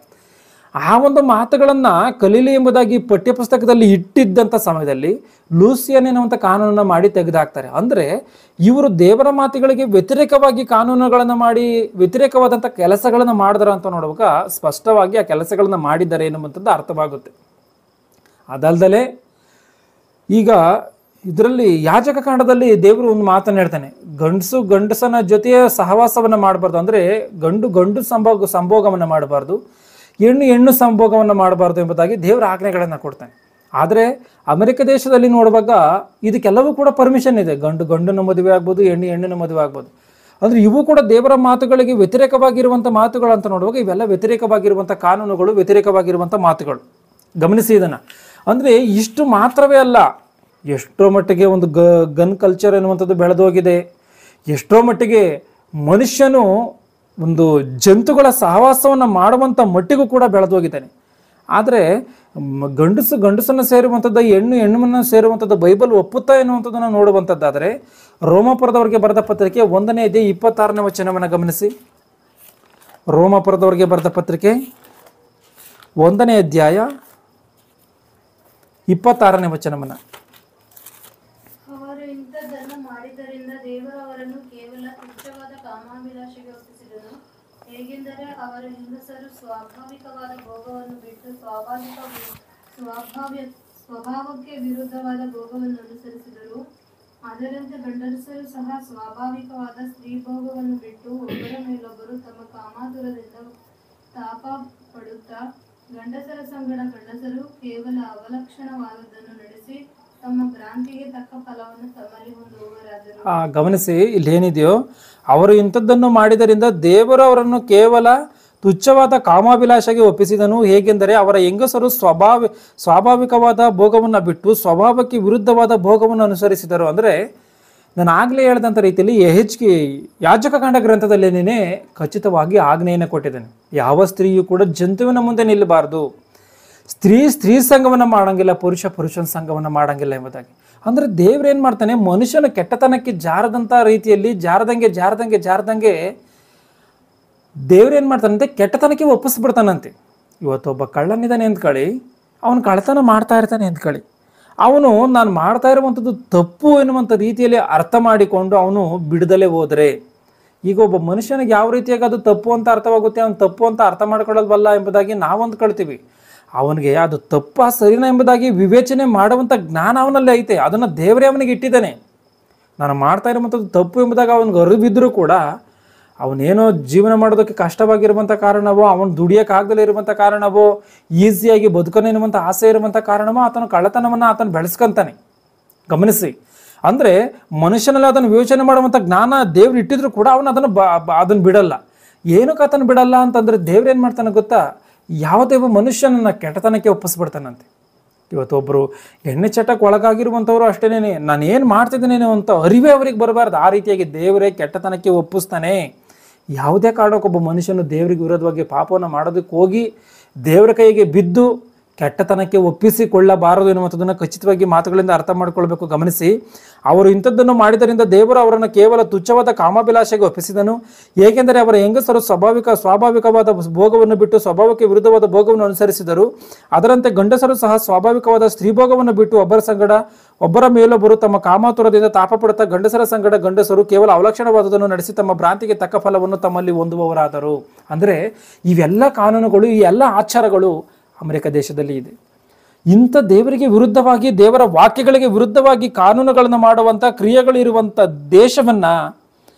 ಆ ಒಂದು ಮಾತುಗಳನ್ನು ಕಲೀಲಿ ಎಂಬುದಾಗಿ ಪಠ್ಯಪುಸ್ತಕದಲ್ಲಿ ಇಟ್ಟಿದ್ದಂಥ ಸಮಯದಲ್ಲಿ ಲೂಸಿಯನ್ ಎನ್ನುವಂಥ ಕಾನೂನನ್ನು ಮಾಡಿ ತೆಗೆದುಹಾಕ್ತಾರೆ. ಅಂದರೆ ಇವರು ದೇವರ ಮಾತುಗಳಿಗೆ ವ್ಯತಿರೇಕವಾಗಿ ಕಾನೂನುಗಳನ್ನು ಮಾಡಿ ವ್ಯತಿರೇಕವಾದಂಥ ಕೆಲಸಗಳನ್ನು ಮಾಡಿದಾರೆ ಅಂತ ನೋಡುವಾಗ ಸ್ಪಷ್ಟವಾಗಿ ಆ ಕೆಲಸಗಳನ್ನು ಮಾಡಿದ್ದಾರೆ ಎನ್ನುವಂಥದ್ದು ಅರ್ಥವಾಗುತ್ತೆ. ಅದಲ್ಲದೆ ಈಗ ಇದರಲ್ಲಿ ಯಾಜಕ ಕಾಂಡದಲ್ಲಿ ದೇವರು ಒಂದು ಮಾತನ್ನು ಹೇಳ್ತಾನೆ, ಗಂಡಸನ ಜೊತೆಯ ಸಹವಾಸವನ್ನು ಮಾಡಬಾರ್ದು, ಅಂದರೆ ಗಂಡು ಸಂಭೋಗವನ್ನು ಮಾಡಬಾರ್ದು, ಹೆಣ್ಣು ಸಂಭೋಗವನ್ನು ಮಾಡಬಾರ್ದು ಎಂಬುದಾಗಿ ದೇವರ ಆಜ್ಞೆಗಳನ್ನು ಕೊಡ್ತಾನೆ. ಆದರೆ ಅಮೆರಿಕ ದೇಶದಲ್ಲಿ ನೋಡುವಾಗ ಇದಕ್ಕೆಲ್ಲವೂ ಕೂಡ ಪರ್ಮಿಷನ್ ಇದೆ. ಗಂಡನ ಮದುವೆ ಆಗ್ಬೋದು, ಹೆಣ್ಣಿನ ಮದುವೆ ಆಗ್ಬೋದು. ಅಂದರೆ ಇವು ಕೂಡ ದೇವರ ಮಾತುಗಳಿಗೆ ವ್ಯತಿರೇಕವಾಗಿರುವಂಥ ಮಾತುಗಳು ಅಂತ ನೋಡುವಾಗ ಇವೆಲ್ಲ ವ್ಯತಿರೇಕವಾಗಿರುವಂಥ ಕಾನೂನುಗಳು, ವ್ಯತಿರೇಕವಾಗಿರುವಂಥ ಮಾತುಗಳು. ಗಮನಿಸಿ ಇದನ್ನು. ಅಂದರೆ ಇಷ್ಟು ಮಾತ್ರವೇ ಅಲ್ಲ, ಎಷ್ಟೋ ಮಟ್ಟಿಗೆ ಒಂದು ಗನ್ ಕಲ್ಚರ್ ಎನ್ನುವಂಥದ್ದು ಬೆಳೆದೋಗಿದೆ. ಎಷ್ಟೋ ಮಟ್ಟಿಗೆ ಮನುಷ್ಯನು ಒಂದು ಜಂತುಗಳ ಸಹವಾಸವನ್ನು ಮಾಡುವಂಥ ಮಟ್ಟಿಗೂ ಕೂಡ ಬೆಳೆದೋಗಿದ್ದಾನೆ. ಆದರೆ ಗಂಡಸನ್ನು ಸೇರುವಂಥದ್ದು, ಹೆಣ್ಣನ್ನು ಸೇರುವಂಥದ್ದು ಬೈಬಲ್ ಒಪ್ಪುತ್ತಾ ಎನ್ನುವಂಥದ್ದನ್ನು ನೋಡುವಂಥದ್ದಾದರೆ ರೋಮಾಪುರದವರಿಗೆ ಬರೆದ ಪತ್ರಿಕೆ 1ನೇ ಅಧ್ಯಾಯ 26ನೇ ವಚನವನ್ನು ಗಮನಿಸಿ. ರೋಮಾಪುರದವರಿಗೆ ಬರೆದ ಪತ್ರಿಕೆ 1ನೇ ಅಧ್ಯಾಯ 26ನೇ ವಚನವನ್ನು. ಅವರು ಇಂಥದ್ದನ್ನು ಮಾಡಿದ್ದರಿಂದ ದೇವರು ಅವರನ್ನು ಕೇವಲ ತುಚ್ಛವಾದ ಕಾಮಾಭಿಲಾಷೆಗೆ ಒಪ್ಪಿಸಿದನು. ಹೇಗೆಂದರೆ ಅವರ ಹೆಂಗಸರು ಸ್ವಾಭಾವಿಕವಾದ ಭೋಗವನ್ನು ಬಿಟ್ಟು ಸ್ವಭಾವಕ್ಕೆ ವಿರುದ್ಧವಾದ ಭೋಗವನ್ನು ಅನುಸರಿಸಿದರು. ಅದರಂತೆ ಗಂಡಸರು ಸಹ ಸ್ವಾಭಾವಿಕವಾದ ಸ್ತ್ರೀ ಭೋಗವನ್ನು ಬಿಟ್ಟು ಒಬ್ಬರ ಮೇಲೊಬ್ಬರು ತಮ್ಮ ಕಾಮಾತುರದಿಂದ ತಾಪ ಪಡುತ್ತಾ ಗಂಡಸರ ಸಂಗಡ ಗಂಡಸರು ಕೇವಲ ಅವಲಕ್ಷಣವಾದದ್ದನ್ನು ನಡೆಸಿ ತಮ್ಮ ಭ್ರಾಂತಿಗೆ ತಕ್ಕ ಫಲವನ್ನು ತಮ್ಮಲ್ಲಿ ಹೊಂದುವವರಾದರು. ಗಮನಿಸಿ, ಇಲ್ಲೇನಿದೆಯೋ, ಅವರು ಇಂಥದ್ದನ್ನು ಮಾಡಿದರಿಂದ ದೇವರು ಅವರನ್ನು ಕೇವಲ ತುಚ್ಛವಾದ ಕಾಮಾಭಿಲಾಷೆಗೆ ಒಪ್ಪಿಸಿದನು. ಹೇಗೆಂದರೆ ಅವರ ಹೆಂಗಸರು ಸ್ವಾಭಾವಿಕವಾದ ಭೋಗವನ್ನು ಬಿಟ್ಟು ಸ್ವಭಾವಕ್ಕೆ ವಿರುದ್ಧವಾದ ಭೋಗವನ್ನು ಅನುಸರಿಸಿದರು. ಅಂದರೆ ನಾನು ಆಗಲೇ ಹೇಳಿದಂಥ ರೀತಿಯಲ್ಲಿ ಯಾಜಕ ಕಾಂಡ ಗ್ರಂಥದಲ್ಲೇನೇ ಖಚಿತವಾಗಿ ಆಜ್ಞೆಯನ್ನು ಕೊಟ್ಟಿದ್ದೇನೆ. ಯಾವ ಸ್ತ್ರೀಯೂ ಕೂಡ ಜಂತುವಿನ ಮುಂದೆ ನಿಲ್ಲಬಾರ್ದು, ಸ್ತ್ರೀ ಸಂಘವನ್ನು ಮಾಡಂಗಿಲ್ಲ, ಪುರುಷನ ಸಂಘವನ್ನು ಮಾಡಂಗಿಲ್ಲ ಎಂಬುದಾಗಿ. ಅಂದರೆ ದೇವ್ರೇನು ಮಾಡ್ತಾನೆ, ಮನುಷ್ಯನ ಕೆಟ್ಟತನಕ್ಕೆ ಜಾರದಂಥ ರೀತಿಯಲ್ಲಿ ಜಾರದಂಗೆ ದೇವ್ರೇನು ಮಾಡ್ತಾನಂತೆ, ಕೆಟ್ಟತನಕ್ಕೆ ಒಪ್ಪಿಸ್ಬಿಡ್ತಾನಂತೆ. ಇವತ್ತೊಬ್ಬ ಕಳ್ಳನಿದ್ದಾನೆ ಅಂದ್ಕೊಳ್ಳಿ, ಅವನು ಕಳ್ತನ ಮಾಡ್ತಾ ಇರ್ತಾನೆ ಅಂದ್ಕೊಳ್ಳಿ. ಅವನು ನಾನು ಮಾಡ್ತಾ ಇರುವಂಥದ್ದು ತಪ್ಪು ಎನ್ನುವಂಥ ರೀತಿಯಲ್ಲಿ ಅರ್ಥ ಮಾಡಿಕೊಂಡು ಅವನು ಬಿಡದಲೇ ಹೋದರೆ, ಈಗ ಒಬ್ಬ ಮನುಷ್ಯನಿಗೆ ಯಾವ ರೀತಿಯಾಗಿ ಅದು ತಪ್ಪು ಅಂತ ಅರ್ಥವಾಗುತ್ತೆ, ಅವನು ತಪ್ಪು ಅಂತ ಅರ್ಥ ಮಾಡ್ಕೊಳ್ಳಲ್ವಲ್ಲ ಎಂಬುದಾಗಿ ನಾವು ಅಂದ್ಕೊಳ್ತೀವಿ. ಅವನಿಗೆ ಅದು ತಪ್ಪಾ ಸರಿನಾ ಎಂಬುದಾಗಿ ವಿವೇಚನೆ ಮಾಡುವಂಥ ಜ್ಞಾನ ಅವನಲ್ಲಿ ಐತೆ. ಅದನ್ನು ದೇವರೇ ಅವನಿಗೆ ಇಟ್ಟಿದ್ದಾನೆ. ನಾನು ಮಾಡ್ತಾ ಇರುವಂಥದ್ದು ತಪ್ಪು ಎಂಬುದಾಗ ಅವನಿಗೆ ಅರಿವಿದ್ರೂ ಕೂಡ ಅವನೇನೋ ಜೀವನ ಮಾಡೋದಕ್ಕೆ ಕಷ್ಟವಾಗಿರುವಂಥ ಕಾರಣವೋ, ಅವನು ದುಡಿಯೋಕ್ಕಾಗದಲ್ಲೇ ಇರುವಂಥ ಕಾರಣವೋ, ಈಸಿಯಾಗಿ ಬದುಕನೇ ಇರುವಂಥ ಆಸೆ ಇರುವಂಥ ಕಾರಣವೋ ಆತನ ಕಳ್ಳತನವನ್ನು ಆತನು ಬೆಳೆಸ್ಕೊಂತಾನೆ. ಗಮನಿಸಿ, ಅಂದರೆ ಮನುಷ್ಯನಲ್ಲಿ ಅದನ್ನು ಯೋಚನೆ ಮಾಡುವಂಥ ಜ್ಞಾನ ದೇವ್ರು ಇಟ್ಟಿದ್ರು ಕೂಡ ಅವನು ಅದನ್ನು ಬಿಡಲ್ಲ. ಏನಕ್ಕೆ ಆತನು ಬಿಡಲ್ಲ ಅಂತಂದರೆ ದೇವ್ರೇನು ಮಾಡ್ತಾನೆ ಗೊತ್ತಾ, ಯಾವುದೇ ಒಬ್ಬ ಮನುಷ್ಯನನ್ನು ಕೆಟ್ಟತನಕ್ಕೆ ಒಪ್ಪಿಸ್ಬಿಡ್ತಾನಂತೆ. ಇವತ್ತೊಬ್ಬರು ಎಣ್ಣೆ ಚಟಕ್ಕೆ ಒಳಗಾಗಿರುವಂಥವ್ರು ಅಷ್ಟೇನೆ, ನಾನು ಏನು ಮಾಡ್ತಿದ್ದೇನೇನೋ ಅಂತ ಅರಿವೇ ಅವ್ರಿಗೆ ಬರಬಾರ್ದು. ಆ ರೀತಿಯಾಗಿ ದೇವರೇ ಕೆಟ್ಟತನಕ್ಕೆ ಒಪ್ಪಿಸ್ತಾನೆ. ಯಾವುದೇ ಕಾರಣಕ್ಕೊಬ್ಬ ಮನುಷ್ಯನು ದೇವರಿಗೆ ವಿರೋಧವಾಗಿ ಪಾಪವನ್ನು ಮಾಡೋದಕ್ಕೆ ಹೋಗಿ ದೇವರ ಕೈಗೆ ಬಿದ್ದು ಕೆಟ್ಟತನಕ್ಕೆ ಒಪ್ಪಿಸಿಕೊಳ್ಳಬಾರದು ಎನ್ನುವಂಥದ್ದನ್ನು ಖಚಿತವಾಗಿ ಮಾತುಗಳಿಂದ ಅರ್ಥ ಮಾಡಿಕೊಳ್ಬೇಕು. ಗಮನಿಸಿ, ಅವರು ಇಂಥದ್ದನ್ನು ಮಾಡಿದ್ದರಿಂದ ದೇವರು ಅವರನ್ನು ಕೇವಲ ತುಚ್ಛವಾದ ಕಾಮಾಭಿಲಾಷೆಗೆ ಒಪ್ಪಿಸಿದನು. ಏಕೆಂದರೆ ಅವರ ಹೆಂಗಸರು ಸ್ವಾಭಾವಿಕವಾದ ಭೋಗವನ್ನು ಬಿಟ್ಟು ಸ್ವಭಾವಕ್ಕೆ ವಿರುದ್ಧವಾದ ಭೋಗವನ್ನು ಅನುಸರಿಸಿದರು. ಅದರಂತೆ ಗಂಡಸರು ಸಹ ಸ್ವಾಭಾವಿಕವಾದ ಸ್ತ್ರೀಭೋಗವನ್ನು ಬಿಟ್ಟು ಒಬ್ಬರ ಮೇಲೊಬ್ಬರು ತಮ್ಮ ಕಾಮಾತುರದಿಂದ ತಾಪಪಡುತ್ತಾ ಗಂಡಸರ ಸಂಗಡ ಗಂಡಸರು ಕೇವಲ ಅವಲಕ್ಷಣವಾದುದನ್ನು ನಡೆಸಿ ತಮ್ಮ ಭ್ರಾಂತಿಗೆ ತಕ್ಕ ಫಲವನ್ನು ತಮ್ಮಲ್ಲಿ ಹೊಂದುವವರಾದರು. ಅಂದರೆ ಇವೆಲ್ಲ ಕಾನೂನುಗಳು, ಈ ಎಲ್ಲ ಆಚಾರಗಳು ಅಮೆರಿಕ ದೇಶದಲ್ಲಿ ಇದೆ. ಇಂಥ ದೇವರಿಗೆ ವಿರುದ್ಧವಾಗಿ, ದೇವರ ವಾಕ್ಯಗಳಿಗೆ ವಿರುದ್ಧವಾಗಿ ಕಾನೂನುಗಳನ್ನು ಮಾಡುವಂಥ ಕ್ರಿಯೆಗಳಿರುವಂಥ ದೇಶವನ್ನು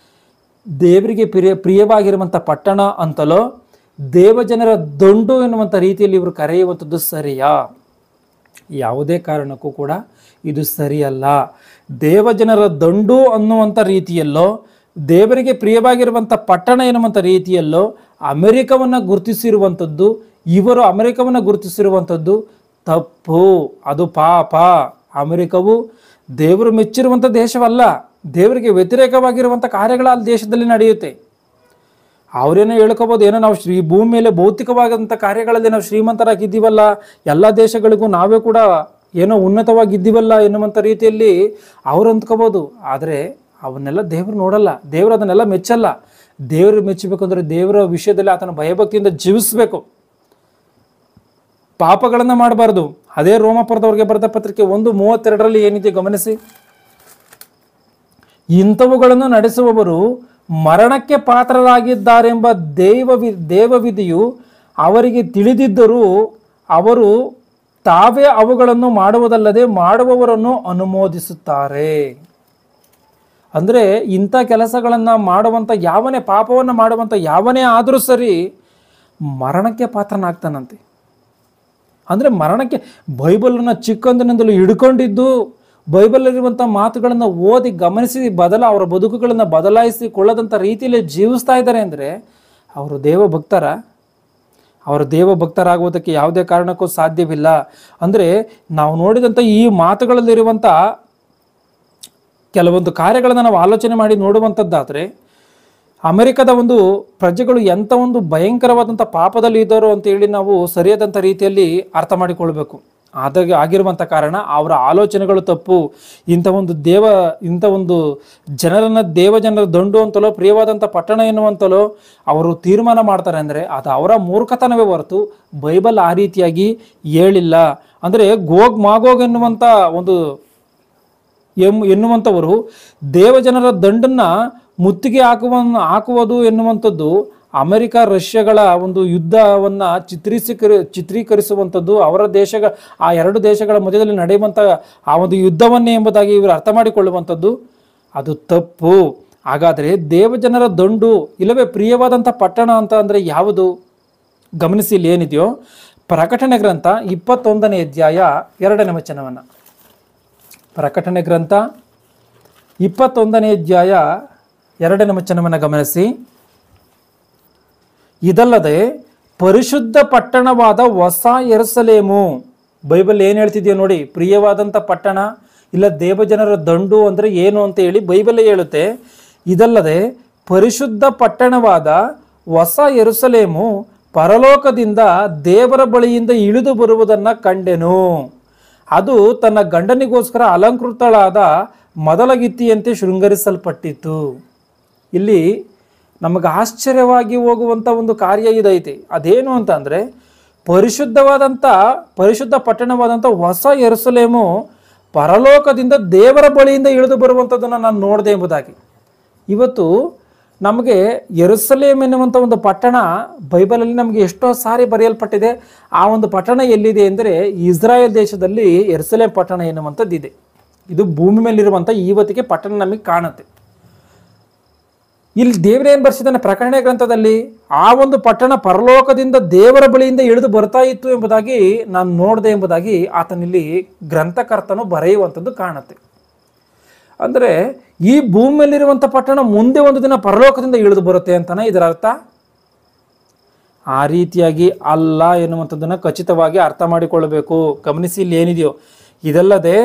ದೇವರಿಗೆ ಪ್ರಿಯವಾಗಿರುವಂಥ ಪಟ್ಟಣ ಅಂತಲೋ ದೇವಜನರ ದಂಡು ಎನ್ನುವಂಥ ರೀತಿಯಲ್ಲಿ ಇವರು ಕರೆಯುವಂಥದ್ದು ಸರಿಯಾ? ಯಾವುದೇ ಕಾರಣಕ್ಕೂ ಕೂಡ ಇದು ಸರಿಯಲ್ಲ. ದೇವಜನರ ದಂಡು ಅನ್ನುವಂಥ ರೀತಿಯಲ್ಲೋ, ದೇವರಿಗೆ ಪ್ರಿಯವಾಗಿರುವಂಥ ಪಟ್ಟಣ ಎನ್ನುವಂಥ ರೀತಿಯಲ್ಲೋ ಅಮೆರಿಕವನ್ನು ಗುರುತಿಸಿರುವಂಥದ್ದು, ಇವರು ಅಮೆರಿಕವನ್ನು ಗುರುತಿಸಿರುವಂಥದ್ದು ತಪ್ಪು, ಅದು ಪಾಪ. ಅಮೆರಿಕವು ದೇವರು ಮೆಚ್ಚಿರುವಂಥ ದೇಶವಲ್ಲ. ದೇವರಿಗೆ ವ್ಯತಿರೇಕವಾಗಿರುವಂಥ ಕಾರ್ಯಗಳ ಆ ದೇಶದಲ್ಲಿ ನಡೆಯುತ್ತೆ. ಅವರೇನೋ ಹೇಳ್ಕೋಬೋದು, ಏನೋ ನಾವು ಭೂಮಿ ಮೇಲೆ ಭೌತಿಕವಾದಂಥ ಕಾರ್ಯಗಳಲ್ಲಿ ನಾವು ಶ್ರೀಮಂತರಾಗಿದ್ದೀವಲ್ಲ, ಎಲ್ಲ ದೇಶಗಳಿಗೂ ನಾವೇ ಕೂಡ ಏನೋ ಉನ್ನತವಾಗಿದ್ದೀವಲ್ಲ ಎನ್ನುವಂಥ ರೀತಿಯಲ್ಲಿ ಅವ್ರು ಅಂದ್ಕೋಬೋದು. ಆದರೆ ಅವನ್ನೆಲ್ಲ ದೇವರು ನೋಡಲ್ಲ, ದೇವರು ಅದನ್ನೆಲ್ಲ ಮೆಚ್ಚಲ್ಲ. ದೇವರು ಮೆಚ್ಚಬೇಕಂದ್ರೆ ದೇವರ ವಿಷಯದಲ್ಲಿ ಆತನ ಭಯಭಕ್ತಿಯಿಂದ ಜೀವಿಸಬೇಕು, ಪಾಪಗಳನ್ನು ಮಾಡಬಾರ್ದು. ಅದೇ ರೋಮಪುರದವ್ರಿಗೆ ಬರೆದ ಪತ್ರಿಕೆ 1:32 ಏನಿದೆ ಗಮನಿಸಿ, ಇಂಥವುಗಳನ್ನು ನಡೆಸುವವರು ಮರಣಕ್ಕೆ ಪಾತ್ರರಾಗಿದ್ದಾರೆಂಬ ದೇವವಿಧಿಯು ಅವರಿಗೆ ತಿಳಿದಿದ್ದರೂ ಅವರು ತಾವೇ ಅವುಗಳನ್ನು ಮಾಡುವುದಲ್ಲದೆ ಮಾಡುವವರನ್ನು ಅನುಮೋದಿಸುತ್ತಾರೆ. ಅಂದರೆ ಇಂಥ ಕೆಲಸಗಳನ್ನು ಮಾಡುವಂಥ ಯಾವನೇ, ಪಾಪವನ್ನು ಮಾಡುವಂಥ ಯಾವನೇ ಆದರೂ ಸರಿ ಮರಣಕ್ಕೆ ಪಾತ್ರನಾಗ್ತಾನಂತೆ. ಅಂದರೆ ಮರಣಕ್ಕೆ ಬೈಬಲನ್ನು ಚಿಕ್ಕಂದಿನಿಂದಲೂ ಹಿಡ್ಕೊಂಡಿದ್ದು, ಬೈಬಲಲ್ಲಿರುವಂಥ ಮಾತುಗಳನ್ನು ಓದಿ ಗಮನಿಸಿ ಅವರ ಬದುಕುಗಳನ್ನು ಬದಲಾಯಿಸಿಕೊಳ್ಳದಂಥ ರೀತಿಯಲ್ಲಿ ಜೀವಿಸ್ತಾ ಇದ್ದಾರೆ ಅಂದರೆ ಅವರು ಅವರು ದೇವಭಕ್ತರಾಗುವುದಕ್ಕೆ ಯಾವುದೇ ಕಾರಣಕ್ಕೂ ಸಾಧ್ಯವಿಲ್ಲ. ಅಂದರೆ ನಾವು ನೋಡಿದಂಥ ಈ ಮಾತುಗಳಲ್ಲಿರುವಂಥ ಕೆಲವೊಂದು ಕಾರ್ಯಗಳನ್ನು ನಾವು ಆಲೋಚನೆ ಮಾಡಿ ನೋಡುವಂಥದ್ದಾದರೆ ಅಮೆರಿಕದ ಒಂದು ಪ್ರಜೆಗಳು ಎಂಥ ಒಂದು ಭಯಂಕರವಾದಂಥ ಪಾಪದಲ್ಲಿ ಇದ್ದಾರೋ ಅಂತೇಳಿ ನಾವು ಸರಿಯಾದಂಥ ರೀತಿಯಲ್ಲಿ ಅರ್ಥ ಮಾಡಿಕೊಳ್ಬೇಕು. ಆಗಿರುವಂಥ ಕಾರಣ ಅವರ ಆಲೋಚನೆಗಳು ತಪ್ಪು. ಇಂಥ ಒಂದು ಜನರನ್ನು ದೇವಜನರ ದಂಡು ಅಂತಲೋ ಪ್ರಿಯವಾದಂಥ ಪಟ್ಟಣ ಎನ್ನುವಂತಲೋ ಅವರು ತೀರ್ಮಾನ ಮಾಡ್ತಾರೆ ಅಂದರೆ ಅದು ಅವರ ಮೂರ್ಖತನವೇ ಹೊರತು ಬೈಬಲ್ ಆ ರೀತಿಯಾಗಿ ಹೇಳಿಲ್ಲ. ಅಂದರೆ ಗೋಗ್ ಮಾಗೋಗ್ ಎನ್ನುವಂಥವರು ದೇವಜನರ ದಂಡನ್ನು ಮುತ್ತಿಗೆ ಹಾಕುವುದು ಎನ್ನುವಂಥದ್ದು ಅಮೆರಿಕ ರಷ್ಯಾಗಳ ಒಂದು ಯುದ್ಧವನ್ನು ಚಿತ್ರೀಕರಿಸುವಂಥದ್ದು, ಅವರ ಆ ಎರಡು ದೇಶಗಳ ಮಧ್ಯದಲ್ಲಿ ನಡೆಯುವಂಥ ಆ ಒಂದು ಯುದ್ಧವನ್ನೇ ಎಂಬುದಾಗಿ ಇವರು ಅರ್ಥ ಮಾಡಿಕೊಳ್ಳುವಂಥದ್ದು ಅದು ತಪ್ಪು. ಹಾಗಾದರೆ ದೇವಜನರ ದಂಡು ಇಲ್ಲವೇ ಪ್ರಿಯವಾದಂಥ ಪಟ್ಟಣ ಅಂತ ಅಂದರೆ ಯಾವುದು? ಗಮನಿಸಿ, ಇಲ್ಲಿ ಏನಿದೆಯೋ ಪ್ರಕಟಣೆ ಗ್ರಂಥ 21ನೇ ಅಧ್ಯಾಯ 2ನೇ ವಚನವನ್ನು. ಪ್ರಕಟಣೆ ಗ್ರಂಥ 21ನೇ ಅಧ್ಯಾಯ 2ನೇ ವಚನವನ್ನು ಗಮನಿಸಿ. ಇದಲ್ಲದೆ ಪರಿಶುದ್ಧ ಪಟ್ಟಣವಾದ ಹೊಸ ಯೆರೂಸಲೇಮು, ಬೈಬಲ್ ಏನು ಹೇಳ್ತಿದೆಯೋ ನೋಡಿ, ಪ್ರಿಯವಾದಂಥ ಪಟ್ಟಣ ಇಲ್ಲ ದೇವಜನರ ದಂಡು ಅಂದರೆ ಏನು ಅಂತ ಹೇಳಿ ಬೈಬಲ್ ಹೇಳುತ್ತೆ. ಇದಲ್ಲದೆ ಪರಿಶುದ್ಧ ಪಟ್ಟಣವಾದ ಹೊಸ ಯೆರೂಸಲೇಮು ಪರಲೋಕದಿಂದ ದೇವರ ಬಳಿಯಿಂದ ಇಳಿದು ಬರುವುದನ್ನು ಕಂಡೆನು. ಅದು ತನ್ನ ಗಂಡನಿಗೋಸ್ಕರ ಅಲಂಕೃತಳಾದ ಮೊದಲಗಿತ್ತಿಯಂತೆ ಶೃಂಗರಿಸಲ್ಪಟ್ಟಿತು. ಇಲ್ಲಿ ನಮಗೆ ಆಶ್ಚರ್ಯವಾಗಿ ಹೋಗುವಂಥ ಒಂದು ಕಾರ್ಯ ಇದೈತಿ. ಅದೇನು ಅಂತ ಅಂದರೆ ಪರಿಶುದ್ಧ ಪಟ್ಟಣವಾದಂಥ ಹೊಸ ಯೆರೂಸಲೇಮು ಪರಲೋಕದಿಂದ ದೇವರ ಬಳಿಯಿಂದ ಇಳಿದು ಬರುವಂಥದ್ದನ್ನು ನಾನು ನೋಡಿದೆ ಎಂಬುದಾಗಿ. ಇವತ್ತು ನಮಗೆ ಯೆರೂಸಲೇಮ್ ಎನ್ನುವಂಥ ಒಂದು ಪಟ್ಟಣ ಬೈಬಲಲ್ಲಿ ನಮಗೆ ಎಷ್ಟೋ ಸಾರಿ ಬರೆಯಲ್ಪಟ್ಟಿದೆ. ಆ ಒಂದು ಪಟ್ಟಣ ಎಲ್ಲಿದೆ ಅಂದರೆ ಇಸ್ರಾಯೇಲ್ ದೇಶದಲ್ಲಿ ಯೆರೂಸಲೇಮ್ ಪಟ್ಟಣ ಎನ್ನುವಂಥದ್ದು ಇದೆ. ಇದು ಭೂಮಿ ಮೇಲಿರುವಂಥ ಇವತ್ತಿಗೆ ಪಟ್ಟಣ ನಮಗೆ ಕಾಣುತ್ತೆ. ಇಲ್ಲಿ ದೇವರೇನು ಬರ್ಸಿದ್ದಾನೆ ಪ್ರಕಟಣೆ ಗ್ರಂಥದಲ್ಲಿ, ಆ ಒಂದು ಪಟ್ಟಣ ಪರಲೋಕದಿಂದ ದೇವರ ಬಳಿಯಿಂದ ಇಳಿದು ಬರ್ತಾ ಇತ್ತು ಎಂಬುದಾಗಿ ನಾನು ನೋಡಿದೆ ಎಂಬುದಾಗಿ ಆತನಲ್ಲಿ ಗ್ರಂಥಕರ್ತನು ಬರೆಯುವಂಥದ್ದು ಕಾಣುತ್ತೆ. ಅಂದರೆ ಈ ಭೂಮಿಯಲ್ಲಿರುವಂಥ ಪಟ್ಟಣ ಮುಂದೆ ಒಂದು ದಿನ ಪರಲೋಕದಿಂದ ಇಳಿದು ಬರುತ್ತೆ ಅಂತಾನೆ ಇದರ ಅರ್ಥ. ಆ ರೀತಿಯಾಗಿ ಅಲ್ಲ ಎನ್ನುವಂಥದ್ದನ್ನು ಖಚಿತವಾಗಿ ಅರ್ಥ ಮಾಡಿಕೊಳ್ಳಬೇಕು. ಗಮನಿಸಿ, ಇಲ್ಲಿ ಏನಿದೆಯೋ ಇದಲ್ಲದೆ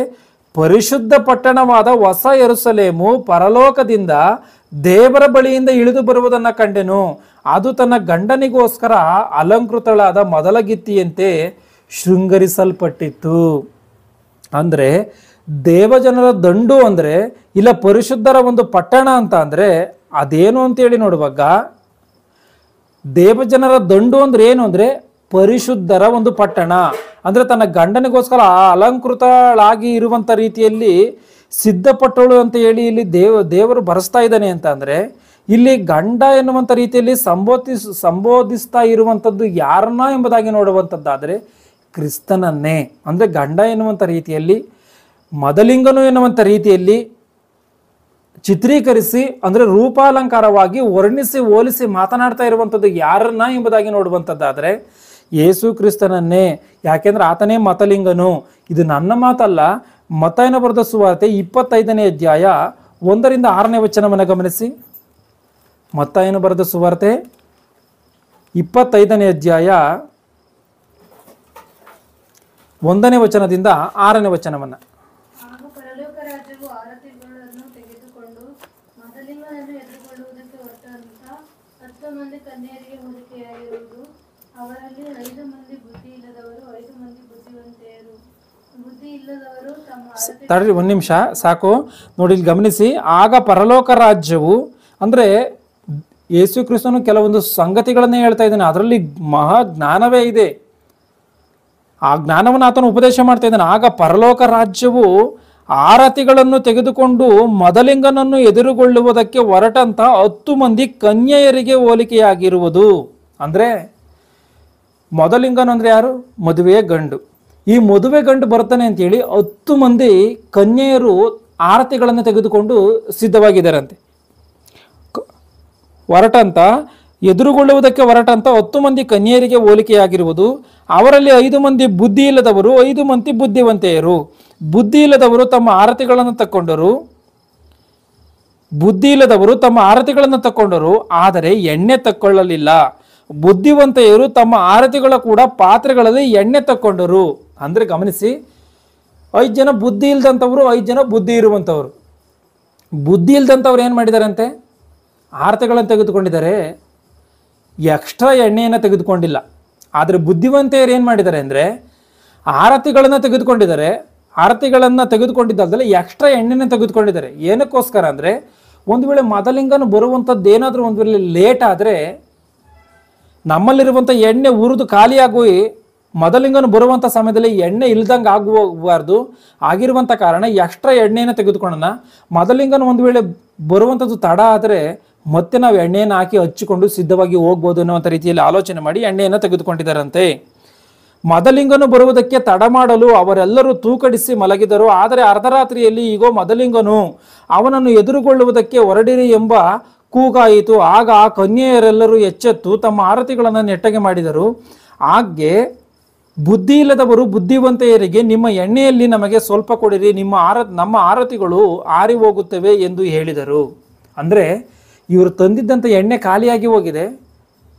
ಪರಿಶುದ್ಧ ಪಟ್ಟಣವಾದ ಹೊಸ ಯೆರೂಸಲೇಮು ಪರಲೋಕದಿಂದ ದೇವರ ಬಳಿಯಿಂದ ಇಳಿದು ಬರುವುದನ್ನು ಕಂಡೆನು. ಅದು ತನ್ನ ಗಂಡನಿಗೋಸ್ಕರ ಅಲಂಕೃತಳಾದ ಮೊದಲ ಗಿತ್ತಿಯಂತೆ ಶೃಂಗರಿಸಲ್ಪಟ್ಟಿತ್ತು. ಅಂದರೆ ದೇವಜನರ ದಂಡು ಅಂದರೆ ಇಲ್ಲ ಪರಿಶುದ್ಧರ ಒಂದು ಪಟ್ಟಣ ಅಂತ ಅಂದರೆ ಅದೇನು ಅಂತೇಳಿ ನೋಡುವಾಗ, ದೇವಜನರ ದಂಡು ಅಂದ್ರೆ ಏನು ಅಂದರೆ ಪರಿಶುದ್ಧರ ಒಂದು ಪಟ್ಟಣ. ಅಂದರೆ ತನ್ನ ಗಂಡನಿಗೋಸ್ಕರ ಅಲಂಕೃತಳಾಗಿ ಇರುವಂಥ ರೀತಿಯಲ್ಲಿ ಸಿದ್ಧಪಟ್ಟಳು ಅಂತ ಹೇಳಿ ಇಲ್ಲಿ ದೇವರು ಬರೆಸ್ತಾ ಇದ್ದಾನೆ ಅಂತ ಅಂದರೆ, ಇಲ್ಲಿ ಗಂಡ ಎನ್ನುವಂಥ ರೀತಿಯಲ್ಲಿ ಸಂಬೋಧಿಸ್ತಾ ಇರುವಂಥದ್ದು ಯಾರನ್ನ ಎಂಬುದಾಗಿ ನೋಡುವಂಥದ್ದಾದರೆ ಕ್ರಿಸ್ತನನ್ನೇ. ಅಂದರೆ ಗಂಡ ಎನ್ನುವಂಥ ರೀತಿಯಲ್ಲಿ, ಮದಲಿಂಗನು ಎನ್ನುವಂಥ ರೀತಿಯಲ್ಲಿ ಚಿತ್ರೀಕರಿಸಿ ಅಂದರೆ ರೂಪಾಲಂಕಾರವಾಗಿ ವರ್ಣಿಸಿ ಹೋಲಿಸಿ ಮಾತನಾಡ್ತಾ ಇರುವಂಥದ್ದು ಯಾರನ್ನ ಎಂಬುದಾಗಿ ನೋಡುವಂಥದ್ದಾದರೆ ಯೇಸು ಕ್ರಿಸ್ತನನ್ನೇ. ಯಾಕೆಂದ್ರೆ ಆತನೇ ಮತಲಿಂಗನು. ಇದು ನನ್ನ ಮಾತಲ್ಲ, ಮತ್ತಾಯನ ಬರೆದ ಸುವಾರ್ತೆ 25ನೇ ಅಧ್ಯಾಯ 1ರಿಂದ 6ನೇ ವಚನವನ್ನು ಗಮನಿಸಿ. ಮತ್ತಾಯನ ಬರೆದ ಸುವಾರ್ತೆ 25ನೇ ಅಧ್ಯಾಯ 1ನೇ ವಚನದಿಂದ 6ನೇ ವಚನವನ್ನು. ಆಗ ಪರಲೋಕ ರಾಜ್ಯವು ಆರತಿಗಳನ್ನು ತೆಗೆದುಕೊಂಡು ಮದಲಿಂಗನನ್ನು ಎದುರುಗೊಳ್ಳುವುದಕ್ಕೆ ಹೊರಟಂತ 10 ಮಂದಿ ಕನ್ಯೆಯರಿಗೆ ಹೋಲಿಕೆಯಾಗಿರುವುದು. ಅವರಲ್ಲಿ 5 ಮಂದಿ ಬುದ್ಧಿ ಇಲ್ಲದವರು, 5 ಮಂದಿ ಬುದ್ಧಿವಂತೆಯರು. ಬುದ್ಧಿ ಇಲ್ಲದವರು ತಮ್ಮ ತಡ್ರಿ ಒಂದು ನಿಮಿಷ ಸಾಕು ನೋಡಿ, ಇಲ್ಲಿ ಗಮನಿಸಿ. ಆಗ ಪರಲೋಕ ರಾಜ್ಯವು ಅಂದರೆ ಯೇಸು ಕ್ರಿಸ್ತನು ಕೆಲವೊಂದು ಸಂಗತಿಗಳನ್ನೇ ಹೇಳ್ತಾ ಇದ್ದಾನೆ. ಅದರಲ್ಲಿ ಮಹಾ ಜ್ಞಾನವೇ ಇದೆ. ಆ ಜ್ಞಾನವನ್ನು ಆತನು ಉಪದೇಶ ಮಾಡ್ತಾ ಇದ್ದಾನೆ. ಆಗ ಪರಲೋಕ ರಾಜ್ಯವು ಆರತಿಗಳನ್ನು ತೆಗೆದುಕೊಂಡು ಮದಲಿಂಗನನ್ನು ಎದುರುಗೊಳ್ಳುವುದಕ್ಕೆ ಹೊರಟಂತ 10 ಮಂದಿ ಕನ್ಯೆಯರಿಗೆ ಹೋಲಿಕೆಯಾಗಿರುವುದು. ಅಂದರೆ ಮೊದಲಿಂಗನು ಅಂದರೆ ಯಾರು? ಮದುವೆಯ ಗಂಡು. ಈ ಮದುವೆ ಗಂಡು ಬರ್ತಾನೆ ಅಂತೇಳಿ 10 ಮಂದಿ ಕನ್ಯೆಯರು ಆರತಿಗಳನ್ನು ತೆಗೆದುಕೊಂಡು ಸಿದ್ಧವಾಗಿದ್ದಾರಂತೆ. ಎದುರುಗೊಳ್ಳುವುದಕ್ಕೆ ಹೊರಟಂತ 10 ಮಂದಿ ಕನ್ಯೆಯರಿಗೆ ಹೋಲಿಕೆಯಾಗಿರುವುದು. ಅವರಲ್ಲಿ 5 ಮಂದಿ ಬುದ್ಧಿ ಇಲ್ಲದವರು, 5 ಮಂದಿ ಬುದ್ಧಿವಂತೆಯರು. ಬುದ್ಧಿ ಇಲ್ಲದವರು ತಮ್ಮ ಆರತಿಗಳನ್ನು ತಕ್ಕೊಂಡರು, ಆದರೆ ಎಣ್ಣೆ ತಕ್ಕೊಳ್ಳಲಿಲ್ಲ. ಬುದ್ಧಿವಂತೆಯರು ತಮ್ಮ ಆರತಿಗಳ ಕೂಡ ಪಾತ್ರೆಗಳಲ್ಲಿ ಎಣ್ಣೆ ತಕ್ಕೊಂಡರು. ಅಂದರೆ ಗಮನಿಸಿ, 5 ಜನ ಬುದ್ಧಿ ಇಲ್ದಂಥವ್ರು, 5 ಜನ ಬುದ್ಧಿ ಇರುವಂಥವ್ರು. ಬುದ್ಧಿ ಇಲ್ದಂಥವ್ರು ಏನು ಮಾಡಿದಾರಂತೆ? ಆರತಿಗಳನ್ನು ತೆಗೆದುಕೊಂಡಿದ್ದಾರೆ, ಎಕ್ಸ್ಟ್ರಾ ಎಣ್ಣೆಯನ್ನು ತೆಗೆದುಕೊಂಡಿಲ್ಲ. ಆದರೆ ಬುದ್ಧಿವಂತೆಯರು ಏನು ಮಾಡಿದ್ದಾರೆ ಅಂದರೆ ಆರತಿಗಳನ್ನು ತೆಗೆದುಕೊಂಡಿದ್ದಾರೆ. ಆರತಿಗಳನ್ನು ತೆಗೆದುಕೊಂಡಿದ್ದಲ್ದಲ್ಲ ಎಕ್ಸ್ಟ್ರಾ ಎಣ್ಣೆನ ತೆಗೆದುಕೊಂಡಿದ್ದಾರೆ. ಏನಕ್ಕೋಸ್ಕರ ಅಂದರೆ ಒಂದು ವೇಳೆ ಮದಲಿಂಗನು ಬರುವಂಥದ್ದು ಏನಾದರೂ ಒಂದು ವೇಳೆ ಲೇಟ್ ಆದರೆ ನಮ್ಮಲ್ಲಿರುವಂಥ ಎಣ್ಣೆ ಉರಿದು ಖಾಲಿಯಾಗಿ ಮದಲಿಂಗನು ಬರುವಂಥ ಸಮಯದಲ್ಲಿ ಎಣ್ಣೆ ಇಲ್ದಂಗೆ ಆಗಬಾರ್ದು. ಆಗಿರುವಂಥ ಕಾರಣ ಎಕ್ಸ್ಟ್ರಾ ಎಣ್ಣೆಯನ್ನು ತೆಗೆದುಕೊಳ್ಳೋಣ. ಮದಲಿಂಗನು ಒಂದು ವೇಳೆ ಬರುವಂಥದ್ದು ತಡ ಆದರೆ ಮತ್ತೆ ನಾವು ಎಣ್ಣೆಯನ್ನು ಹಾಕಿ ಹಚ್ಚಿಕೊಂಡು ಸಿದ್ಧವಾಗಿ ಹೋಗ್ಬೋದು ಅನ್ನುವಂಥ ರೀತಿಯಲ್ಲಿ ಆಲೋಚನೆ ಮಾಡಿ ಎಣ್ಣೆಯನ್ನು ತೆಗೆದುಕೊಂಡಿದ್ದಾರಂತೆ. ಮದಲಿಂಗನು ಬರುವುದಕ್ಕೆ ತಡ ಮಾಡಲು ಅವರೆಲ್ಲರೂ ತೂಕಡಿಸಿ ಮಲಗಿದರು. ಆದರೆ ಅರ್ಧರಾತ್ರಿಯಲ್ಲಿ ಈಗೋ ಮದಲಿಂಗನು ಅವನನ್ನು ಎದುರುಗೊಳ್ಳುವುದಕ್ಕೆ ಹೊರಡಿರಿ ಎಂಬ ಕೂಗಾಯಿತು. ಆಗ ಆ ಕನ್ಯೆಯರೆಲ್ಲರೂ ಎಚ್ಚೆತ್ತು ತಮ್ಮ ಆರತಿಗಳನ್ನು ನೆಟ್ಟಗೆ ಮಾಡಿದರು. ಹಾಗೆ ಬುದ್ಧಿ ಇಲ್ಲದವರು ಬುದ್ಧಿವಂತೆಯರಿಗೆ, ನಿಮ್ಮ ಎಣ್ಣೆಯಲ್ಲಿ ನಮಗೆ ಸ್ವಲ್ಪ ಕೊಡಿರಿ, ನಮ್ಮ ಆರತಿಗಳು ಆರಿ ಹೋಗುತ್ತವೆ ಎಂದು ಹೇಳಿದರು. ಅಂದರೆ ಇವರು ತಂದಿದ್ದಂಥ ಎಣ್ಣೆ ಖಾಲಿಯಾಗಿ ಹೋಗಿದೆ.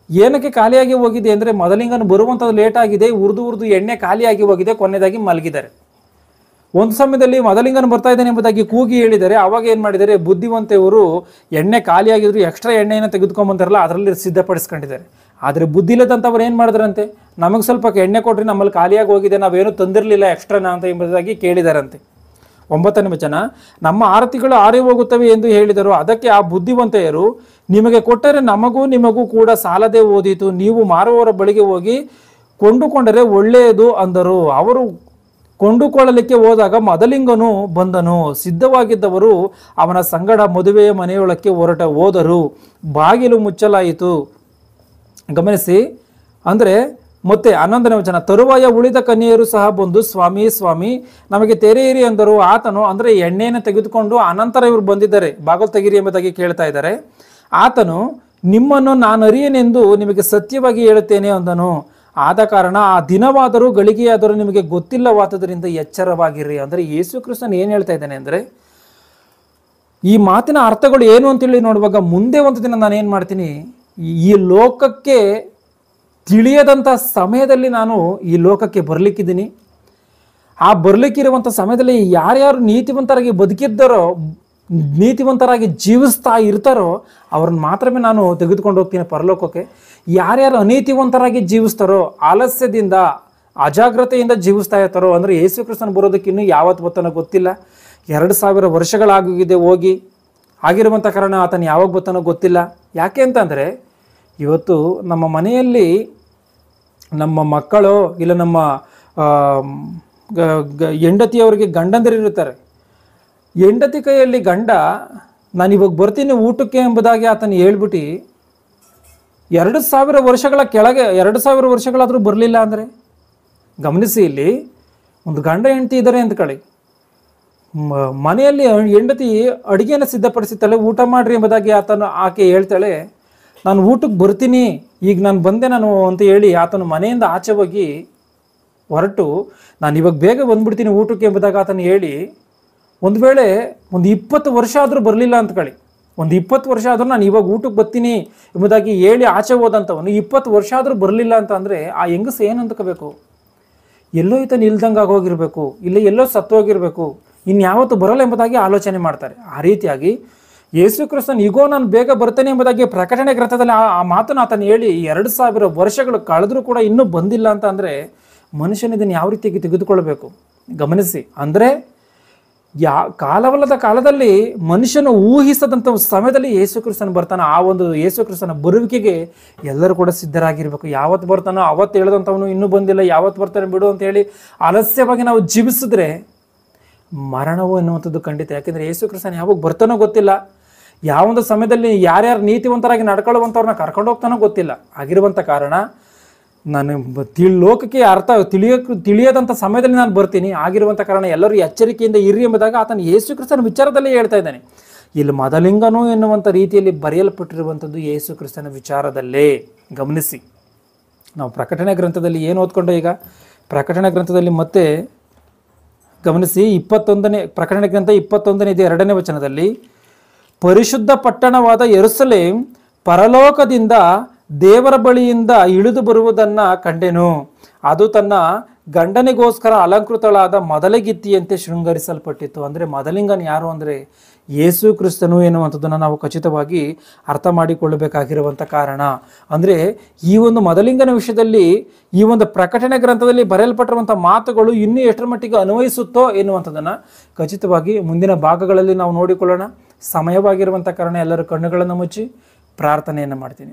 ಏನಕ್ಕೆ ಖಾಲಿಯಾಗಿ ಹೋಗಿದೆ ಅಂದರೆ ಮದಲಿಂಗನು ಬರುವಂಥದ್ದು ಲೇಟ್ ಆಗಿದೆ, ಉರಿದು ಎಣ್ಣೆ ಖಾಲಿಯಾಗಿ ಹೋಗಿದೆ, ಕೊನೆಯದಾಗಿ ಮಲಗಿದ್ದಾರೆ. ಒಂದು ಸಮಯದಲ್ಲಿ ಮದಲಿಂಗನು ಬರ್ತಾ ಇದ್ದಾನೆ ಎಂಬುದಾಗಿ ಕೂಗಿ ಹೇಳಿದ್ದಾರೆ. ಅವಾಗ ಏನು ಮಾಡಿದ್ದಾರೆ? ಬುದ್ಧಿವಂತೆಯವರು ಎಣ್ಣೆ ಖಾಲಿಯಾಗಿದ್ರು ಎಕ್ಸ್ಟ್ರಾ ಎಣ್ಣೆಯನ್ನು ತೆಗೆದುಕೊಂಬಂತಾರಲ್ಲ ಅದರಲ್ಲಿ ಸಿದ್ಧಪಡಿಸ್ಕೊಂಡಿದ್ದಾರೆ. ಆದರೆ ಬುದ್ಧಿ ಇಲ್ಲದಂಥವ್ರು ಏನು ಮಾಡಿದ್ರಂತೆ? ನಮಗೆ ಸ್ವಲ್ಪ ಎಣ್ಣೆ ಕೊಡ್ರಿ, ನಮ್ಮಲ್ಲಿ ಖಾಲಿಯಾಗಿ ಹೋಗಿದೆ, ನಾವೇನು ತಂದಿರಲಿಲ್ಲ ಎಕ್ಸ್ಟ್ರಾನ ಅಂತ ಎಂಬುದಾಗಿ ಕೇಳಿದಾರಂತೆ. 9ನೇ ವಚನ, ನಮ್ಮ ಆರತಿಗಳು ಆರಿ ಹೋಗುತ್ತವೆ ಎಂದು ಹೇಳಿದರು. ಅದಕ್ಕೆ ಆ ಬುದ್ಧಿವಂತೆಯರು, ನಿಮಗೆ ಕೊಟ್ಟರೆ ನಿಮಗೂ ಕೂಡ ಸಾಲದೇ ಓದಿತು. ನೀವು ಮಾರುವವರ ಬಳಿಗೆ ಹೋಗಿ ಕೊಂಡುಕೊಂಡರೆ ಒಳ್ಳೆಯದು ಅಂದರು. ಅವರು ಕೊಂಡುಕೊಳ್ಳಲಿಕ್ಕೆ ಹೋದಾಗ ಮದಲಿಂಗನು ಬಂದನು. ಸಿದ್ಧವಾಗಿದ್ದವರು ಅವನ ಸಂಗಡ ಮದುವೆಯ ಮನೆಯೊಳಕ್ಕೆ ಹೋದರು. ಬಾಗಿಲು ಮುಚ್ಚಲಾಯಿತು. ಗಮನಿಸಿ, ಅಂದರೆ ಮತ್ತೆ 11ನೇ ವಚನ, ತರುವಾಯ ಉಳಿದ ಕನ್ಯೆಯರು ಸಹ ಬಂದು ಸ್ವಾಮಿ ಸ್ವಾಮಿ ನಮಗೆ ತೆರೆಯಿರಿ ಅಂದರು. ಆತನು, ಅಂದರೆ ಎಣ್ಣೆಯನ್ನು ತೆಗೆದುಕೊಂಡು ಅನಂತರ ಇವರು ಬಂದಿದ್ದಾರೆ, ಬಾಗಿಲು ತೆಗೀರಿ ಎಂಬುದಾಗಿ ಕೇಳ್ತಾ ಇದ್ದಾರೆ. ಆತನು, ನಿಮ್ಮನ್ನು ನಾನು ಅರಿಯನೆಂದು ನಿಮಗೆ ಸತ್ಯವಾಗಿ ಹೇಳುತ್ತೇನೆ ಅಂದನು. ಆದ ಕಾರಣ ಆ ದಿನವಾದರೂ ಗಳಿಗೆಯಾದರೂ ನಿಮಗೆ ಗೊತ್ತಿಲ್ಲವಾದ್ದರಿಂದ ಎಚ್ಚರವಾಗಿರ್ರಿ. ಅಂದರೆ ಯೇಸು ಕ್ರಿಸ್ತನ್ ಏನು ಹೇಳ್ತಾ ಇದ್ದಾನೆ ಅಂದರೆ, ಈ ಮಾತಿನ ಅರ್ಥಗಳು ಏನು ಅಂತೇಳಿ ನೋಡುವಾಗ ಮುಂದೆ ಒಂದು ದಿನ ನಾನು ಏನು ಮಾಡ್ತೀನಿ, ಈ ಲೋಕಕ್ಕೆ ತಿಳಿಯದಂಥ ಸಮಯದಲ್ಲಿ ನಾನು ಈ ಲೋಕಕ್ಕೆ ಬರಲಿಕ್ಕಿದ್ದೀನಿ. ಆ ಬರಲಿಕ್ಕಿರುವಂಥ ಸಮಯದಲ್ಲಿ ಯಾರ್ಯಾರು ನೀತಿವಂತರಾಗಿ ಬದುಕಿದ್ದಾರೋ, ನೀತಿವಂತರಾಗಿ ಜೀವಿಸ್ತಾ ಇರ್ತಾರೋ ಅವ್ರನ್ನ ಮಾತ್ರವೇ ನಾನು ತೆಗೆದುಕೊಂಡು ಹೋಗ್ತೀನಿ ಪರಲೋಕಕ್ಕೆ. ಯಾರ್ಯಾರು ಅನೀತಿವಂತರಾಗಿ ಜೀವಿಸ್ತಾರೋ, ಆಲಸ್ಯದಿಂದ ಅಜಾಗ್ರತೆಯಿಂದ ಜೀವಿಸ್ತಾ ಇರ್ತಾರೋ, ಅಂದರೆ ಯೇಸು ಕ್ರಿಸ್ತನ ಬರೋದಕ್ಕೆ ಇನ್ನೂ ಯಾವತ್ತು ಬತ್ತನೋ ಗೊತ್ತಿಲ್ಲ. 2000 ವರ್ಷಗಳಾಗಿದೆ ಹೋಗಿ, ಆಗಿರುವಂಥ ಕಾರಣ ಆತನ ಯಾವಾಗ ಬತ್ತನೋ ಗೊತ್ತಿಲ್ಲ. ಯಾಕೆ ಅಂತಂದರೆ, ಇವತ್ತು ನಮ್ಮ ಮನೆಯಲ್ಲಿ ನಮ್ಮ ಮಕ್ಕಳು ಇಲ್ಲ ನಮ್ಮ ಹೆಂಡತಿಯವರಿಗೆ ಗಂಡಂದಿರಿರ್ತಾರೆ. ಹೆಂಡತಿ ಕೈಯಲ್ಲಿ ಗಂಡ ನಾನು ಇವಾಗ ಬರ್ತೀನಿ ಊಟಕ್ಕೆ ಎಂಬುದಾಗಿ ಆತನು ಹೇಳ್ಬಿಟ್ಟು 2000 ವರ್ಷಗಳ ಕೆಳಗೆ 2000 ವರ್ಷಗಳಾದರೂ ಬರಲಿಲ್ಲ ಅಂದರೆ, ಗಮನಿಸಿ, ಇಲ್ಲಿ ಒಂದು ಗಂಡ ಹೆಂಡತಿ ಇದ್ದಾರೆ ಅಂದ್ಕೊಳ್ಳಿ, ಮನೆಯಲ್ಲಿ ಹೆಂಡತಿ ಅಡುಗೆಯನ್ನು ಸಿದ್ಧಪಡಿಸುತ್ತಾಳೆ, ಊಟ ಮಾಡ್ರಿ ಎಂಬುದಾಗಿ ಆಕೆ ಹೇಳ್ತಾಳೆ, ನಾನು ಊಟಕ್ಕೆ ಬರ್ತೀನಿ, ಈಗ ನಾನು ಬಂದೆ ನಾನು ಅಂತ ಹೇಳಿ ಆತನು ಮನೆಯಿಂದ ಆಚೆ ಹೋಗಿ ಹೊರಟು ನಾನು ಇವಾಗ ಬೇಗ ಬಂದ್ಬಿಡ್ತೀನಿ ಊಟಕ್ಕೆ ಎಂಬುದಾಗಿ ಆತನು ಹೇಳಿ, ಒಂದು ವೇಳೆ ಒಂದು 20 ವರ್ಷ ಆದರೂ ಬರಲಿಲ್ಲ ಅಂದ್ಕೊಳ್ಳಿ, ಒಂದು 20 ವರ್ಷ ಆದರೂ ನಾನು ಇವಾಗ ಊಟಕ್ಕೆ ಬರ್ತೀನಿ ಎಂಬುದಾಗಿ ಹೇಳಿ ಆಚೆ ಹೋದಂಥವನು 20 ವರ್ಷ ಆದರೂ ಬರಲಿಲ್ಲ ಅಂತ ಅಂದರೆ ಆ ಹೆಂಗಸು ಏನು ಅಂದ್ಕೋಬೇಕು, ಎಲ್ಲೋ ಈತನ ಇಲ್ದಂಗೆ ಆಗೋಗಿರಬೇಕು, ಇಲ್ಲ ಎಲ್ಲೋ ಸತ್ತೋಗಿರಬೇಕು, ಇನ್ಯಾವತ್ತು ಬರಲ್ಲ ಎಂಬುದಾಗಿ ಆಲೋಚನೆ ಮಾಡ್ತಾರೆ. ಆ ರೀತಿಯಾಗಿ ಯೇಸು ಕ್ರಿಸ್ತನ್ ಈಗೋ ನಾನು ಬೇಗ ಬರ್ತೇನೆ ಎಂಬುದಾಗಿ ಪ್ರಕಟಣೆ ಗ್ರಂಥದಲ್ಲಿ ಆ ಮಾತನ್ನು ಆತನು ಹೇಳಿ 2000 ವರ್ಷಗಳು ಕಳೆದರೂ ಕೂಡ ಇನ್ನೂ ಬಂದಿಲ್ಲ ಅಂತ ಅಂದರೆ ಮನುಷ್ಯನ ಇದನ್ನು ಯಾವ ರೀತಿಯಾಗಿ ತೆಗೆದುಕೊಳ್ಳಬೇಕು ಗಮನಿಸಿ. ಅಂದರೆ ಕಾಲವಲ್ಲದ ಕಾಲದಲ್ಲಿ ಮನುಷ್ಯನು ಊಹಿಸದಂಥ ಸಮಯದಲ್ಲಿ ಯೇಸು ಕ್ರಿಸ್ತನ ಬರ್ತಾನೆ. ಆ ಒಂದು ಯೇಸು ಕ್ರಿಸ್ತನ ಬರುವಿಕೆಗೆ ಎಲ್ಲರೂ ಕೂಡ ಸಿದ್ಧರಾಗಿರ್ಬೇಕು. ಯಾವತ್ತು ಬರ್ತಾನೋ ಅವತ್ತು ಹೇಳಿದಂಥವನು ಇನ್ನೂ ಬಂದಿಲ್ಲ, ಯಾವತ್ತು ಬರ್ತಾನೆ ಬಿಡು ಅಂತ ಹೇಳಿ ಆಲಸ್ಯವಾಗಿ ನಾವು ಜೀವಿಸಿದ್ರೆ ಮರಣವು ಎನ್ನುವಂಥದ್ದು ಖಂಡಿತ. ಯಾಕೆಂದರೆ ಯೇಸು ಕ್ರಿಸ್ತನ ಯಾವಾಗ ಬರ್ತಾನೋ ಗೊತ್ತಿಲ್ಲ, ಯಾವೊಂದು ಸಮಯದಲ್ಲಿ ಯಾರ್ಯಾರು ನೀತಿವಂತರಾಗಿ ನಡ್ಕೊಳ್ಳುವಂಥವ್ರನ್ನ ಕರ್ಕೊಂಡು ಹೋಗ್ತಾನೋ ಗೊತ್ತಿಲ್ಲ. ಆಗಿರುವಂಥ ಕಾರಣ ನಾನು ಲೋಕಕ್ಕೆ ಅರ್ಥ ತಿಳಿಯದಂಥ ಸಮಯದಲ್ಲಿ ನಾನು ಬರ್ತೀನಿ. ಆಗಿರುವಂಥ ಕಾರಣ ಎಲ್ಲರೂ ಎಚ್ಚರಿಕೆಯಿಂದ ಇರ್ರಿ ಎಂಬುದಾಗ ಆತನು ಯೇಸು ಕ್ರಿಸ್ತನ ವಿಚಾರದಲ್ಲೇ ಹೇಳ್ತಾ ಇದ್ದಾನೆ. ಇಲ್ಲಿ ಮದಲಿಂಗನು ಎನ್ನುವಂಥ ರೀತಿಯಲ್ಲಿ ಬರೆಯಲ್ಪಟ್ಟಿರುವಂಥದ್ದು ಯೇಸು ಕ್ರಿಸ್ತನ ವಿಚಾರದಲ್ಲೇ. ಗಮನಿಸಿ, ನಾವು ಪ್ರಕಟಣೆ ಗ್ರಂಥದಲ್ಲಿ ಏನು ಓದ್ಕೊಂಡು ಈಗ ಪ್ರಕಟಣೆ ಗ್ರಂಥದಲ್ಲಿ ಮತ್ತೆ ಗಮನಿಸಿ, 21ನೇ ಪ್ರಕಟಣೆ ಗ್ರಂಥ 21ನೇ 2ನೇ ವಚನದಲ್ಲಿ, ಪರಿಶುದ್ಧ ಪಟ್ಟಣವಾದ ಯೆರೂಸಲೇಮ್ ಪರಲೋಕದಿಂದ ದೇವರ ಬಳಿಯಿಂದ ಇಳಿದು ಬರುವುದನ್ನು ಕಂಡೆನು. ಅದು ತನ್ನ ಗಂಡನಿಗೋಸ್ಕರ ಅಲಂಕೃತಳಾದ ಮೊದಲಗಿತ್ತಿಯಂತೆ ಶೃಂಗರಿಸಲ್ಪಟ್ಟಿತ್ತು. ಅಂದರೆ ಮದಲಿಂಗನ್ ಯಾರು ಅಂದರೆ ಯೇಸು ಕ್ರಿಸ್ತನು ಎನ್ನುವಂಥದ್ದನ್ನು ನಾವು ಖಚಿತವಾಗಿ ಅರ್ಥ ಮಾಡಿಕೊಳ್ಳಬೇಕಾಗಿರುವಂಥ ಕಾರಣ. ಅಂದರೆ ಈ ಒಂದು ಮದಲಿಂಗನ ವಿಷಯದಲ್ಲಿ ಈ ಒಂದು ಪ್ರಕಟಣೆ ಗ್ರಂಥದಲ್ಲಿ ಬರೆಯಲ್ಪಟ್ಟಿರುವಂಥ ಮಾತುಗಳು ಇನ್ನೂ ಎಷ್ಟರ ಮಟ್ಟಿಗೆ ಅನ್ವಯಿಸುತ್ತೋ ಎನ್ನುವಂಥದ್ದನ್ನು ಖಚಿತವಾಗಿ ಮುಂದಿನ ಭಾಗಗಳಲ್ಲಿ ನಾವು ನೋಡಿಕೊಳ್ಳೋಣ. ಸಮಯವಾಗಿರುವಂಥ ಕಾರಣ ಎಲ್ಲರೂ ಕಣ್ಣುಗಳನ್ನು ಮುಚ್ಚಿ ಪ್ರಾರ್ಥನೆಯನ್ನು ಮಾಡ್ತೀನಿ.